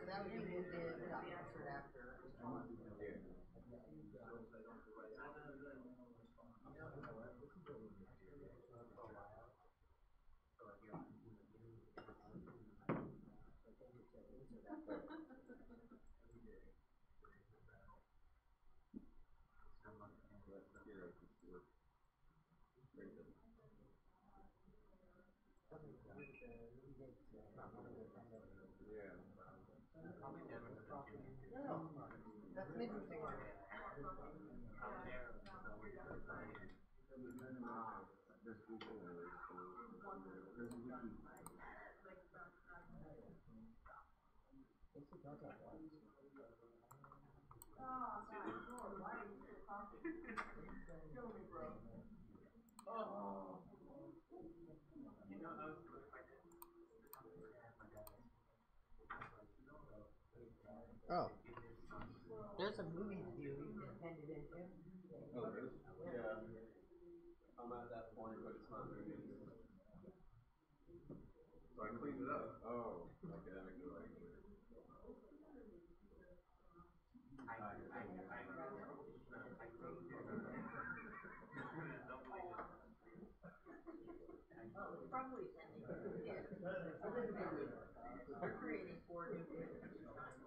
that would be new div dot insert after. No, that's an interesting one. Oh. There's a movies view you can append it into. Oh, there is? Yeah. I'm at that point, but it's not moving. So I cleaned it up. Oh, okay, that makes it right. Oh, it's probably sending you a div. You're creating 4 new divs each time.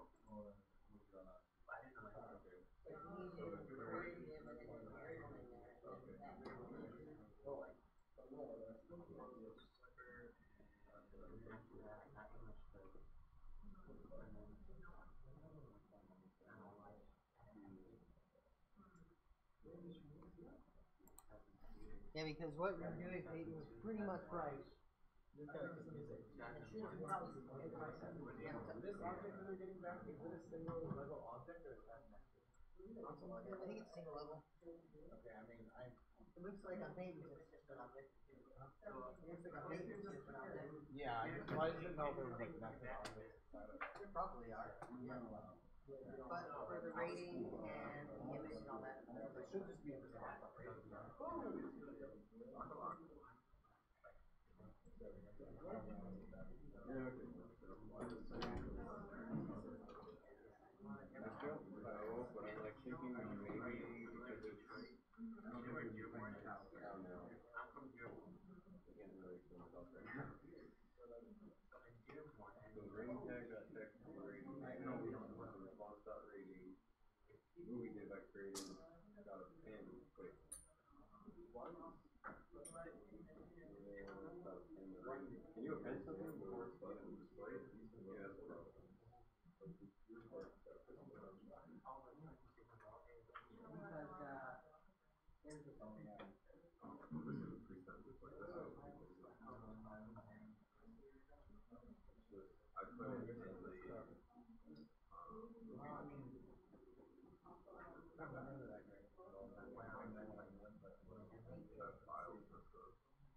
Like you need to create a div and then put everyone in there and then that Yeah, because what you're doing, Peyton, is pretty much right. This object that they're getting back, is it a single level object or is that I think it's single level. okay, I mean It looks like on pages it's just an object. It looks like on pages it's just an object. yeah, I just didn't know if there was like method objects inside of it. There probably are. But for the rating and the image and all that. It should just be a response operator. No, but I'm like thinking maybe because it's I don't know. I can't really explain myself right now. So the rating tag got text rating. No, we don't know. Response dot rating. Movie div I created got a pin. Wait. What? Can you append something before it's displayed? Yeah, that's a problem. Here's the phone. I put it in the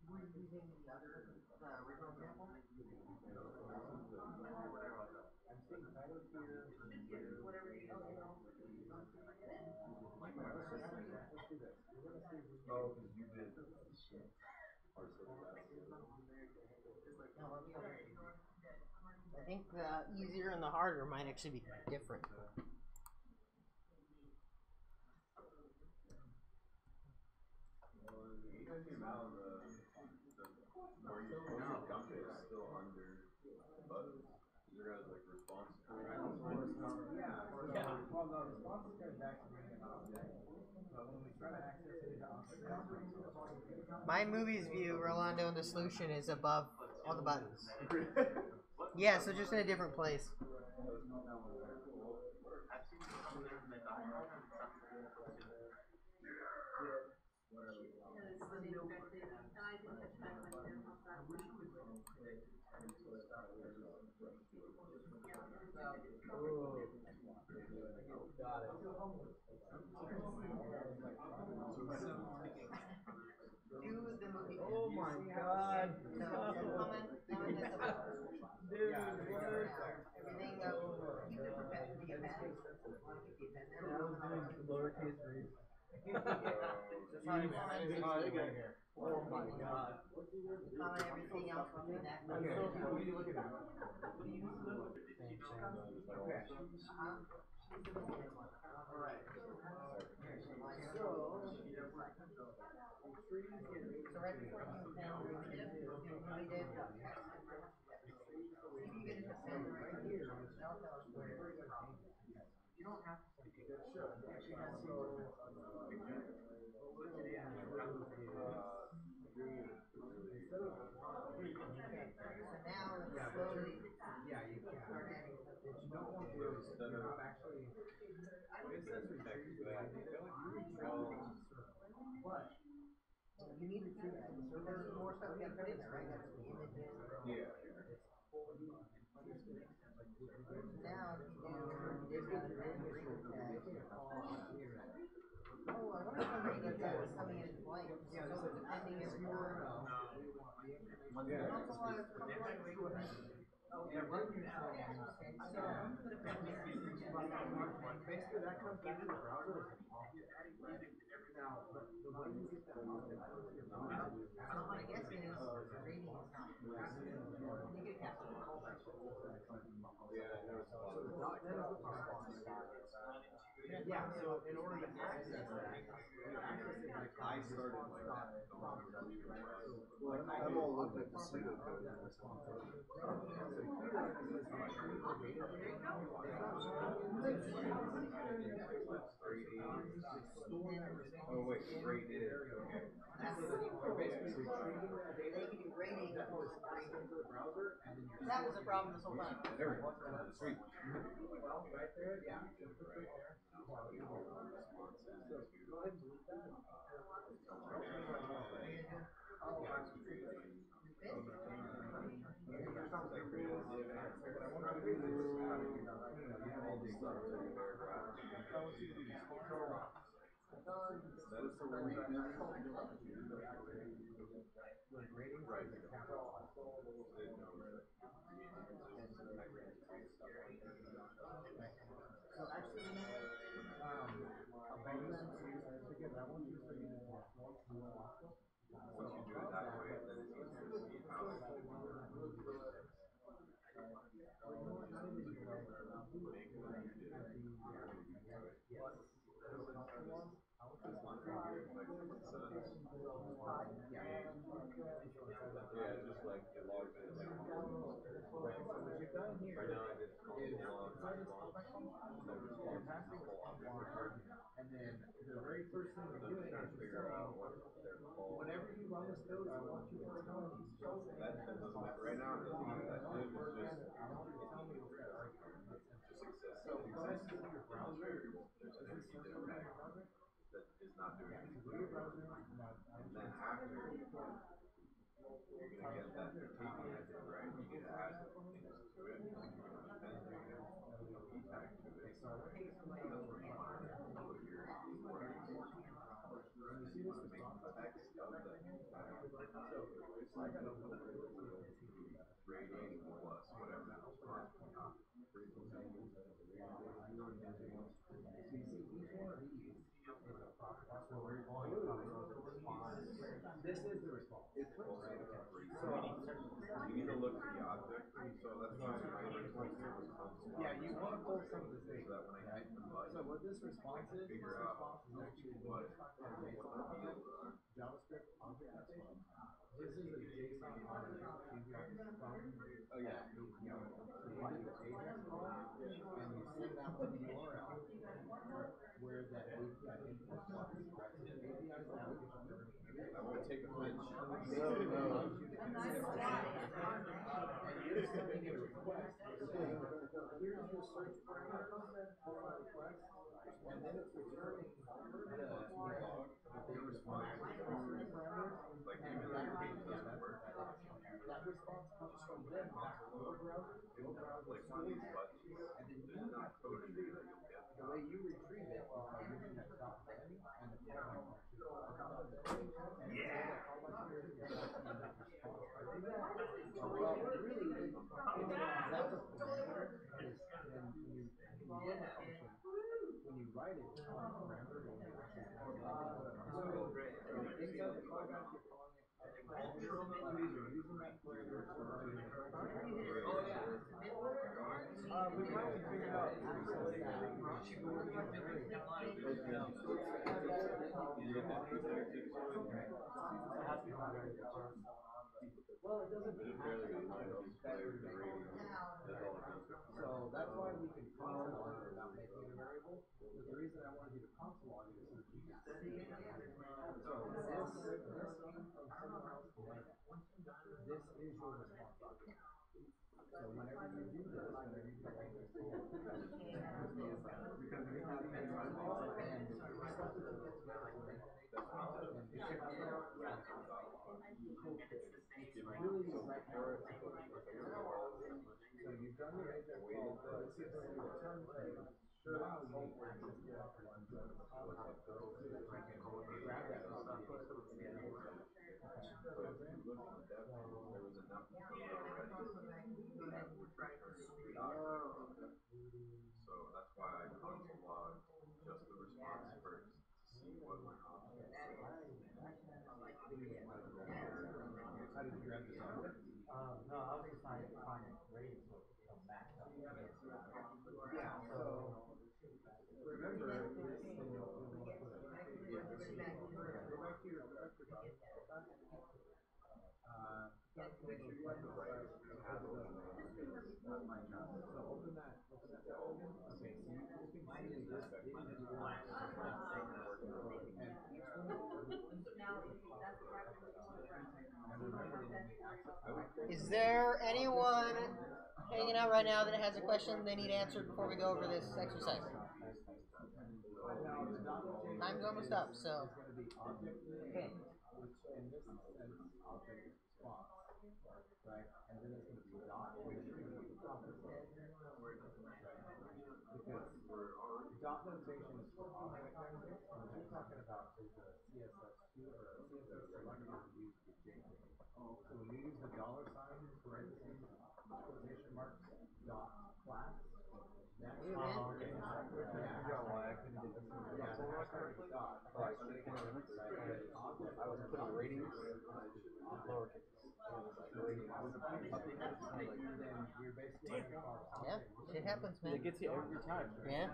Were you using the other, the original sample? I'm seeing title here. Whatever you know. Let's do this. We're gonna see if we can. Oh, because you did. I think the easier and the harder might actually be different. Where you supposed to dump it is still under buttons. There has like response to it. Well, no, response is going back to being an object. But when we try to access it, My movies view, Rolando, and the solution is above all the buttons. Yeah, so just in a different place. I've seen some of them in the And I didn't touch back my hair off that one. Got it. Do the movie. Oh my god. So comment this about. Dude, Yeah, what? everything keep the pen. Do you pen? Keep the pen there. I was doing lowercase read. Oh my god. Comment everything else between that. What are you looking at? Alright. So right before you pen, we did if you get it to pen right here, that'll tell us where the problem is. You don't have to take it. So now let's slowly Yeah, you can. start adding stuff. What you don't want to do is you're not actually. It says retrieve that. But You need to treat that. So there's more stuff we gotta put in there, right? That's the images. Yeah. Now, if you do this and bring it back. Oh, I wonder if the rating tag is coming in blank. So it's ending every time. basically that comes back to the browser. Now, the way you get that object out of your browser. So my guess is the rating is not. You get a caption callback. Yeah, no, Yeah, so in order to access that, you access it like I started like that. Well, I'm all looking at the pseudocode. Oh wait, great it is. Okay. Basically retrieving that data. They can do rating. That was into the browser, and then you're. That was the problem this whole time. There we go. Sweet. Well, right there, yeah. Just put it there. So go ahead and delete that. That is the one. So actually, I want you to use Once you do it that way, then it's easier to see how yeah, just like it logs in. Right now I just call it and then the very first thing you're doing is figure out what they're called. whenever you run this code, I want you to click on these cells. That doesn't make right now it doesn't do that. It was just I want you to tell me what that argument is. exists. So go ahead and go to your browser. Variable. There's an empty div tag that is not doing anything. Go to your browser. And then after you're gonna get that taking it, right? You need to add things to it. Then you're gonna append a key tag to it. That's where you want to put your whatever you want. You want to make the text of that key tag. So it's like rating plus whatever that response we got. Pretty simple. So you see each one of these is a property. That's where we're going to response. This is the response. It's already so you need to look at the object. So that's why I yeah, you want to pull some of this data. So that when I hit the button, So what this response is, this figure out response is actually what the JavaScript object response. This is a JSON object. oh yeah. You hit the AJAX call and you send out the URL where that API input was. Right? So the API is the application. I won't take offense. And you're sending a request. Here's your search parameters for my request, and then it's returning the they use parameters, Like and even though your page doesn't work, that response comes from them back to your browser. Your browser like one of these stores buttons, it, and then you there's no have to code in there retrieve that it. you'll get. The way you retrieve it is by using that dot menu and the callback function. And yeah. So that callback function is actually that response. Well, really, that's a parameter. Is when you run the function, when you write it, it's called a parameter. When you actually inside the callback, you're calling it. You're using that parameter to run the We finally figured out actually well, it doesn't But it barely goes on, it just plays the radio, does all the things. So that's why we can console log it without making it a variable. But the reason I wanted you to console log it is so that you can see it. So this came from someone else today. This is your response document. So whenever you do this, whenever you do this, because we have these and the stuff that we get together to make an API, and it should have it's really right there. So you've done your AJAX call, this is the return page. Now you need access to the operating system. So that you can grab that property and put it in the program. But if you look on the dev tools, there was enough code already that would return the document. So that's why I console log just the response first to see what went on. How did you grab this object? no, I was just trying to find a rating so it comes back up. Yeah, so remember this thing you'll want to put go back to your browser. Make sure you have the right so open that file again. Okay, so you can see this is your and each one Is there anyone hanging out right now that has a question they need answered before we go over this exercise? Time's almost up, so. It's going to be object name, which in this sense object response, right? And then it's going to be dot, and then it's going to be object, right? Because dot notation is for object notation, and what you're talking about is a CSS2 or a CSS selector used with JSON. So when you use the $sign, parentheses, quotation marks, dot class, that's You man? I was putting ratings lowercase. Yeah, shit happens, man. It gets you every time. Yeah.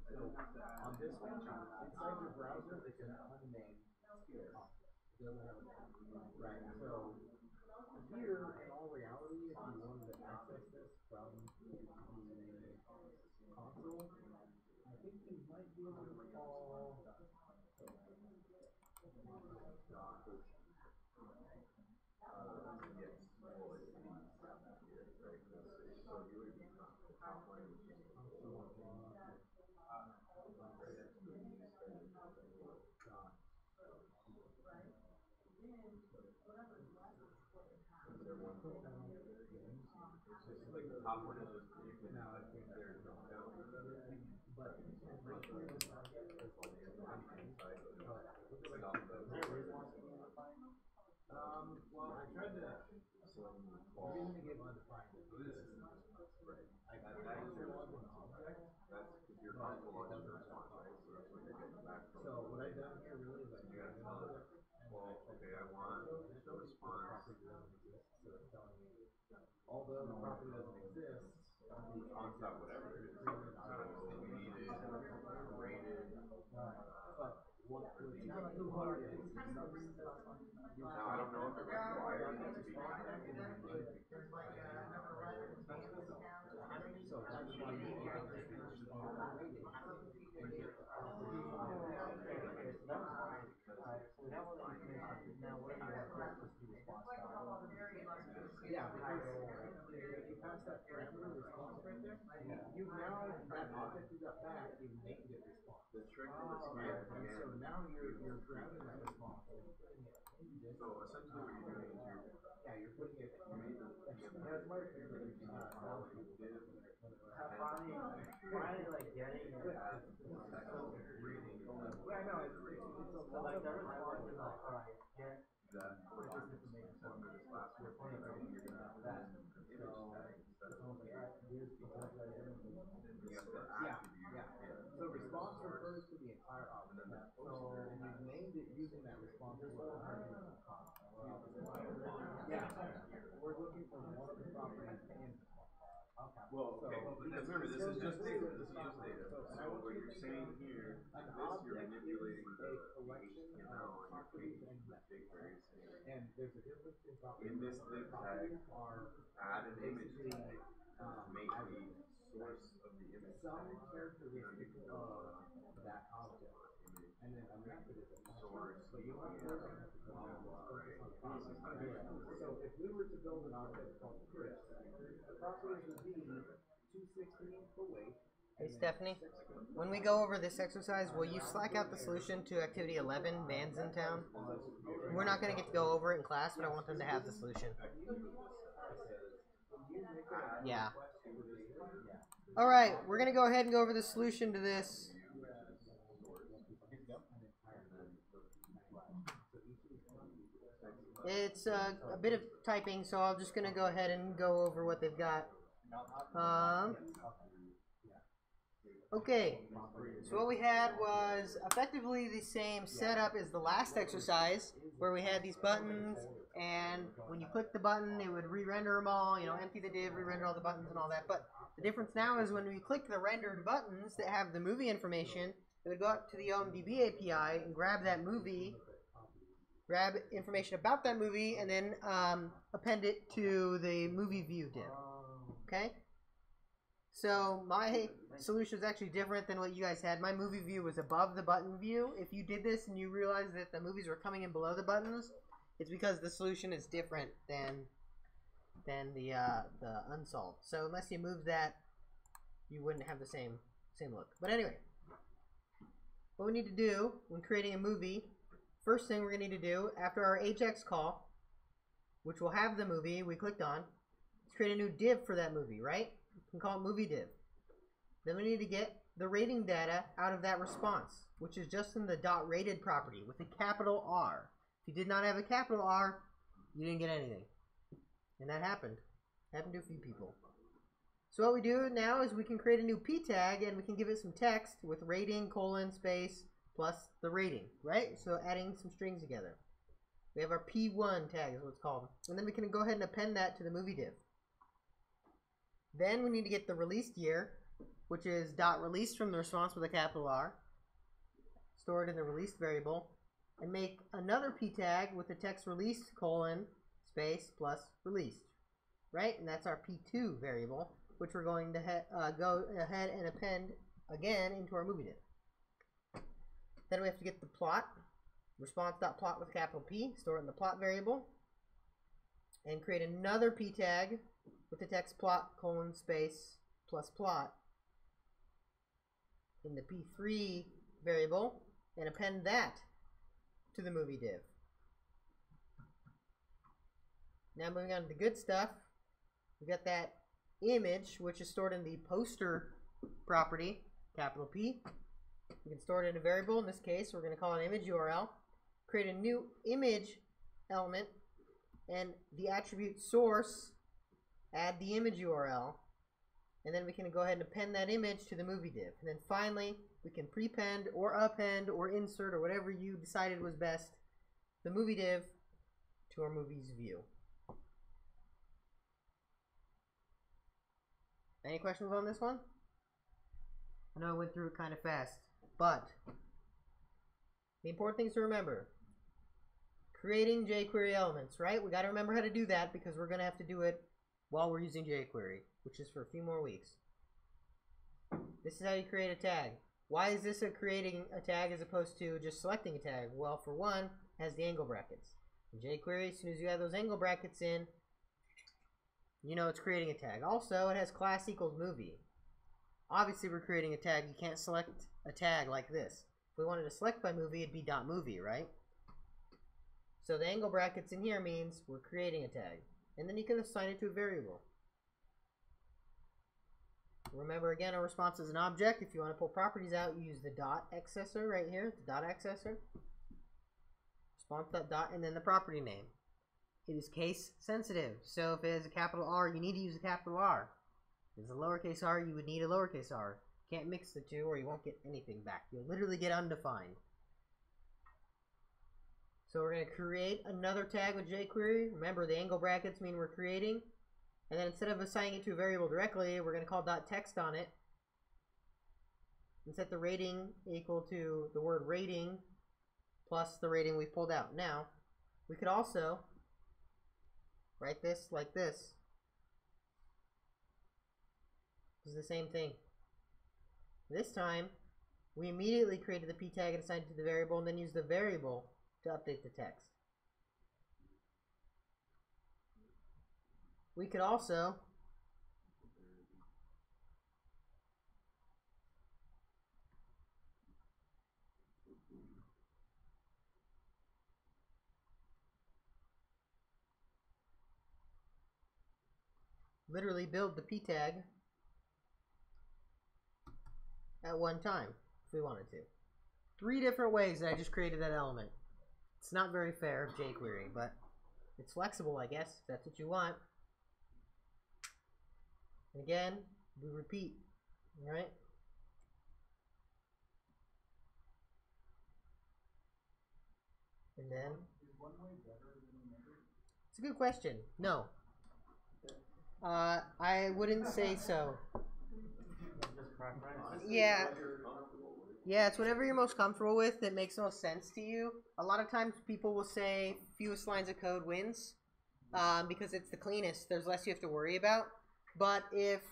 So on this one, inside your browser, it's an unnamed field. It doesn't have a name. Right. So here, in all reality, if you wanted to access this from the console, I think you might be able to call. Like the top one is just you can No, I think there's no down. but right here, It's like off the well, I tried to. You're going to get undefined. That is your object. That's because your console logs your response, right? So that's what you're getting back from. So what I've done here really is You gotta tell it, well, okay, I want the response. Although the property doesn't exist, The concept, whatever it is. So we needed rated. but what's not too hard is Now I don't know if it requires it to be contacted. so that's why you need to rating. Yeah, because if you pass that parameter response right there, you've now, that object you got back, you've named it response. The trick with Right? And so now you're grabbing that response and you're putting it in this. So essentially what you're doing is You're putting it. you made the That's my favorite. Finally, like, getting it. reading Yeah, I know. It's a So, lot like, of the response is like, alright, get that for this last one, you're gonna have that image tag instead of you have the attribute. So response refers to the entire object. So we've named it using that response word. Yeah. We're looking for one of the properties in. Well, okay, because remember, this is just data. This is just data. So what you're saying here, you're manipulating the HTML and your page with BigQuery. And there's a difference in properties. In this div tag, add an image tag. Make the source of the image Some tag. characteristics of that object. And then a method is a source. So you don't have to So if we were to build an object called Chris, the properties would be 216 for weight. Hey Stephanie, when we go over this exercise, will you slack out the solution to activity 11, Man's in Town? We're not going to get to go over it in class, but I want them to have the solution. Yeah. Alright, we're going to go ahead and go over the solution to this. It's a bit of typing, so I'm just going to go ahead and go over what they've got. Okay, so what we had was effectively the same setup as the last exercise, where we had these buttons, and when you click the button, it would re-render them all, you know, empty the div, re-render all the buttons and all that. But the difference now is when we click the rendered buttons that have the movie information, it would go up to the OMDB API and grab that movie, grab information about that movie, and then append it to the movie view div. Okay? So my solution is actually different than what you guys had. My movie view was above the button view. If you did this and you realized that the movies were coming in below the buttons, it's because the solution is different than the unsolved. So unless you move that, you wouldn't have the same look. But anyway, what we need to do when creating a movie, first thing we're going to need to do after our Ajax call, which will have the movie we clicked on, is create a new div for that movie, right? We can call it movie div. Then we need to get the rating data out of that response, which is just in the .rated property with a capital R. If you did not have a capital R, you didn't get anything. And that happened. Happened to a few people. So what we do now is we can create a new p tag and we can give it some text with rating, colon, space, plus the rating, right? So adding some strings together. We have our p1 tag is what it's called. And then we can go ahead and append that to the movie div. Then we need to get the released year, which is .released from the response with a capital R, stored in the released variable, and make another p tag with the text released, colon, space, plus released, right? And that's our p2 variable, which we're going to go ahead and append again into our movie div. Then we have to get the plot, response.plot with capital P, store it in the plot variable, and create another p tag with the text plot, colon, space, plus plot in the p3 variable, and append that to the movie div. Now moving on to the good stuff, we got that image, which is stored in the poster property, capital P. We can store it in a variable. In this case, we're going to call it image URL. Create a new image element, and the attribute source, add the image URL, and then we can go ahead and append that image to the movie div. And then finally, we can prepend or append or insert or whatever you decided was best the movie div to our movie's view. Any questions on this one? I know I went through it kind of fast, but the important things to remember. Creating jQuery elements, right? We got to remember how to do that because we're going to have to do it while we're using jQuery, which is for a few more weeks. This is how you create a tag. Why is this creating a tag as opposed to just selecting a tag? Well, for one, it has the angle brackets. In jQuery, as soon as you have those angle brackets in, you know it's creating a tag. Also, it has class equals movie. Obviously, we're creating a tag. You can't select a tag like this. we wanted to select by movie, it'd be .movie, right? So the angle brackets in here means we're creating a tag. And then you can assign it to a variable. Remember, again, a response is an object. If you want to pull properties out, you use the dot accessor right here, the dot accessor. Response.dot, and then the property name. It is case sensitive. So if it has a capital R, you need to use a capital R. If it's a lowercase r, you would need a lowercase r. Can't mix the two or you won't get anything back. You'll literally get undefined. So we're going to create another tag with jQuery. Remember, the angle brackets mean we're creating. And then instead of assigning it to a variable directly, we're going to call .text on it. And set the rating equal to the word rating plus the rating we pulled out. Now, we could also write this like this. It's the same thing. This time, we immediately created the p tag and assigned it to the variable, and then used the variable to update the text. We could also literally build the p tag at one time if we wanted to. 3 different ways that I just created that element. It's not very fair of jQuery, but it's flexible, I guess, if that's what you want. And again, we repeat, right? And then, it's a good question. No. I wouldn't say so. Yeah. Yeah, it's whatever you're most comfortable with that makes most sense to you. A lot of times people will say fewest lines of code wins because it's the cleanest. There's less you have to worry about. But if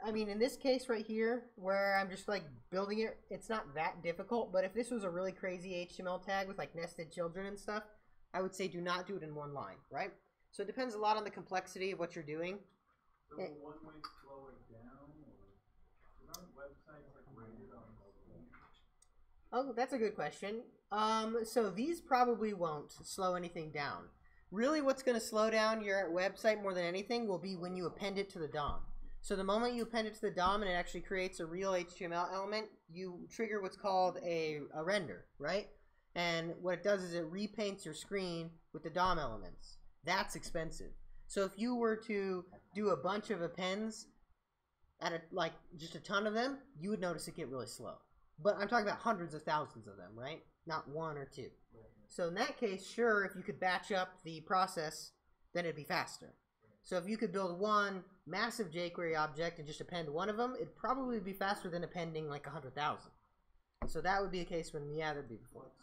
I mean, in this case right here, where I'm just like building it, it's not that difficult. But if this was a really crazy HTML tag with like nested children and stuff, I would say do not do it in one line, right? So it depends a lot on the complexity of what you're doing. So will one way slow it down, or aren't websites like rated on Oh, that's a good question. So these probably won't slow anything down. Really, what's going to slow down your website more than anything will be when you append it to the DOM. So the moment you append it to the DOM and it actually creates a real HTML element, you trigger what's called a render, right? And what it does is it repaints your screen with the DOM elements. That's expensive. So if you were to do a bunch of appends at like just a ton of them, you would notice it get really slow. But I'm talking about hundreds of thousands of them, right? Not 1 or 2. So in that case, sure, if you could batch up the process, then it'd be faster. So if you could build one massive jQuery object and just append one of them, it'd probably be faster than appending like 100,000. So that would be a case when, yeah, there'd be performance.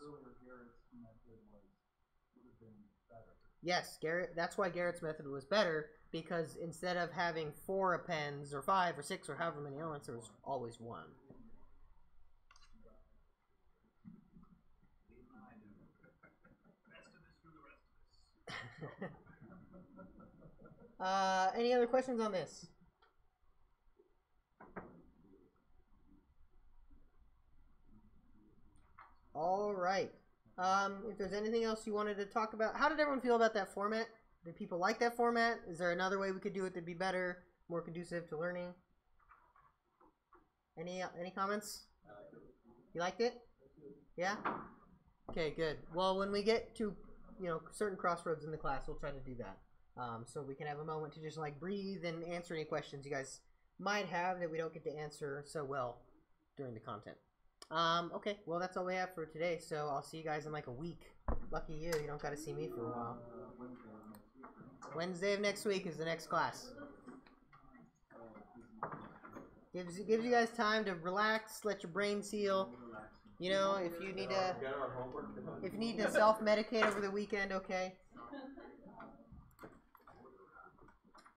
Yes, that's why Garrett's method was better, because instead of having 4 appends, or 5 or 6 or however many elements, there was always 1. Any other questions on this? All right. If there's anything else you wanted to talk about, how did everyone feel about that format? Did people like that format? Is there another way we could do it that'd be better, more conducive to learning? Any comments? You liked it? Yeah? Okay, good. Well, when we get to certain crossroads in the class, we'll try to do that. So we can have a moment to just like breathe and answer any questions you guys might have that we don't get to answer so well during the content. Okay, well that's all we have for today, so I'll see you guys in like a week. Lucky you don't got to see me for a while. Wednesday of next week is the next class. Gives you guys time to relax, let your brain heal. You know, if you need to self-medicate over the weekend, okay?